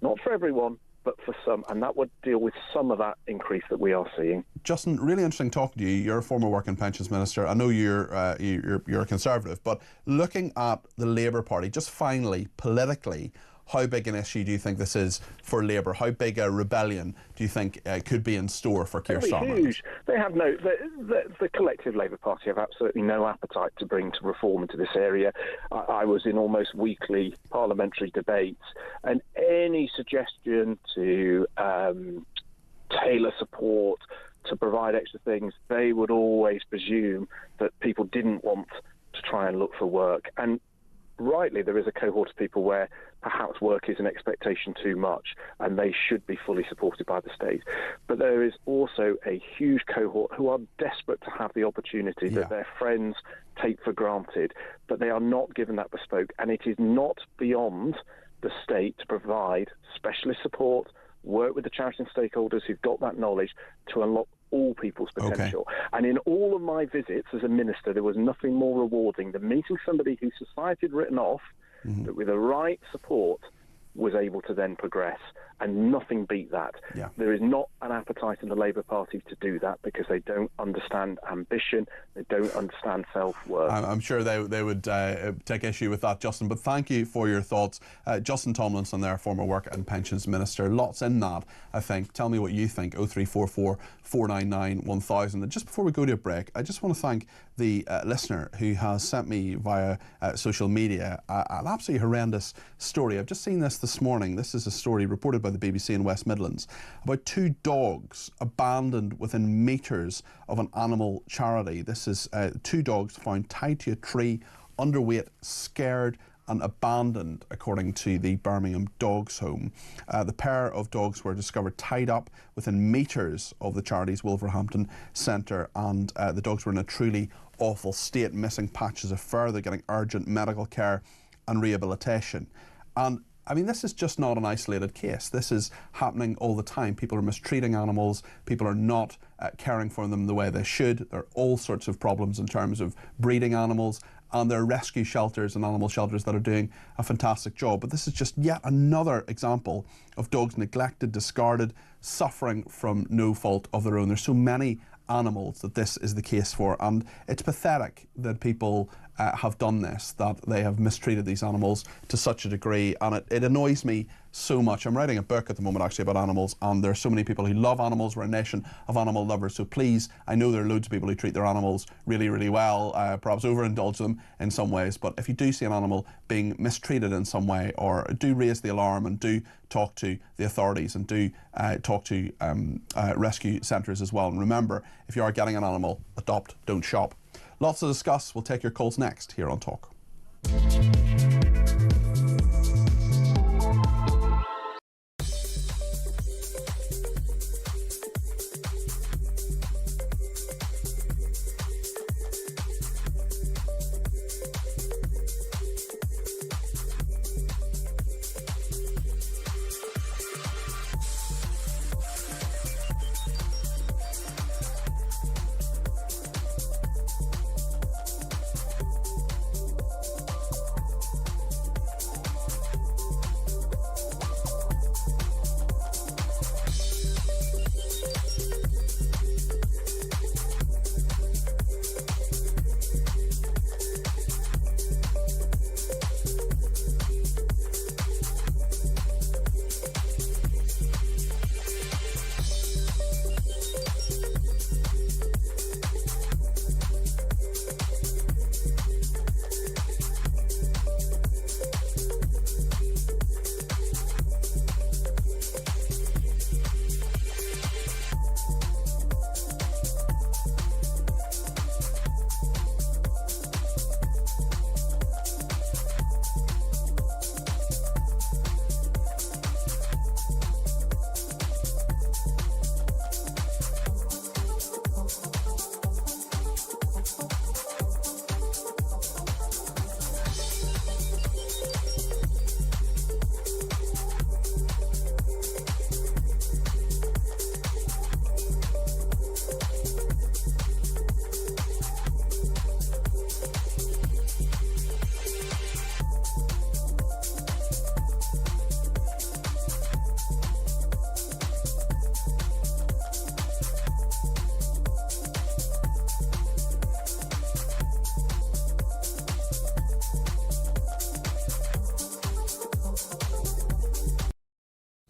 Not for everyone, but for some, and that would deal with some of that increase that we are seeing. Justin, really interesting talking to you. You're a former Work and Pensions Minister. I know you're a Conservative, but looking at the Labour Party, just finally, politically, how big an issue do you think this is for Labour? How big a rebellion do you think could be in store for Keir Starmer? Huge. They have the collective Labour Party have absolutely no appetite to bring to reform into this area. I was in almost weekly parliamentary debates, and any suggestion to tailor support, to provide extra things, they would always presume that people didn't want to try and look for work. And rightly, there is a cohort of people where perhaps work is an expectation too much and they should be fully supported by the state. But there is also a huge cohort who are desperate to have the opportunity that their friends take for granted, but they are not given that bespoke. And it is not beyond the state to provide specialist support, work with the charity and stakeholders who've got that knowledge to unlock all people's potential. And in all of my visits as a minister, there was nothing more rewarding than meeting somebody who society had written off, that with the right support was able to then progress, and nothing beat that. There is not an appetite in the Labour Party to do that because they don't understand ambition, they don't understand self-worth. I'm sure they would take issue with that, Justin, but thank you for your thoughts. Justin Tomlinson there, former Work and Pensions Minister. Lots in that, I think. Tell me what you think. 0344 499 1000. And just before we go to a break, I just want to thank the listener who has sent me via social media an absolutely horrendous story. I've just seen this morning. This is a story reported by the BBC in West Midlands about 2 dogs abandoned within metres of an animal charity. This is 2 dogs found tied to a tree, underweight, scared and abandoned, according to the Birmingham Dogs Home. The pair of dogs were discovered tied up within metres of the charity's Wolverhampton centre, and the dogs were in a truly awful state, missing patches of fur. They're getting urgent medical care and rehabilitation. And I mean, this is just not an isolated case. This is happening all the time. People are mistreating animals. People are not caring for them the way they should. There are all sorts of problems in terms of breeding animals, and there are rescue shelters and animal shelters that are doing a fantastic job. But this is just yet another example of dogs neglected, discarded, suffering from no fault of their own. There's so many animals that this is the case for, and it's pathetic that people have done this, that they have mistreated these animals to such a degree, and it annoys me so much. I'm writing a book at the moment actually about animals, and there are so many people who love animals. We're a nation of animal lovers, so please, I know there are loads of people who treat their animals really, really well, perhaps overindulge them in some ways, but if you do see an animal being mistreated in some way, or do raise the alarm and do talk to the authorities and do talk to rescue centres as well. And remember, if you are getting an animal, adopt, don't shop. Lots to discuss. We'll take your calls next here on Talk.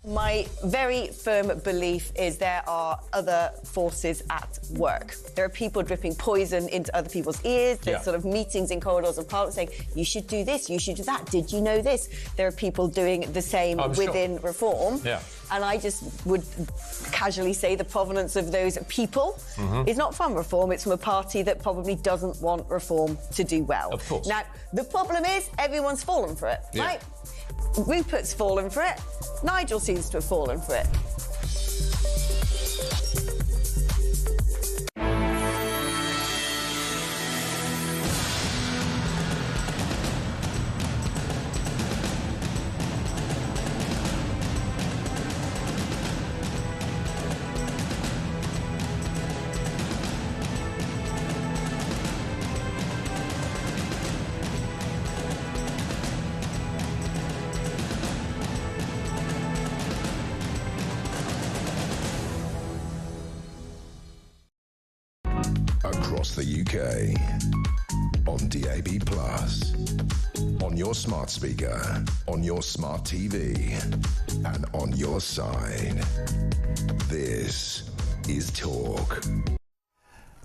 My very firm belief is there are other forces at work. There are people dripping poison into other people's ears. There's sort of meetings in corridors of Parliament saying, you should do this, you should do that. Did you know this? There are people doing the same within Reform. Yeah. And I just would casually say the provenance of those people is not from Reform. It's from a party that probably doesn't want Reform to do well. Of course. Now, the problem is everyone's fallen for it, right? Rupert's fallen for it. Nigel seems to have fallen for it. Across the UK, on DAB+, on your smart speaker, on your smart TV, and on your side. This is Talk.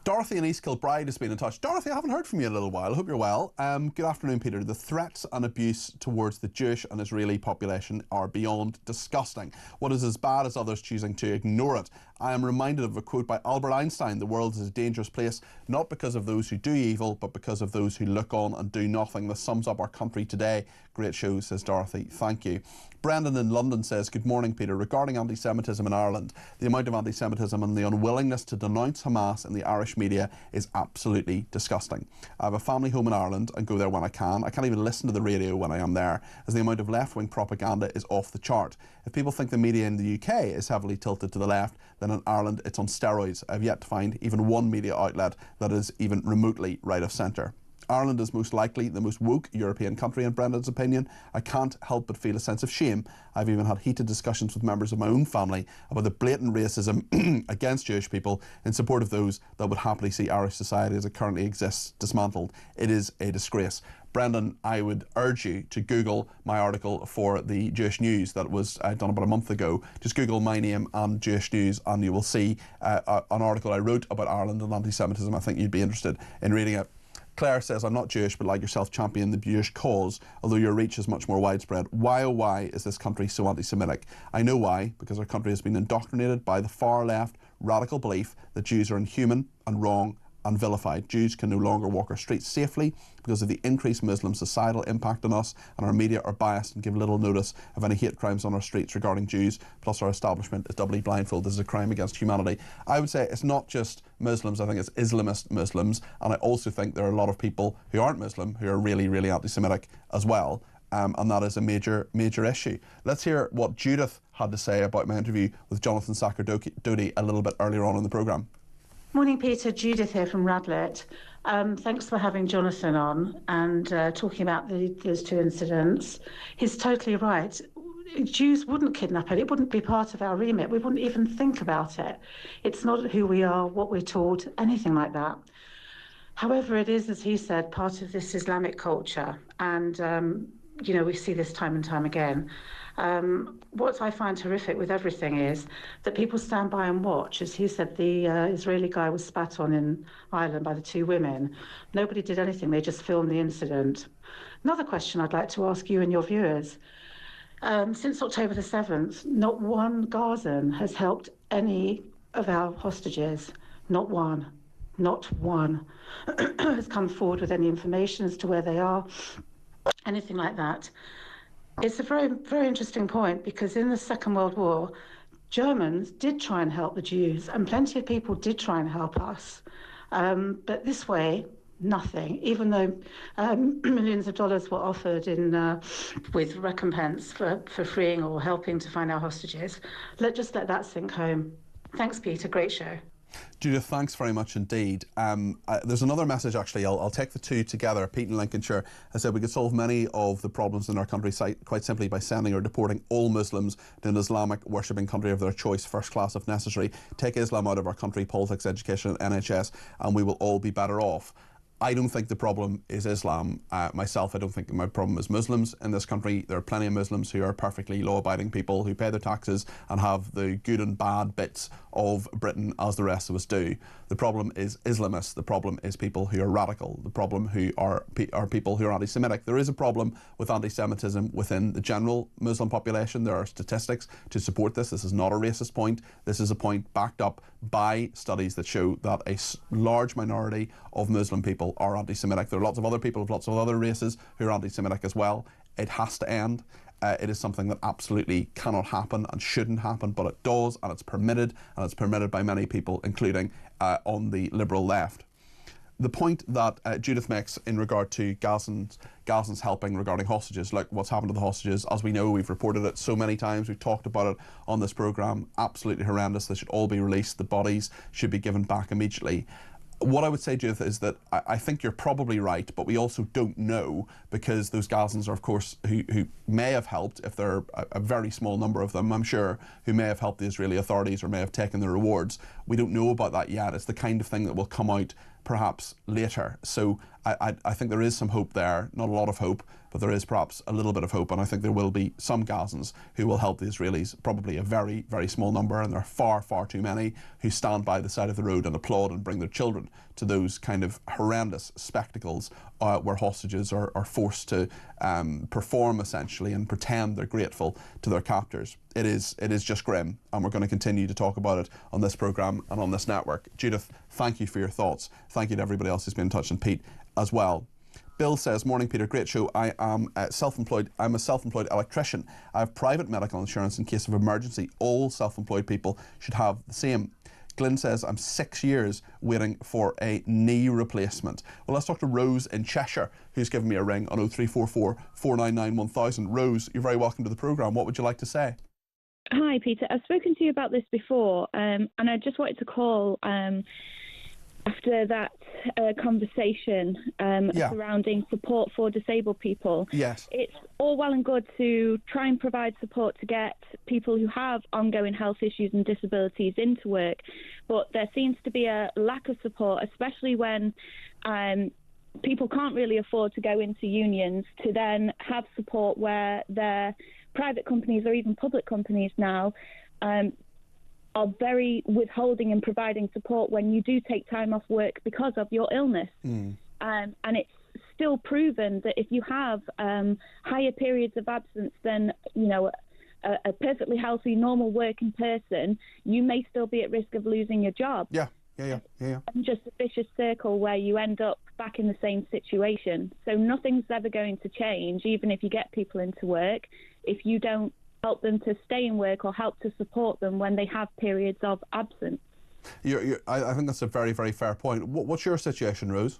Dorothy in East Kilbride has been in touch. Dorothy, I haven't heard from you in a little while. I hope you're well. Good afternoon, Peter. The threats and abuse towards the Jewish and Israeli population are beyond disgusting. What is as bad as others choosing to ignore it? I am reminded of a quote by Albert Einstein: the world is a dangerous place, not because of those who do evil, but because of those who look on and do nothing. This sums up our country today. Great show, says Dorothy. Thank you. Brendan in London says, good morning, Peter. Regarding anti-Semitism in Ireland, the amount of anti-Semitism and the unwillingness to denounce Hamas in the Irish media is absolutely disgusting. I have a family home in Ireland and go there when I can. I can't even listen to the radio when I am there, as the amount of left-wing propaganda is off the chart. If people think the media in the UK is heavily tilted to the left, then in Ireland it's on steroids. I've yet to find even one media outlet that is even remotely right of centre. Ireland is most likely the most woke European country in Brendan's opinion. I can't help but feel a sense of shame. I've even had heated discussions with members of my own family about the blatant racism against Jewish people in support of those that would happily see Irish society as it currently exists dismantled. It is a disgrace. Brendan, I would urge you to Google my article for the Jewish News that was done about a month ago. Just Google my name and Jewish News and you will see an article I wrote about Ireland and anti-Semitism. I think you'd be interested in reading it. Claire says, I'm not Jewish, but like yourself, champion the Jewish cause, although your reach is much more widespread. Why, oh why, is this country so anti-Semitic? I know why, because our country has been indoctrinated by the far left radical belief that Jews are inhuman and wrong and vilified. Jews can no longer walk our streets safely because of the increased Muslim societal impact on us, and our media are biased and give little notice of any hate crimes on our streets regarding Jews, plus our establishment is doubly blindfolded. This is a crime against humanity. I would say it's not just Muslims, I think it's Islamist Muslims, and I also think there are a lot of people who aren't Muslim who are really, really anti-Semitic as well. And that is a major, major issue. Let's hear what Judith had to say about my interview with Jonathan Sacerdoti a little bit earlier on in the programme. Morning, Peter. Judith here from Radlett. Thanks for having Jonathan on and talking about those two incidents. He's totally right. Jews wouldn't kidnap it. It wouldn't be part of our remit. We wouldn't even think about it. It's not who we are, what we're taught, anything like that. However, it is, as he said, part of this Islamic culture. And, you know, we see this time and time again. What I find horrific with everything is that people stand by and watch. As he said, the Israeli guy was spat on in Ireland by the two women. Nobody did anything. They just filmed the incident. Another question I'd like to ask you and your viewers. Since October the 7th, not one Gazan has helped any of our hostages. Not one. Not one has come forward with any information as to where they are, anything like that. It's a very, very interesting point because in the Second World War, Germans did try and help the Jews and plenty of people did try and help us. But this way, nothing, even though millions of dollars were offered with recompense for freeing or helping to find our hostages. Just let that sink home. Thanks, Peter. Great show. Judith, thanks very much indeed. There's another message, actually. I'll take the two together. Pete in Lincolnshire has said we could solve many of the problems in our country quite simply by sending or deporting all Muslims to an Islamic worshipping country of their choice, first class if necessary. Take Islam out of our country, politics, education and NHS, and we will all be better off. I don't think the problem is Islam. Myself, I don't think my problem is Muslims in this country. There are plenty of Muslims who are perfectly law-abiding people who pay their taxes and have the good and bad bits of Britain as the rest of us do. The problem is Islamists. The problem is people who are radical. The problem who are people who are anti-Semitic. There is a problem with anti-Semitism within the general Muslim population. There are statistics to support this. This is not a racist point. This is a point backed up by studies that show that a large minority of Muslim people are anti-Semitic. There are lots of other people of lots of other races who are anti-Semitic as well. It has to end. It is something that absolutely cannot happen and shouldn't happen, but it does, and it's permitted by many people, including on the liberal left. The point that Judith makes in regard to Gazans helping regarding hostages, like what's happened to the hostages, as we know, we've reported it so many times, we've talked about it on this programme, absolutely horrendous. They should all be released. The bodies should be given back immediately. What I would say, Judith, is that I think you're probably right, but we also don't know, because those Gazans are, of course, who may have helped, if there are a very small number of them, I'm sure, who may have helped the Israeli authorities or may have taken the rewards. We don't know about that yet. It's the kind of thing that will come out perhaps later. So I think there is some hope there, not a lot of hope, but there is perhaps a little bit of hope, and I think there will be some Gazans who will help the Israelis, probably a very, very small number, and there are far, far too many who stand by the side of the road and applaud and bring their children to those kind of horrendous spectacles where hostages are forced to perform, essentially, and pretend they're grateful to their captors. It is just grim, and we're going to continue to talk about it on this programme and on this network. Judith, thank you for your thoughts. Thank you to everybody else who's been in touch, and Pete as well. Bill says, morning Peter, great show. I am self-employed. I'm a self-employed electrician. I have private medical insurance in case of emergency. All self-employed people should have the same. Glyn says, I'm 6 years waiting for a knee replacement. Well, let's talk to Rose in Cheshire, who's given me a ring on 0344 499 1000. Rose, you're very welcome to the programme. What would you like to say? Hi, Peter. I've spoken to you about this before, and I just wanted to call after that conversation surrounding support for disabled people. Yes. It's all well and good to try and provide support to get people who have ongoing health issues and disabilities into work, but there seems to be a lack of support, especially when people can't really afford to go into unions, to then have support where their private companies or even public companies now are very withholding in providing support when you do take time off work because of your illness. And it's still proven that if you have higher periods of absence than, you know, a perfectly healthy, normal working person, you may still be at risk of losing your job. Yeah. And just a vicious circle where you end up back in the same situation. So nothing's ever going to change, even if you get people into work, if you don't help them to stay in work or help to support them when they have periods of absence. I think that's a very, very fair point. What's your situation, Rose?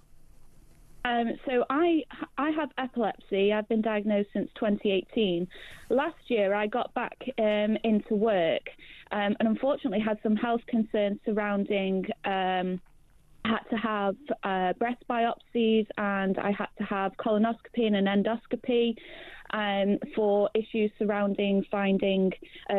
So I have epilepsy. I've been diagnosed since 2018. Last year I got back into work and unfortunately had some health concerns surrounding had to have breast biopsies, and I had to have colonoscopy and an endoscopy for issues surrounding finding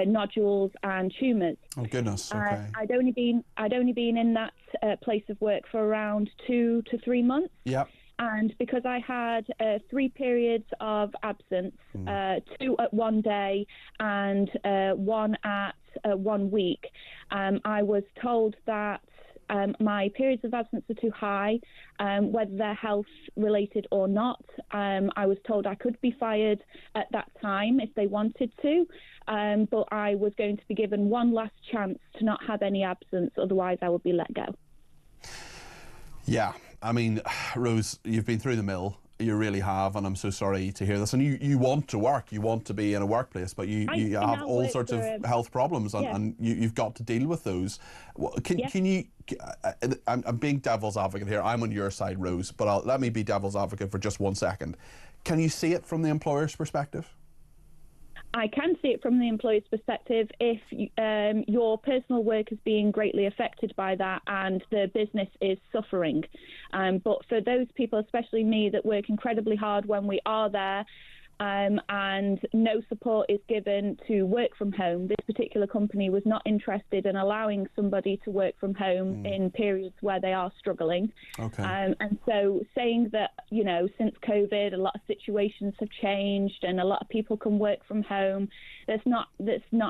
nodules and tumours. Oh goodness! Okay. I'd only been in that place of work for around 2 to 3 months. Yep. And because I had 3 periods of absence, 2 at one day and 1 at 1 week, I was told that my periods of absence are too high, whether they're health related or not. I was told I could be fired at that time if they wanted to, but I was going to be given one last chance to not have any absence, otherwise I would be let go. Yeah, I mean, Rose, you've been through the mill. You really have, and I'm so sorry to hear this. And you want to work, you want to be in a workplace, but you have all sorts of health problems, and you've got to deal with those. Can you? I'm being devil's advocate here. I'm on your side, Rose, but let me be devil's advocate for just 1 second. Can you see it from the employer's perspective? I can see it from the employer's perspective if your personal work is being greatly affected by that and the business is suffering. But for those people, especially me, that work incredibly hard when we are there, and no support is given to work from home. This particular company was not interested in allowing somebody to work from home in periods where they are struggling. And so saying that, you know, since COVID, a lot of situations have changed and a lot of people can work from home, that's not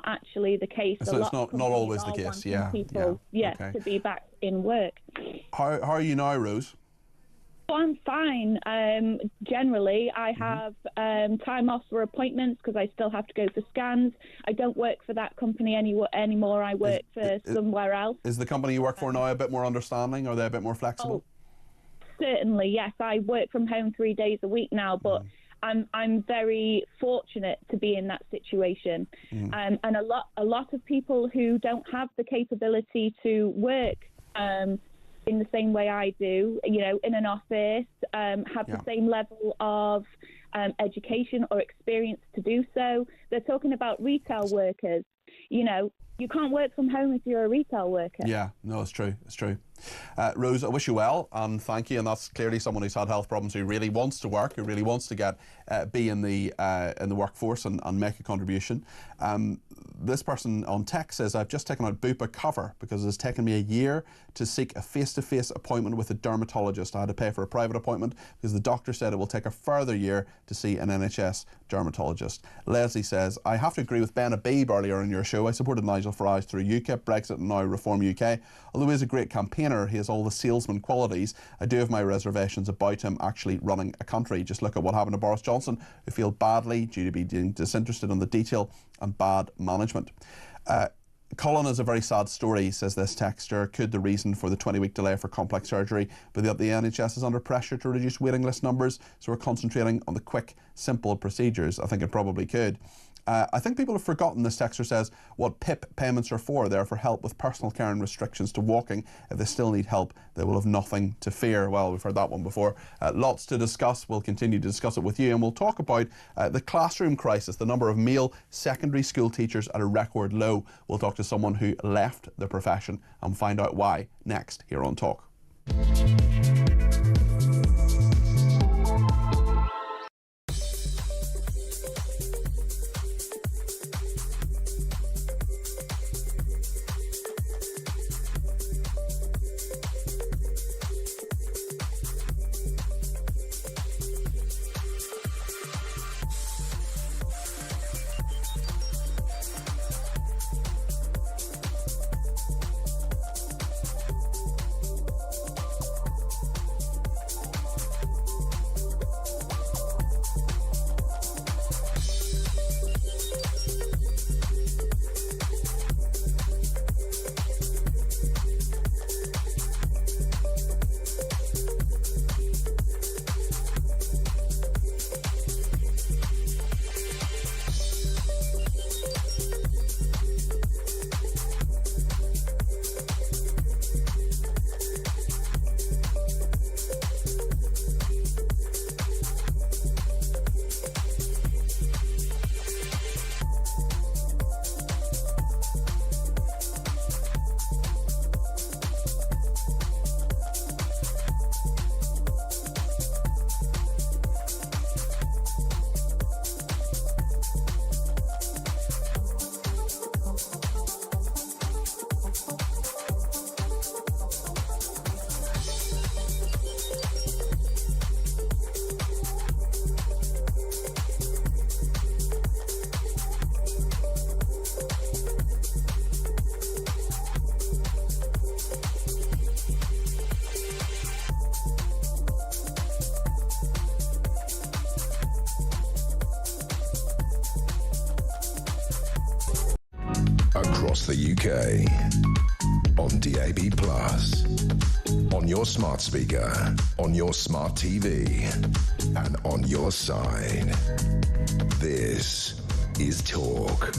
actually the case. So it's not always the case, people, to be back in work. How are you now, Rose? Oh, I'm fine. Generally, I have time off for appointments because I still have to go for scans. I don't work for that company anymore. I work for somewhere else. Is the company you work for now a bit more understanding? Are they a bit more flexible? Certainly, yes. I work from home 3 days a week now, but I'm very fortunate to be in that situation. And a lot of people who don't have the capability to work in the same way I do, you know, in an office, have the same level of education or experience to do so. They're talking about retail workers. You know, you can't work from home if you're a retail worker. Yeah, no, it's true. It's true. Rose, I wish you well and thank you. And that's clearly someone who's had health problems who really wants to work, who really wants to be in the workforce and make a contribution. This person on text says, I've just taken out Bupa cover because it has taken me a year to seek a face-to-face appointment with a dermatologist. I had to pay for a private appointment because the doctor said it will take a further year to see an NHS dermatologist. Leslie says, I have to agree with Ben Abib earlier in your show. I supported Nigel Farage through UKIP, Brexit and now Reform UK. Although he is a great campaigner, he has all the salesman qualities. I do have my reservations about him actually running a country. Just look at what happened to Boris Johnson, who failed badly due to being disinterested in the detail and bad management. Colin is a very sad story, says this texter. Could the reason for the 20-week delay for complex surgery be that the NHS is under pressure to reduce waiting list numbers, so we're concentrating on the quick, simple procedures? I think it probably could. I think people have forgotten, this texter says, what PIP payments are for. They're for help with personal care and restrictions to walking. If they still need help, they will have nothing to fear. Well, we've heard that one before. Lots to discuss. We'll continue to discuss it with you, and we'll talk about the classroom crisis, the number of male secondary school teachers at a record low. We'll talk to someone who left the profession and find out why next here on Talk. Across the UK, on DAB+, on your smart speaker, on your smart TV, and on your side. This is Talk.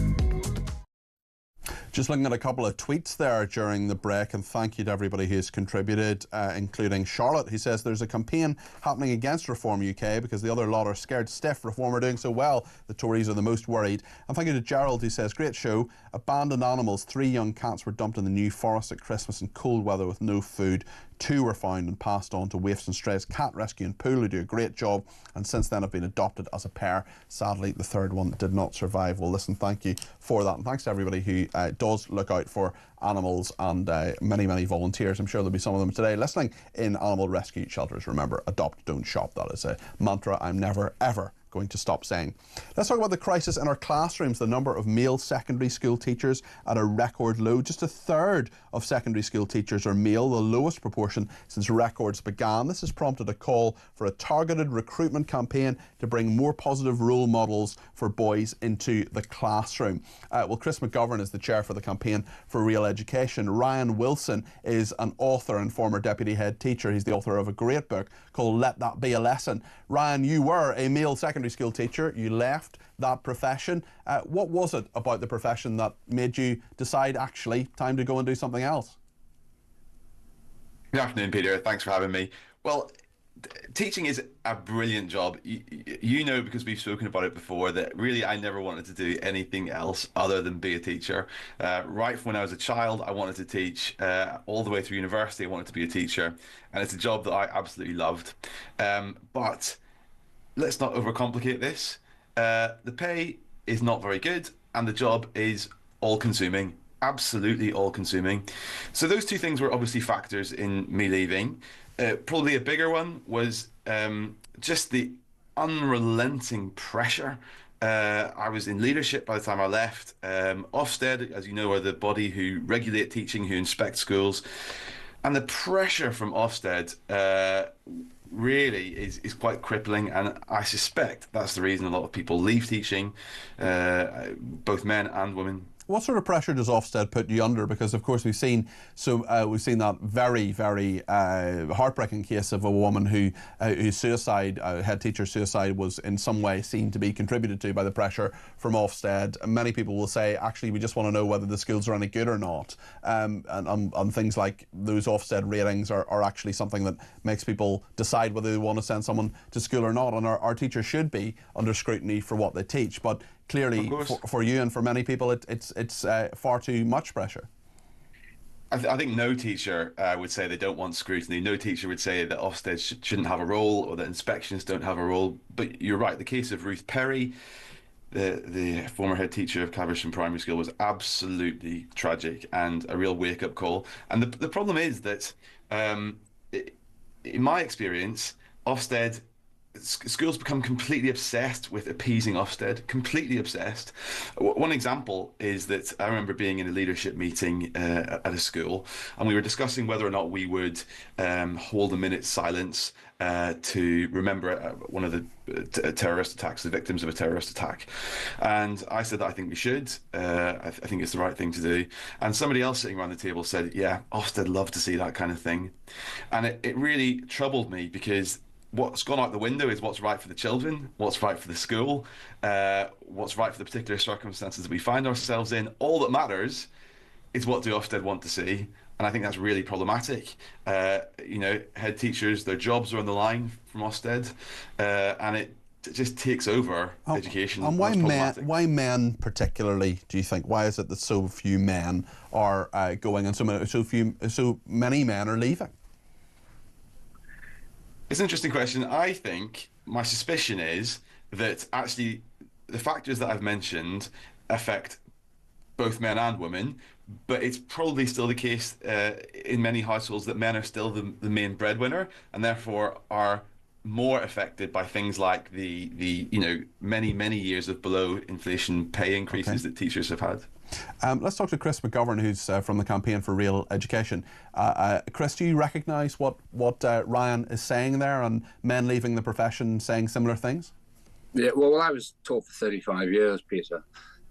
Just looking at a couple of tweets there during the break, and thank you to everybody who's contributed, including Charlotte, who says there's a campaign happening against Reform UK because the other lot are scared stiff. Reform are doing so well, the Tories are the most worried. And thank you to Gerald, who says, great show. Abandoned animals, 3 young cats were dumped in the New Forest at Christmas in cold weather with no food 2 were found and passed on to Waifs and Strays Cat Rescue and Pool, who do a great job, and since then have been adopted as a pair. Sadly, the third one did not survive. Well, listen, thank you for that, and thanks to everybody who does look out for animals, and many volunteers. I'm sure there'll be some of them today listening in animal rescue shelters. Remember, adopt, don't shop. That is a mantra I'm never, ever going to stop saying. Let's talk about the crisis in our classrooms. The number of male secondary school teachers at a record low. Just a third of secondary school teachers are male, the lowest proportion since records began. This has prompted a call for a targeted recruitment campaign to bring more positive role models for boys into the classroom. Well, Chris McGovern is the chair for the Campaign for Real Education. Ryan Wilson is an author and former deputy head teacher. He's the author of a great book called Let That Be a Lesson. Ryan, you were a male secondary school teacher. You left that profession. What was it about the profession that made you decide, actually, time to go and do something else? Good afternoon, Peter. Thanks for having me. Well, teaching is a brilliant job. You know, because we've spoken about it before, that really I never wanted to do anything else other than be a teacher. Right from when I was a child, I wanted to teach. All the way through university, I wanted to be a teacher. And it's a job that I absolutely loved. But let's not overcomplicate this. The pay is not very good, and the job is all-consuming, absolutely all-consuming. So those two things were obviously factors in me leaving. Probably a bigger one was just the unrelenting pressure. I was in leadership by the time I left. Ofsted, as you know, are the body who regulate teaching, who inspect schools. And the pressure from Ofsted really is quite crippling, and I suspect that's the reason a lot of people leave teaching, both men and women. What sort of pressure does Ofsted put you under? Because of course we've seen that very heartbreaking case of a woman whose suicide, head teacher suicide, was in some way seen to be contributed to by the pressure from Ofsted. Many people will say, actually, we just want to know whether the schools are any good or not, and things like those Ofsted ratings are actually something that makes people decide whether they want to send someone to school or not. And our teachers should be under scrutiny for what they teach, but clearly, for you and for many people, it's far too much pressure. I think no teacher would say they don't want scrutiny. No teacher would say that Ofsted shouldn't have a role or that inspections don't have a role. But you're right, the case of Ruth Perry, the former head teacher of Caversham Primary School, was absolutely tragic and a real wake-up call. And the problem is that, in my experience, Ofsted, schools become completely obsessed with appeasing Ofsted, completely obsessed. One example is that I remember being in a leadership meeting at a school, and we were discussing whether or not we would hold a minute's silence to remember one of the terrorist attacks, the victims of a terrorist attack. And I said that I think we should. I think it's the right thing to do. And somebody else sitting around the table said, yeah, Ofsted love to see that kind of thing. And it really troubled me, because what's gone out the window is what's right for the children, what's right for the school, what's right for the particular circumstances that we find ourselves in. All that matters is what do Ofsted want to see, and I think that's really problematic. You know, head teachers, their jobs are on the line from Ofsted, and it just takes over education. And why men particularly, do you think? Why is it that so few men are going and so many men are leaving? It's an interesting question. I think my suspicion is that actually the factors that I've mentioned affect both men and women, but it's probably still the case in many households that men are still the main breadwinner, and therefore are more affected by things like the many years of below inflation pay increases that teachers have had. Let's talk to Chris McGovern, who's from the Campaign for Real Education. Chris, do you recognise what Ryan is saying there, and men leaving the profession saying similar things? Yeah, well, I was taught for 35 years, Peter,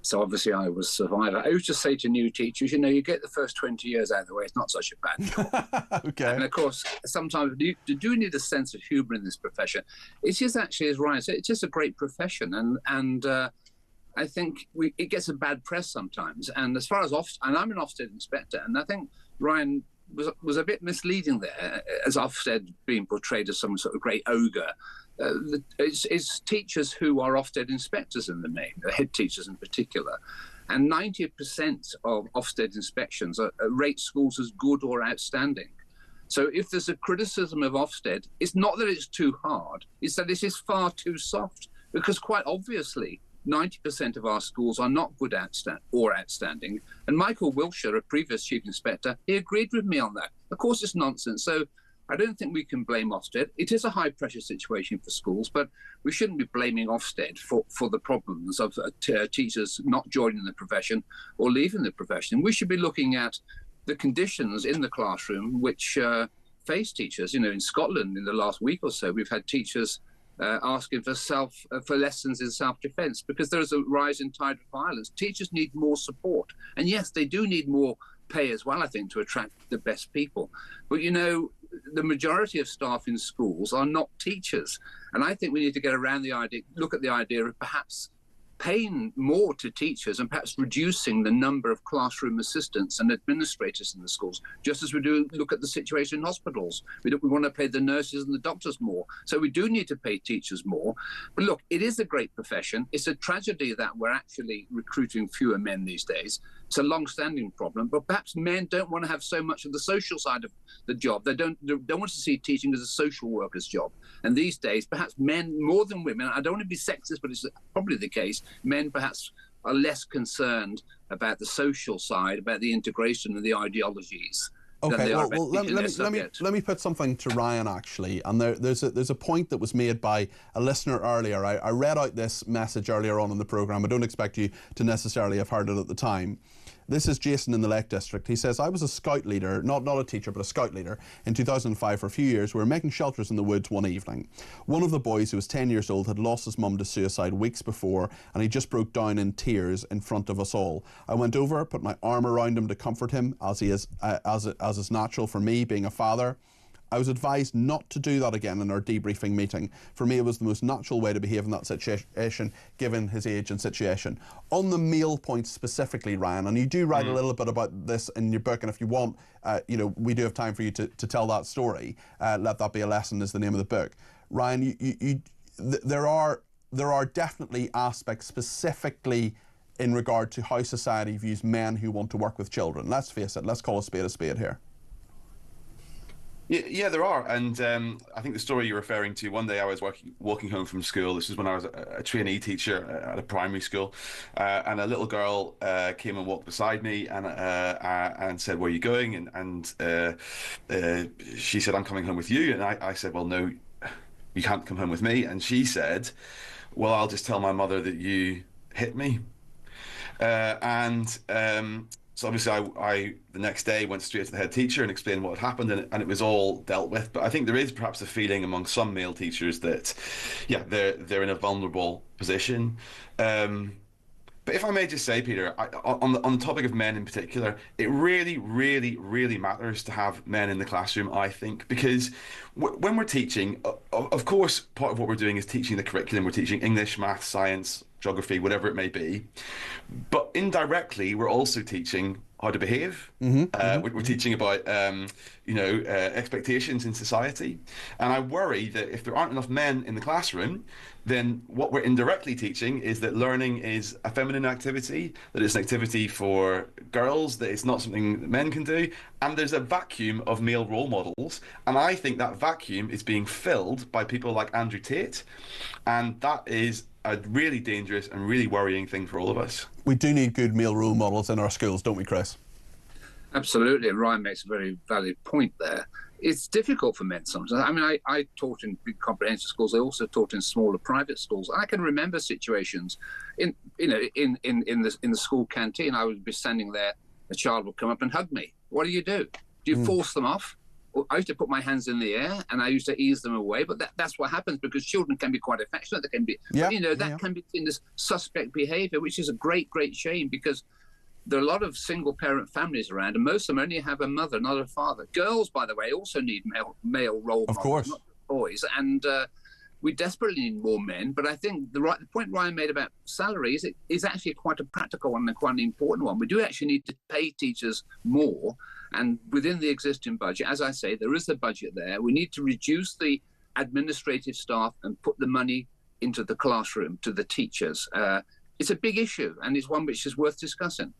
so obviously I was a survivor. I used to say to new teachers, you know, you get the first 20 years out of the way, it's not such a bad job. Okay. And of course, sometimes you do need a sense of humour in this profession. It's just actually, as Ryan said, it's just a great profession, and I think it gets a bad press sometimes. And as far as and I'm an Ofsted inspector, and I think Ryan was a bit misleading there, as Ofsted being portrayed as some sort of great ogre. It's teachers who are Ofsted inspectors in the main, the head teachers in particular. And 90% of Ofsted inspections rate schools as good or outstanding. So if there's a criticism of Ofsted, it's not that it's too hard, it's that this is far too soft, because quite obviously 90% of our schools are not good or outstanding. And Michael Wilshire, a previous chief inspector, he agreed with me on that. Of course, it's nonsense. So I don't think we can blame Ofsted. It is a high-pressure situation for schools, but we shouldn't be blaming Ofsted for the problems of teachers not joining the profession or leaving the profession. We should be looking at the conditions in the classroom which face teachers. You know, in Scotland, in the last week or so, we've had teachers asking for lessons in self-defence because there is a rising tide of violence. Teachers need more support, and yes, they do need more pay as well, I think, to attract the best people. But you know, the majority of staff in schools are not teachers, and I think we need to get around the idea, look at the idea of perhaps paying more to teachers and perhaps reducing the number of classroom assistants and administrators in the schools, just as we do look at the situation in hospitals. We want to pay the nurses and the doctors more. So we do need to pay teachers more. But look, it is a great profession. It's a tragedy that we're actually recruiting fewer men these days. It's a long-standing problem, but perhaps men don't want to have so much of the social side of the job. They don't want to see teaching as a social worker's job. And these days, perhaps men more than women, I don't want to be sexist, but it's probably the case, men perhaps are less concerned about the social side, about the integration and the ideologies. Okay, well let me put something to Ryan, actually. And there's a point that was made by a listener earlier. I read out this message earlier on in the programme. I don't expect you to necessarily have heard it at the time. This is Jason in the Lake District. He says, I was a scout leader, not a teacher, but a scout leader in 2005 for a few years. We were making shelters in the woods one evening. One of the boys, who was 10 years old, had lost his mum to suicide weeks before, and he just broke down in tears in front of us all. I went over, put my arm around him to comfort him, as is natural for me, being a father. I was advised not to do that again in our debriefing meeting. For me, it was the most natural way to behave in that situation, given his age and situation. On the meal point specifically, Ryan, and you do write a little bit about this in your book, and if you want, you know, we do have time for you to tell that story. Let That Be a Lesson is the name of the book. Ryan, there are definitely aspects specifically in regard to how society views men who want to work with children. Let's face it, let's call a spade here. Yeah, there are, and I think the story you're referring to, one day I was walking home from school. This was when I was a trainee teacher at a primary school, and a little girl came and walked beside me and said, where are you going? And she said, I'm coming home with you. And I said, well, no, you can't come home with me. And she said, well, I'll just tell my mother that you hit me. So obviously I the next day went straight to the head teacher and explained what had happened, and it was all dealt with. But I think there is perhaps a feeling among some male teachers that, yeah, they're in a vulnerable position. But if I may just say, Peter, on the topic of men in particular, it really, really, really matters to have men in the classroom, I think, because when we're teaching, of course, part of what we're doing is teaching the curriculum. We're teaching English, math, science, geography, whatever it may be. But indirectly, we're also teaching how to behave. We're teaching about, expectations in society. And I worry that if there aren't enough men in the classroom, then what we're indirectly teaching is that learning is a feminine activity, that it's an activity for girls, that it's not something that men can do. And there's a vacuum of male role models. And I think that vacuum is being filled by people like Andrew Tate. And that is a really dangerous and really worrying thing for all of us. We do need good male role models in our schools, don't we, Chris? Absolutely. Ryan makes a very valid point there. It's difficult for men sometimes. I mean, I taught in big comprehensive schools. I also taught in smaller private schools. I can remember situations in the school canteen. I would be standing there, a child would come up and hug me. What do? Do you force them off? I used to put my hands in the air and I used to ease them away, but that's what happens because children can be quite affectionate. They can be, can be seen as suspect behaviour, which is a great, great shame because there are a lot of single-parent families around, and most of them only have a mother, not a father. Girls, by the way, also need male role models, of course, not boys. And we desperately need more men. But I think the point Ryan made about salaries is actually quite a practical one and quite an important one. We do actually need to pay teachers more, and within the existing budget, as I say, there is a budget there. We need to reduce the administrative staff and put the money into the classroom, to the teachers. It's a big issue, and it's one which is worth discussing.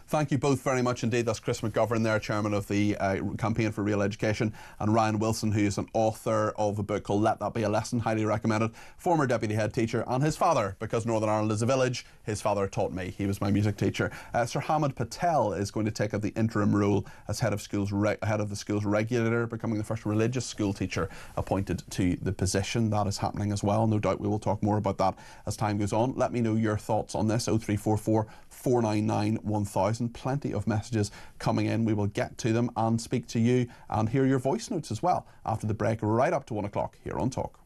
Thank you both very much indeed. That's Chris McGovern there, chairman of the Campaign for Real Education, and Ryan Wilson, who is an author of a book called Let That Be a Lesson, highly recommended, former deputy head teacher, and his father, because Northern Ireland is a village, his father taught me. He was my music teacher. Sir Hamid Patel is going to take up the interim role as head of the schools regulator, becoming the first religious school teacher appointed to the position. That is happening as well. No doubt we will talk more about that as time goes on. Let me know your thoughts on this. 0344 499 1000. Plenty of messages coming in. We will get to them and speak to you and hear your voice notes as well after the break, right up to 1 o'clock here on Talk.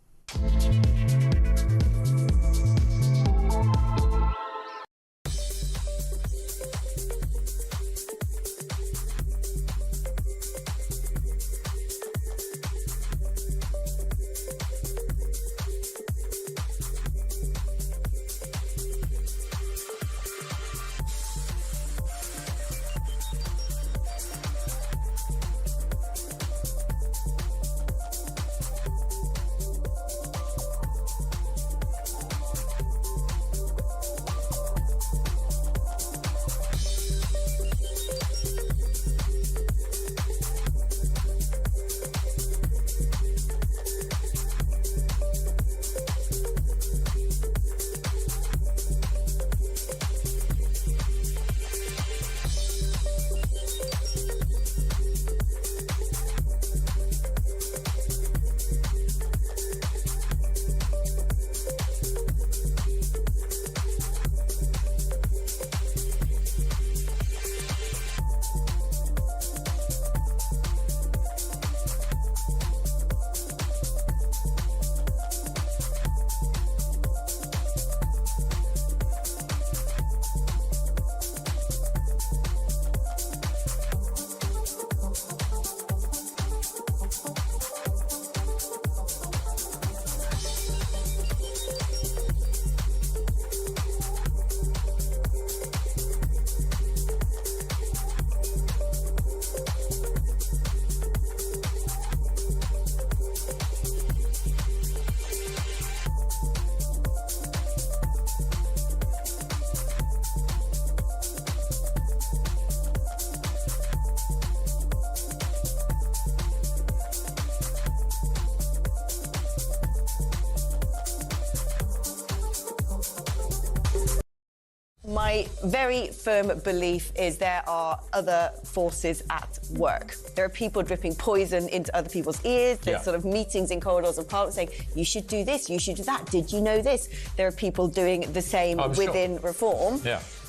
My very firm belief is there are other forces at work. There are people dripping poison into other people's ears. There's sort of meetings in corridors of Parliament saying, you should do this, you should do that. Did you know this? There are people doing the same within reform.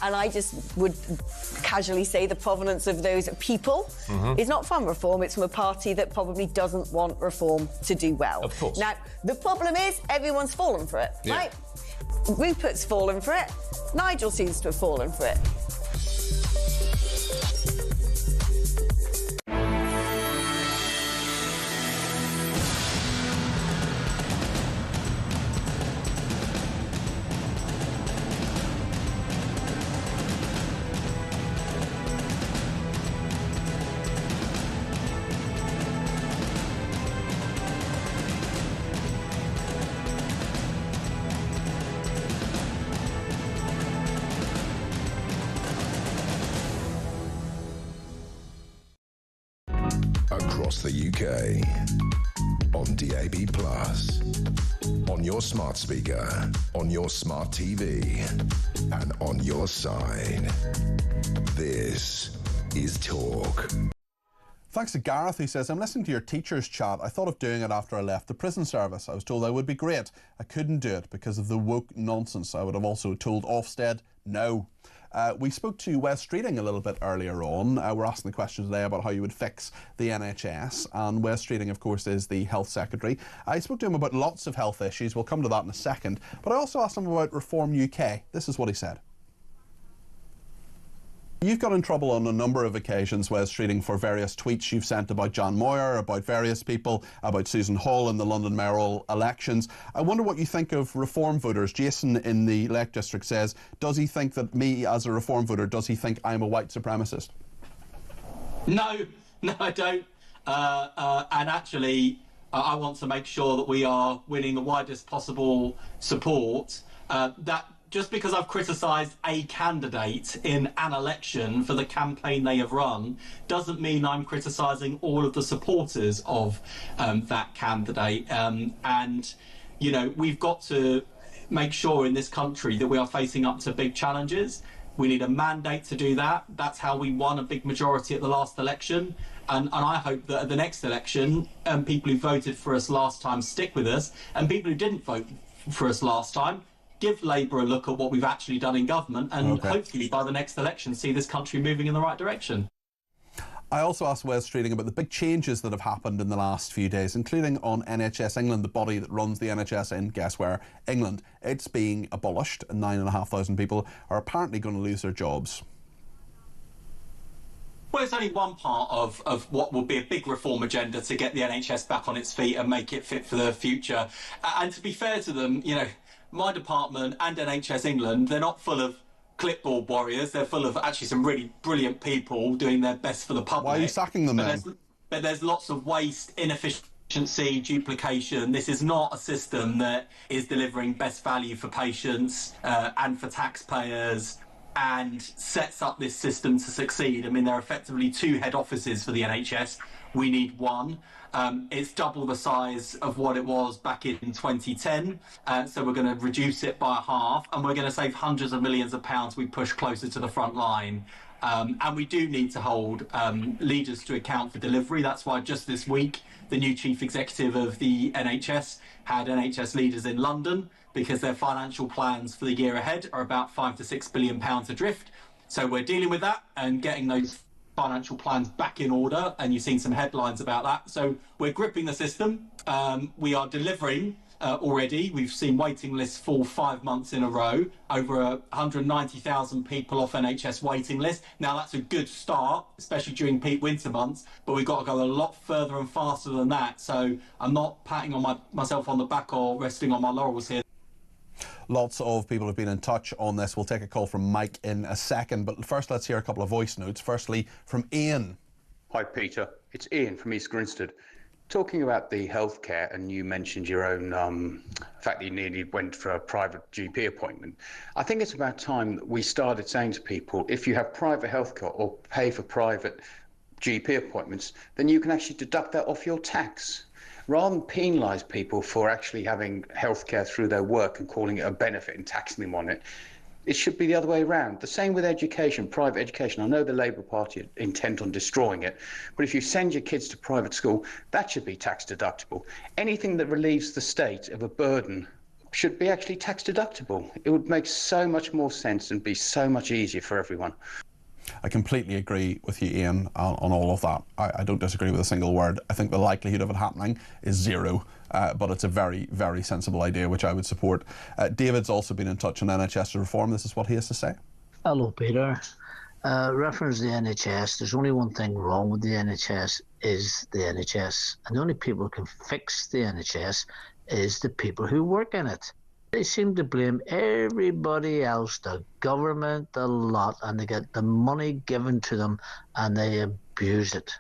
And I just would casually say the provenance of those people is not from reform. It's from a party that probably doesn't want reform to do well. Of course. Now, the problem is everyone's fallen for it, right? Rupert's fallen for it. Nigel seems to have fallen for it. Across the UK, on DAB+, on your smart speaker, on your smart TV, and on your side. This is Talk. Thanks to Gareth, who says, I'm listening to your teachers chat. I thought of doing it after I left the prison service. I was told I would be great. I couldn't do it because of the woke nonsense. I would have also told Ofsted no. We spoke to Wes Streeting a little bit earlier on. We're asking the question today about how you would fix the NHS, and Wes Streeting, of course, is the Health Secretary. I spoke to him about lots of health issues. We'll come to that in a second. But I also asked him about Reform UK. This is what he said. You've got in trouble on a number of occasions, Wes Streeting, for various tweets you've sent about Jan Moyer, about various people, about Susan Hall in the London mayoral elections. I wonder what you think of Reform voters. Jason in the Lake District says, does he think that me as a Reform voter, does he think I'm a white supremacist? No, I don't. And actually, I want to make sure that we are winning the widest possible support. That just because I've criticised a candidate in an election for the campaign they have run doesn't mean I'm criticising all of the supporters of that candidate. And, you know, we've got to make sure in this country that we are facing up to big challenges. We need a mandate to do that. That's how we won a big majority at the last election. And I hope that at the next election, people who voted for us last time stick with us, and people who didn't vote for us last time give Labour a look at what we've actually done in government, and hopefully by the next election see this country moving in the right direction. I also asked Wes Streeting about the big changes that have happened in the last few days, including on NHS England, the body that runs the NHS in, guess where, England. It's being abolished, and 9,500 people are apparently going to lose their jobs. Well, it's only one part of what will be a big reform agenda to get the NHS back on its feet and make it fit for the future. And to be fair to them, you know, my department and NHS England, they're not full of clipboard warriors. They're full of actually some really brilliant people doing their best for the public. Why are you sacking them then? But there's lots of waste, inefficiency, duplication. This is not a system that is delivering best value for patients and for taxpayers and sets up this system to succeed. I mean, there are effectively 2 head offices for the NHS. We need 1. It's double the size of what it was back in 2010, so we're going to reduce it by half, and we're going to save hundreds of millions of pounds we push closer to the front line. And we do need to hold leaders to account for delivery. That's why just this week the new chief executive of the NHS had NHS leaders in London, because their financial plans for the year ahead are about £5 to £6 billion adrift. So we're dealing with that and getting those financial plans back in order, and you've seen some headlines about that. So we're gripping the system. We are delivering already. We've seen waiting lists fall 5 months in a row, over 190,000 people off NHS waiting list. Now that's a good start, especially during peak winter months, but we've got to go a lot further and faster than that. So I'm not patting on myself on the back or resting on my laurels here. Lots of people have been in touch on this. We'll take a call from Mike in a second, but first let's hear a couple of voice notes. Firstly, from Ian. Hi Peter, it's Ian from East Grinstead. Talking about the healthcare, and you mentioned your own fact that you nearly went for a private GP appointment. I think it's about time that we started saying to people, if you have private healthcare or pay for private GP appointments, then you can actually deduct that off your tax. Rather than penalise people for actually having healthcare through their work and calling it a benefit and taxing them on it, it should be the other way around. The same with education, private education. I know the Labour Party are intent on destroying it, but if you send your kids to private school, that should be tax deductible. Anything that relieves the state of a burden should be actually tax deductible. It would make so much more sense and be so much easier for everyone. I completely agree with you, Ian, on all of that. I don't disagree with a single word. I think the likelihood of it happening is 0, but it's a very, very sensible idea, which I would support. David's also been in touch on NHS reform. This is what he has to say. Hello, Peter. Reference the NHS. There's only one thing wrong with the NHS, is the NHS. And the only people who can fix the NHS is the people who work in it. They seem to blame everybody else, the government, the lot, and they get the money given to them and they abuse it.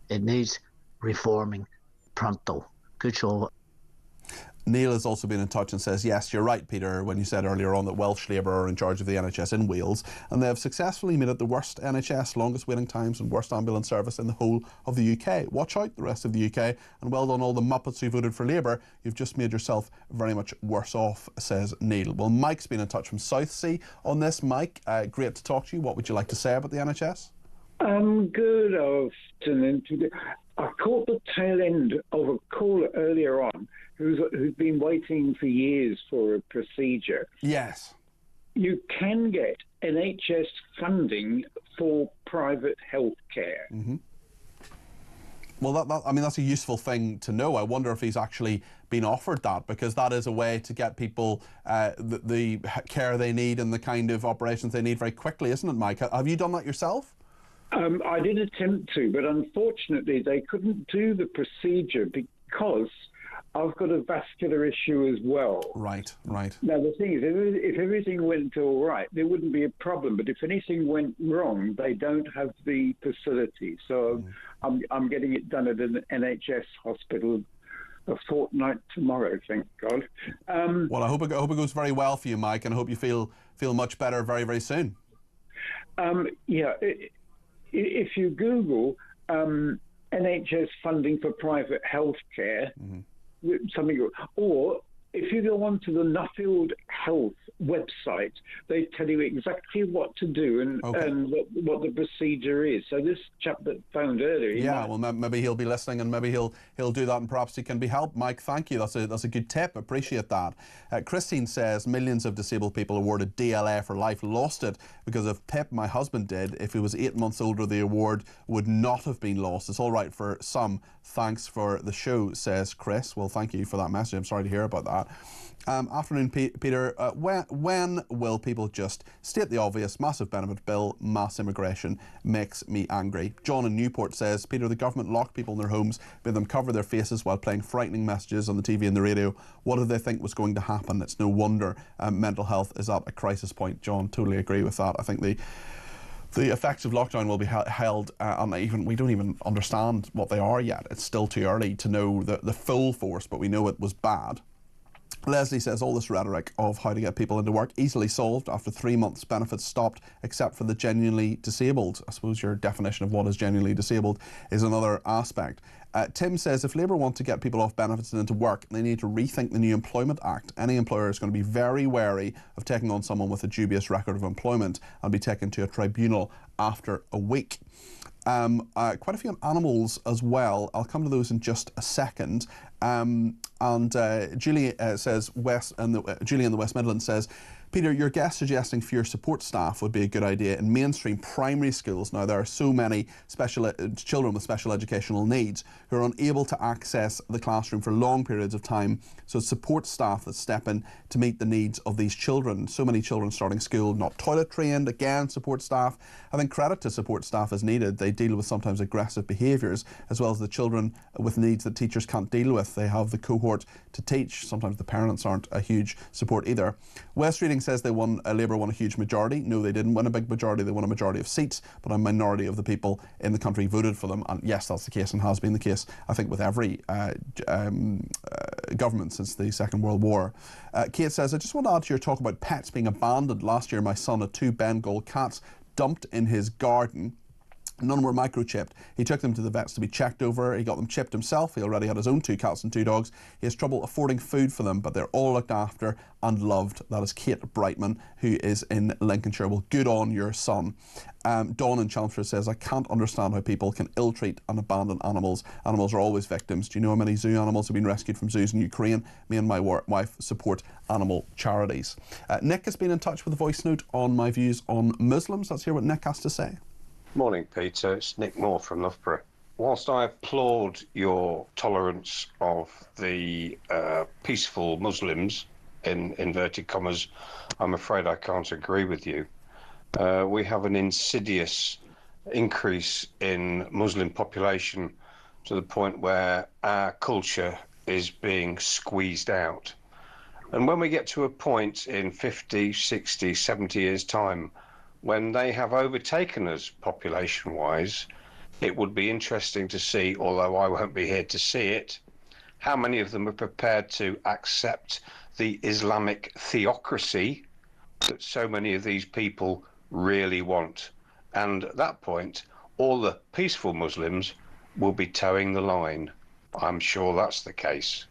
It needs reforming pronto. Good show. Neil has also been in touch and says, yes, you're right, Peter, when you said earlier on that Welsh Labour are in charge of the NHS in Wales, and they have successfully made it the worst NHS, longest waiting times and worst ambulance service in the whole of the UK. Watch out, the rest of the UK, and well done all the Muppets who voted for Labour. You've just made yourself very much worse off, says Neil. Well, Mike's been in touch from Southsea on this. Mike, great to talk to you. What would you like to say about the NHS? Good afternoon. I caught the tail end of a call earlier on who's been waiting for years for a procedure. Yes. You can get NHS funding for private health care. Mm-hmm. Well, I mean, that's a useful thing to know. I wonder if he's actually been offered that, because that is a way to get people the care they need and the kind of operations they need very quickly, isn't it, Mike? Have you done that yourself? I did attempt to, but unfortunately they couldn't do the procedure because I've got a vascular issue as well. Right, right. Now, the thing is, if everything went all right, there wouldn't be a problem. But if anything went wrong, they don't have the facility. So I'm getting it done at an NHS hospital a fortnight tomorrow, thank God. Well, I hope it goes very well for you, Mike, and I hope you feel much better very, very soon. If you Google NHS funding for private healthcare, something, or if you go onto the Nuffield Health website, they tell you exactly what to do and what the procedure is. So this chap that phoned earlier, maybe he'll be listening, and maybe he'll do that, and perhaps he can be helped. Mike, thank you. That's a good tip. Appreciate that. Christine says millions of disabled people awarded DLA for life lost it because of PIP. My husband did. If he was 8 months older, the award would not have been lost. It's all right for some. Thanks for the show, says Chris. Well, thank you for that message. I'm sorry to hear about that. Afternoon, Peter. When will people just state the obvious? Massive benefit bill, mass immigration makes me angry. John in Newport says, Peter, the government locked people in their homes, made them cover their faces while playing frightening messages on the TV and the radio. What did they think was going to happen? It's no wonder mental health is at a crisis point. John, totally agree with that. I think the effects of lockdown will be held uneven. We don't even understand what they are yet. It's still too early to know the full force, but we know it was bad. Leslie says all this rhetoric of how to get people into work easily solved after 3 months. Benefits stopped except for the genuinely disabled. I suppose your definition of what is genuinely disabled is another aspect. Tim says if Labour want to get people off benefits and into work, they need to rethink the new Employment Act. Any employer is going to be very wary of taking on someone with a dubious record of employment and be taken to a tribunal after a week. Quite a few on animals as well. I'll come to those in just a second. Julie says, Julie in the West Midlands says, Peter, your guest suggesting fewer support staff would be a good idea in mainstream primary schools. Now, there are so many children with special educational needs who are unable to access the classroom for long periods of time. So it's support staff that step in to meet the needs of these children. So many children starting school not toilet trained. Again, support staff. I think credit to support staff is needed. They deal with sometimes aggressive behaviours, as well as the children with needs that teachers can't deal with. They have the cohort to teach. Sometimes the parents aren't a huge support either. Wes Streeting says Labour won a huge majority. No, they didn't win a big majority. They won a majority of seats, but a minority of the people in the country voted for them. And yes, that's the case and has been the case, I think, with every government since the Second World War. Kate says, I just want to add to your talk about pets being abandoned. Last year, my son had 2 Bengal cats dumped in his garden. None were microchipped. He took them to the vets to be checked over. He got them chipped himself. He already had his own 2 cats and 2 dogs. He has trouble affording food for them, but they're all looked after and loved. That is Kate Brightman, who is in Lincolnshire. Well, good on your son. Dawn in Chelmsford says, I can't understand how people can ill-treat and abandon animals. Animals are always victims. Do you know how many zoo animals have been rescued from zoos in Ukraine? Me and my wife support animal charities. Nick has been in touch with a voice note on my views on Muslims. Let's hear what Nick has to say. Morning, Peter. It's Nick Moore from Loughborough. Whilst I applaud your tolerance of the peaceful Muslims, in inverted commas, I'm afraid I can't agree with you. We have an insidious increase in Muslim population to the point where our culture is being squeezed out. And when we get to a point in 50, 60, 70 years' time when they have overtaken us population-wise, it would be interesting to see, although I won't be here to see it, how many of them are prepared to accept the Islamic theocracy that so many of these people really want. And at that point, all the peaceful Muslims will be towing the line. I'm sure that's the case.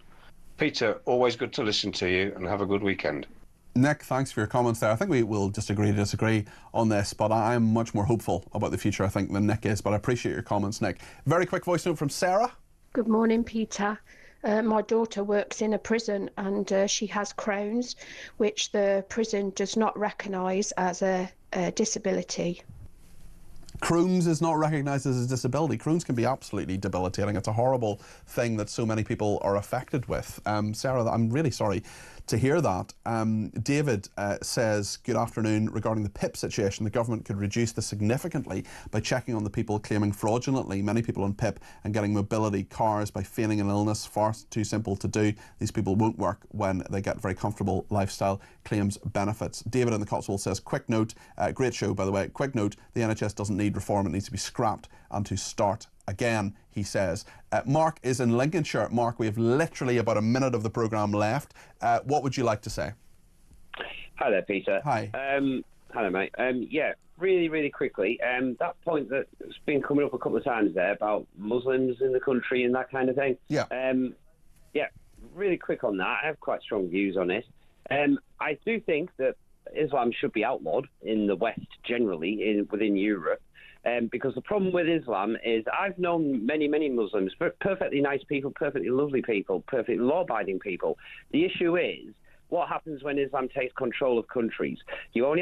Peter, always good to listen to you, and have a good weekend. Nick, thanks for your comments there. I think we will just agree to disagree on this, but I am much more hopeful about the future, I think, than Nick is. But I appreciate your comments, Nick. Very quick voice note from Sarah. Good morning, Peter. My daughter works in a prison and she has Crohn's, which the prison does not recognise as a disability. Crohn's is not recognised as a disability. Crohn's can be absolutely debilitating. It's a horrible thing that so many people are affected with. Sarah, I'm really sorry to hear that. David says, good afternoon. Regarding the PIP situation, the government could reduce this significantly by checking on the people claiming fraudulently. Many people on PIP and getting mobility cars by feigning an illness, far too simple to do. These people won't work when they get very comfortable lifestyle claims benefits. David in the Cotswolds says, quick note, great show by the way, quick note, the NHS doesn't need reform, it needs to be scrapped and to start again, he says. Mark is in Lincolnshire. Mark, we have literally about a minute of the programme left. What would you like to say? Hi there, Peter. Hi. Hello, mate. Yeah, really quickly, that point that's been coming up a couple of times there about Muslims in the country and that kind of thing. Yeah. Yeah, really quick on that. I have quite strong views on it. I do think that Islam should be outlawed in the West generally, within Europe. Because the problem with Islam is I've known many Muslims, perfectly nice people, perfectly lovely people, perfectly law-abiding people. The issue is what happens when Islam takes control of countries. You only